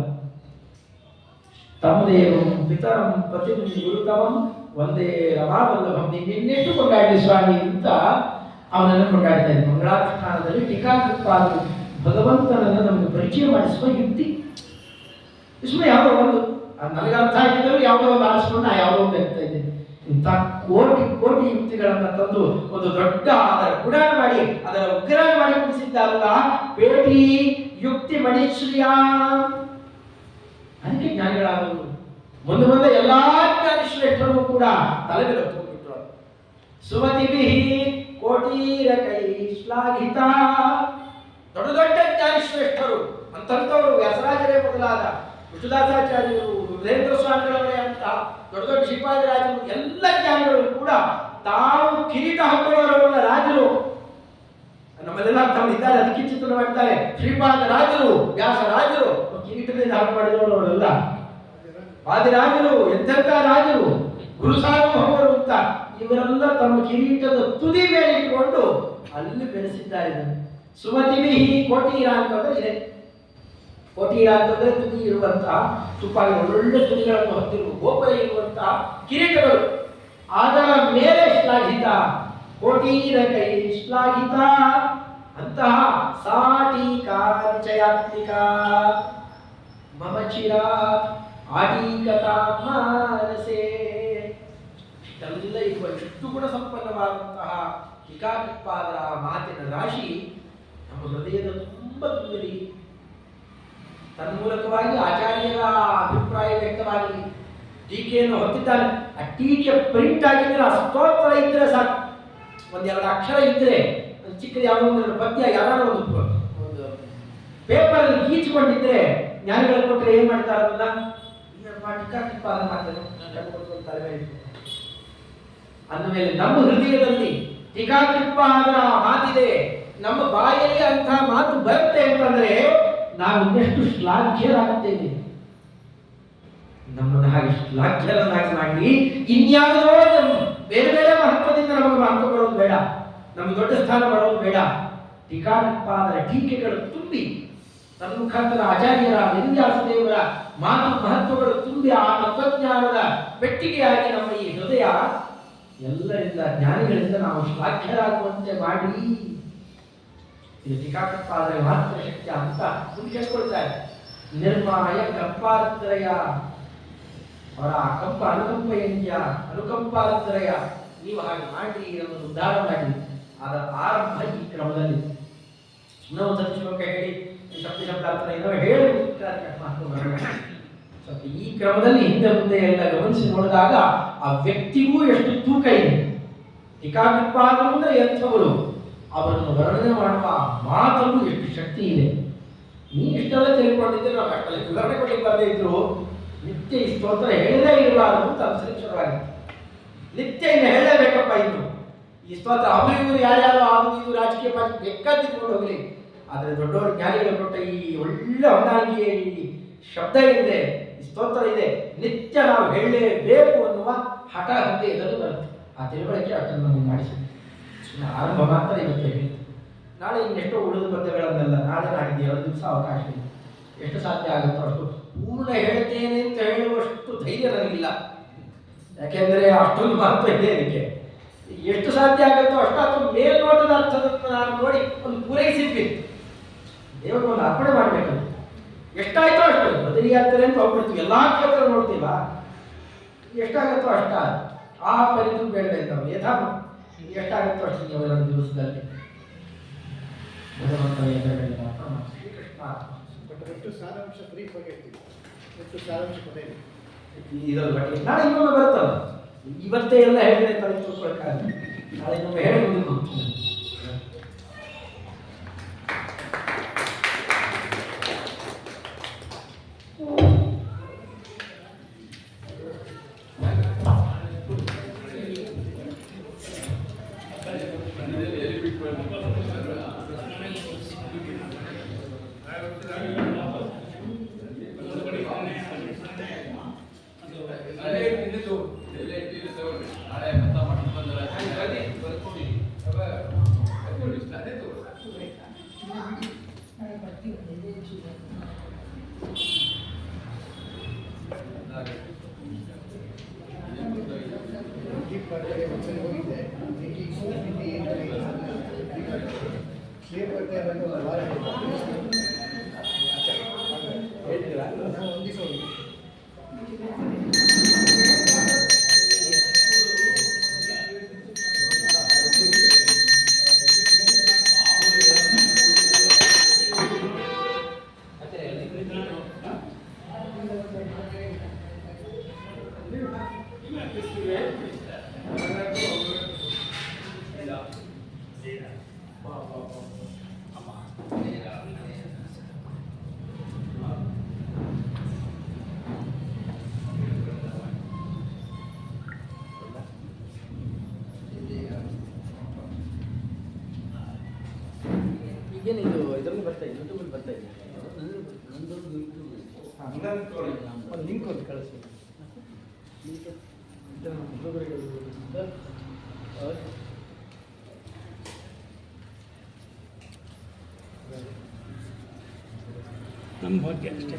ತಮ್ಮದೇವರು ಪಿತರಂ ಪತಿ ಗುರುತಮಂ ಒಂದೇ ರಮಾವಲ್ಲಭಂ, ನಿನ್ನೆಟ್ಟು ಕೊಂಡಾಡಿ ಸ್ವಾಮಿ ಅಂತ ಅವನನ್ನು ಕೊಂಡಾಡ್ತಾ ಇದ್ದ. ಮಂಗಳಾನುಷ್ಠಾನದಲ್ಲಿ ಟೀಕಾಕೃತ್ಪಾದರು ಭಗವಂತನನ್ನು ನಮಗೆ ಪರಿಚಯ ಮಾಡಿಸುವ ಯುಕ್ತಿ. ಸುಮ್ಮನೆ ಯಾವುದೋ ಒಂದು ನನಗೆ ಅರ್ಥ ಆಗಿದ್ದರೂ ಯಾವುದೋ ಒಂದು ಆರಿಸ್ಕೊಂಡು ಯಾವುದೋ ಒಂದು ಹೇಳ್ತಾ ಇದ್ದೇನೆ. ಇಂಥ ಕೋಟಿ ಕೋಟಿ ಯುಕ್ತಿಗಳನ್ನು ತಂದು ಒಂದು ದೊಡ್ಡ ಅದರ ಗುಡಾಣ ಮಾಡಿ ಅದರ ಉಗ್ರಾಣ ಮಾಡಿ ಕುಡಿಸಿದ್ದಾರಲ್ಲ ಪೇಟಿ ಯುಕ್ತಿ ಮಣಿಶ್ರಿಯ. ಅದಕ್ಕೆ ಜ್ಞಾನಿಗಳಾದವರು ಮುಂದೆ ಮುಂದೆ ಎಲ್ಲಾ ಜ್ಞಾನಿಶ್ರೇಷ್ಠರು ಕೂಡ ತಲೆಗೆ ಹೊತ್ತುಕೊಂಡ್ಬಿಟ್ರು. ಸುಮತಿಭಿ ಕೋಟೀರ ಕೈ ಶ್ಲಾಘಿತ. ದೊಡ್ಡ ದೊಡ್ಡ ಜ್ಞಾನಿಶ್ರೇಷ್ಠರು ಅಂತಂತವರು ವ್ಯಾಸರಾಜರೇ ಮೊದಲಾದ ವಿಷ್ಣುದಾಸಾಚಾರ್ಯರು, ವೀರೇಂದ್ರ ಸ್ವಾಮಿಗಳವರೇ ಅಂತ ದೊಡ್ಡ ದೊಡ್ಡ ಶ್ರೀಪಾದರಾಜರು, ಎಲ್ಲ ಜ್ಞಾನಿಗಳು ಕೂಡ ತಾವು ಕಿರೀಟ ಹಾಕೊಳ್ಳೋರವಲ್ಲ ರಾಜರು. ನಮ್ಮಲ್ಲೆಲ್ಲ ತಾವು ಇದ್ದಾರೆ, ಅದಕ್ಕೆ ಚಿತ್ರಣ ಮಾಡ್ತಾರೆ. ಶ್ರೀಪಾದರಾಜರು, ವ್ಯಾಸರಾಜರು ಕಿರೀಟದಿಂದ ಹಾಕಿ ಮಾಡಿದವರು ಅವರೆಲ್ಲ ಆದಿರಾಜರು, ಎಂತೆಂಥ ರಾಜರು, ಗುರು ಸಾರ್ವಭೌಮರು ಅಂತ ಇವರೆಲ್ಲ ತಮ್ಮ ಕಿರೀಟದ ತುದಿ ಮೇಲೆ ಇಟ್ಟುಕೊಂಡು ಅಲ್ಲಿ ಬೆಳೆಸಿದ್ದಾರೆ. ಸುಮತಿಭಿ ಕೋಟೀರ ಅಂತಂದ್ರೆ ಇದೆ. ಕೋಟೀರ ಅಂತಂದ್ರೆ ತುದಿ ಇರುವಂತಹ ತುಪ್ಪಾಗಿ ಒಳ್ಳೊಳ್ಳೆ ತುದಿಗಳನ್ನು ಹೊತ್ತಿರುವ ಗೋಪುರ ಇರುವಂತಹ ಕಿರೀಟಗಳು. ಅದರ ಮೇಲೆ ಶ್ಲಾಘಿತ, ಕೋಟೀರ ಕೈ ಶ್ಲಾಘಿತ ಅಂತಹ ಸಾಟೀಕಾ ನಿಚಯಾತ್ಮಿಕ ಮಮ ಚಿರ ಆಟೀಕತಾ ಮಾನಸೇ. ಇಷ್ಟೆಲ್ಲ ಇರುವ ಎಷ್ಟು ಗುಣ ಸಂಪನ್ನವಾದಂತಹ ಟೀಕಾಕೃತ್ಪಾದರ ಮಾತಿನ ರಾಶಿ ನಮ್ಮ ಹೃದಯದ ತುಂಬ ತುಂಬಲಿ. ತನ್ಮೂಲಕವಾಗಿ ಆಚಾರ್ಯರ ಅಭಿಪ್ರಾಯ ವ್ಯಕ್ತವಾಗಲಿ. ಟೀಕೆಯನ್ನು ಹೊತ್ತಿದ್ದಾನೆ, ಆ ಟೀಕೆ ಪ್ರಿಂಟ್ ಆಗಿದ್ರೆ, ಆ ಸ್ತೋತ್ರ ಇದ್ರೆ ಸಾಕು, ಒಂದೆರಡು ಅಕ್ಷರ ಇದ್ರೆ, ಒಂದು ಚಿಕ್ಕದು ಯಾವುದೋ ಒಂದು ಪದ್ಯ ಯಾರು ಒಂದು ಪೇಪರ್ ಅಲ್ಲಿ ಗೀಚಿಕೊಂಡಿದ್ರೆ ಜ್ಞಾನಿಗಳು ಕೊಟ್ಟರೆ ಏನ್ ಮಾಡ್ತಾರೆ ಅದನ್ನ ಟೀಕಾಕೃತ್ಪಾದ ಮಾಡ್ತಾರೆ. ಅಂದಮೇಲೆ ನಮ್ಮ ಹೃದಯದಲ್ಲಿ ಟೀಕಾಕೃತ್ಪಾದರ ಮಾತಿದೆ, ನಮ್ಮ ಬಾಯಲ್ಲಿ ಅಂತ ಮಾತು ಬರುತ್ತೆ ಅಂತಂದ್ರೆ ನಾವು ಇನ್ನೆಷ್ಟು ಶ್ಲಾಘ್ಯರಾಗುತ್ತೇವೆ. ನಮ್ಮನ್ನು ಹಾಗೆ ಶ್ಲಾಘ್ಯರನ್ನಾಗಿ ಮಾಡಿ ಇನ್ಯಾವುದೋ ಬೇರೆ ಬೇರೆ ಮಹತ್ವದಿಂದ ನಮಗೆ ಮಹತ್ವ ಬರೋದು ಬೇಡ, ನಮಗೆ ದೊಡ್ಡ ಸ್ಥಾನ ಬರೋದು ಬೇಡ. ಟೀಕಾಕೃತ್ಪಾದರ ಟೀಕೆಗಳು ತುಂಬಿ ತನ್ಮುಖಾಂತರ ಆಚಾರ್ಯರ ವೇದವ್ಯಾಸದೇವರ ಮಾತು ಮಹತ್ವಗಳು ತುಂಬಿ ಆ ತತ್ವಜ್ಞಾನದ ಪೆಟ್ಟಿಗೆಯಾಗಿ ನಮ್ಮ ಈ ಹೃದಯ ಎಲ್ಲರಿಂದ ಜ್ಞಾನಿಗಳಿಂದ ನಾವು ಶ್ಲಾಘ್ಯರಾಗುವಂತೆ ಮಾಡಿ. ಇದು ಟೀಕಾಕೃತ್ಪಾದರ ಮಹತ್ವ ಶಕ್ತಿ ಅಂತ ಕೇಳ್ಕೊಳ್ತಾರೆ. ನಿರ್ಮಾಯ ಕಂಪಾತ್ರಯ ಅವರ ಕಂಪ ಅನುಕಂಪಯಂತ್ಯ ಅನುಕಂಪಾತ್ರಯ, ನೀವು ಹಾಗೆ ಮಾಡಿ ನಮ್ಮನ್ನು ಉದ್ಧಾರ ಮಾಡಿ. ಅದರ ಆರಂಭ ಈ ಕ್ರಮದಲ್ಲಿ ನಾವು ಶ್ಲೋಕ ಹೇಳಿ ಶಬ್ದ ಶಬ್ದಾರ್ಥ ಏನೋ ಹೇಳಿ ಈ ಕ್ರಮದಲ್ಲಿ ಹಿಂದೆ ಮುಂದೆ ಎಲ್ಲ ಗಮನಿಸಿ ನೋಡಿದಾಗ ಆ ವ್ಯಕ್ತಿಗೂ ಎಷ್ಟು ತೂಕ ಇದೆ. ಟೀಕಾಕೃತ್ಪಾದರು ಅಂದ್ರೆ ಎಂಥವರು, ಅವರನ್ನು ವರ್ಣನೆ ಮಾಡುವ ಮಾತಲ್ಲೂ ಎಷ್ಟು ಶಕ್ತಿ ಇದೆ. ನೀ ಇಷ್ಟೆಲ್ಲ ತಿಳ್ಕೊಂಡಿದ್ರೆ ನಾವು ಅಷ್ಟೆಲ್ಲ ವಿವರಣೆ ಕೊಡಲಿಕ್ಕೆ ಬರದೇ ಇದ್ರು ನಿತ್ಯ ಈ ಸ್ತೋತ್ರ ಹೇಳದೇ ಇರಬಾರದು ಅಂತ ಅನುಸರಿಸವಾಗಿತ್ತು. ನಿತ್ಯ ಇನ್ನು ಹೇಳಲೇಬೇಕಪ್ಪ. ಇನ್ನು ಈ ಸ್ತೋತ್ರ ಅವರು ಇವರು ಯಾರ್ಯಾರು ಅದು ಇದು ರಾಜಕೀಯ ಪಾರ್ಟಿ ಬೇಕಾದಿಟ್ಕೊಂಡು ಹೋಗಲಿ, ಆದರೆ ದೊಡ್ಡವರು ಜ್ಞಾನಿಗಳು ಕೊಟ್ಟ ಈ ಒಳ್ಳೆ ಹೊಂದಾಣಿಕೆಯ ಈ ಶಬ್ದ ಇದೆ, ಈ ಸ್ತೋತ್ರ ಇದೆ, ನಿತ್ಯ ನಾವು ಹೇಳಲೇಬೇಕು ಅನ್ನುವ ಹಠ ಹಂತೆ ಇದರಲ್ಲಿ ಬರುತ್ತೆ. ಆ ತಿಳುವಳಿಕೆ ಅದನ್ನು ನಮಗೆ ಮಾಡಿಸಿದೆ. ಆರಂಭ ಮಾತ್ರ ಇವತ್ತು ಹೇಳಿ, ನಾಳೆ ಇನ್ನೆಷ್ಟೋ ಉಳಿದ ಪದ್ಯಗಳನ್ನೆಲ್ಲ ನಾಳೆ ನಾಡಿದ್ದು 2 ದಿವಸ ಅವಕಾಶ ಇದೆ. ಎಷ್ಟು ಸಾಧ್ಯ ಆಗುತ್ತೋ ಅಷ್ಟು ಪೂರ್ಣ ಹೇಳ್ತೇನೆ ಅಂತ ಹೇಳುವಷ್ಟು ಧೈರ್ಯ ನನಗಿಲ್ಲ, ಯಾಕೆಂದರೆ ಅಷ್ಟೊಂದು ಮಹತ್ವ ಇದೆ ಇದಕ್ಕೆ. ಎಷ್ಟು ಸಾಧ್ಯ ಆಗುತ್ತೋ ಅಷ್ಟು ಅಥವಾ ಮೇಲ್ನೋಟದ ಅರ್ಥವನ್ನು ನಾನು ನೋಡಿ ಒಂದು ಪೂರೈಸಿದ್ವಿ, ದೇವರನ್ನು ಅರ್ಪಣೆ ಮಾಡಬೇಕಂತ ಎಷ್ಟಾಯ್ತೋ ಅಷ್ಟು ಬದಲಿ ಆಗ್ತದೆ ಅಂತ ಹೋಗ್ಬಿಡ್ತೀವಿ. ಎಲ್ಲ ಕ್ಷೇತ್ರ ನೋಡ್ತೀವ, ಎಷ್ಟಾಗುತ್ತೋ ಅಷ್ಟ ಆ ಪರಿತು ಬೇಡಬೇಕು ನಾವು ಯಥಾ ಎಷ್ಟಾಗುತ್ತೋ ಅಷ್ಟು ನೀವು 2 ದಿವಸದಲ್ಲಿ ಭಗವಂತನ ಎದುರುಗಡೆ ಮಾತ್ರ ಶ್ರೀಕೃಷ್ಣ. ಬಟ್ ಒಟ್ಟು ಸಾರಾಂಶ ಬ್ರೀಫ್ ಆಗಿ ಹೇಳ್ತೀವಿ, ಒಟ್ಟು ಸಾರಾಂಶ ಕೊನೆಯಲ್ಲಿ ಇದರ ಬಗ್ಗೆ ನಾಳೆ ಇನ್ನೊಮ್ಮೆ ಬರುತ್ತಲ್ಲ, ಇವತ್ತೇ ಎಲ್ಲ ಹೇಳಿದ್ರೆ ತಲೆ ತೋರ್ಸ್ಕೊಳಕ್ಕಾಗಲ್ಲ, ನಾಳೆ ಇನ್ನೊಮ್ಮೆ ಹೇಳಿ ಮುಂದಕ್ಕೆ ಹೋಗ್ತೀನಿ. ಒಂದ್ಸರಿ ಹೋಗಿದ್ದೆ, ಕ್ಲಿಯರ್ ಬರ್ತಾ ಇರೋದು ಒಂದು ವಾರ ಹೇಳ್ತೀರಾ? ನಾನು ಒಂದು ದಿವಸ ಹೋಗಿದ್ದೆ. ಈಗೇನಿದು ಇದರಲ್ಲಿ ಬರ್ತಾ ಇದೆ, ಯೂಟ್ಯೂಬಲ್ಲಿ ಬರ್ತಾ ಇದೆ, ಒಂದು ಲಿಂಕ್ ಒಂದು ಕಳಿಸಿ. ನಮ್ಮ ಭಾಗ್ಯ ಅಷ್ಟೇ.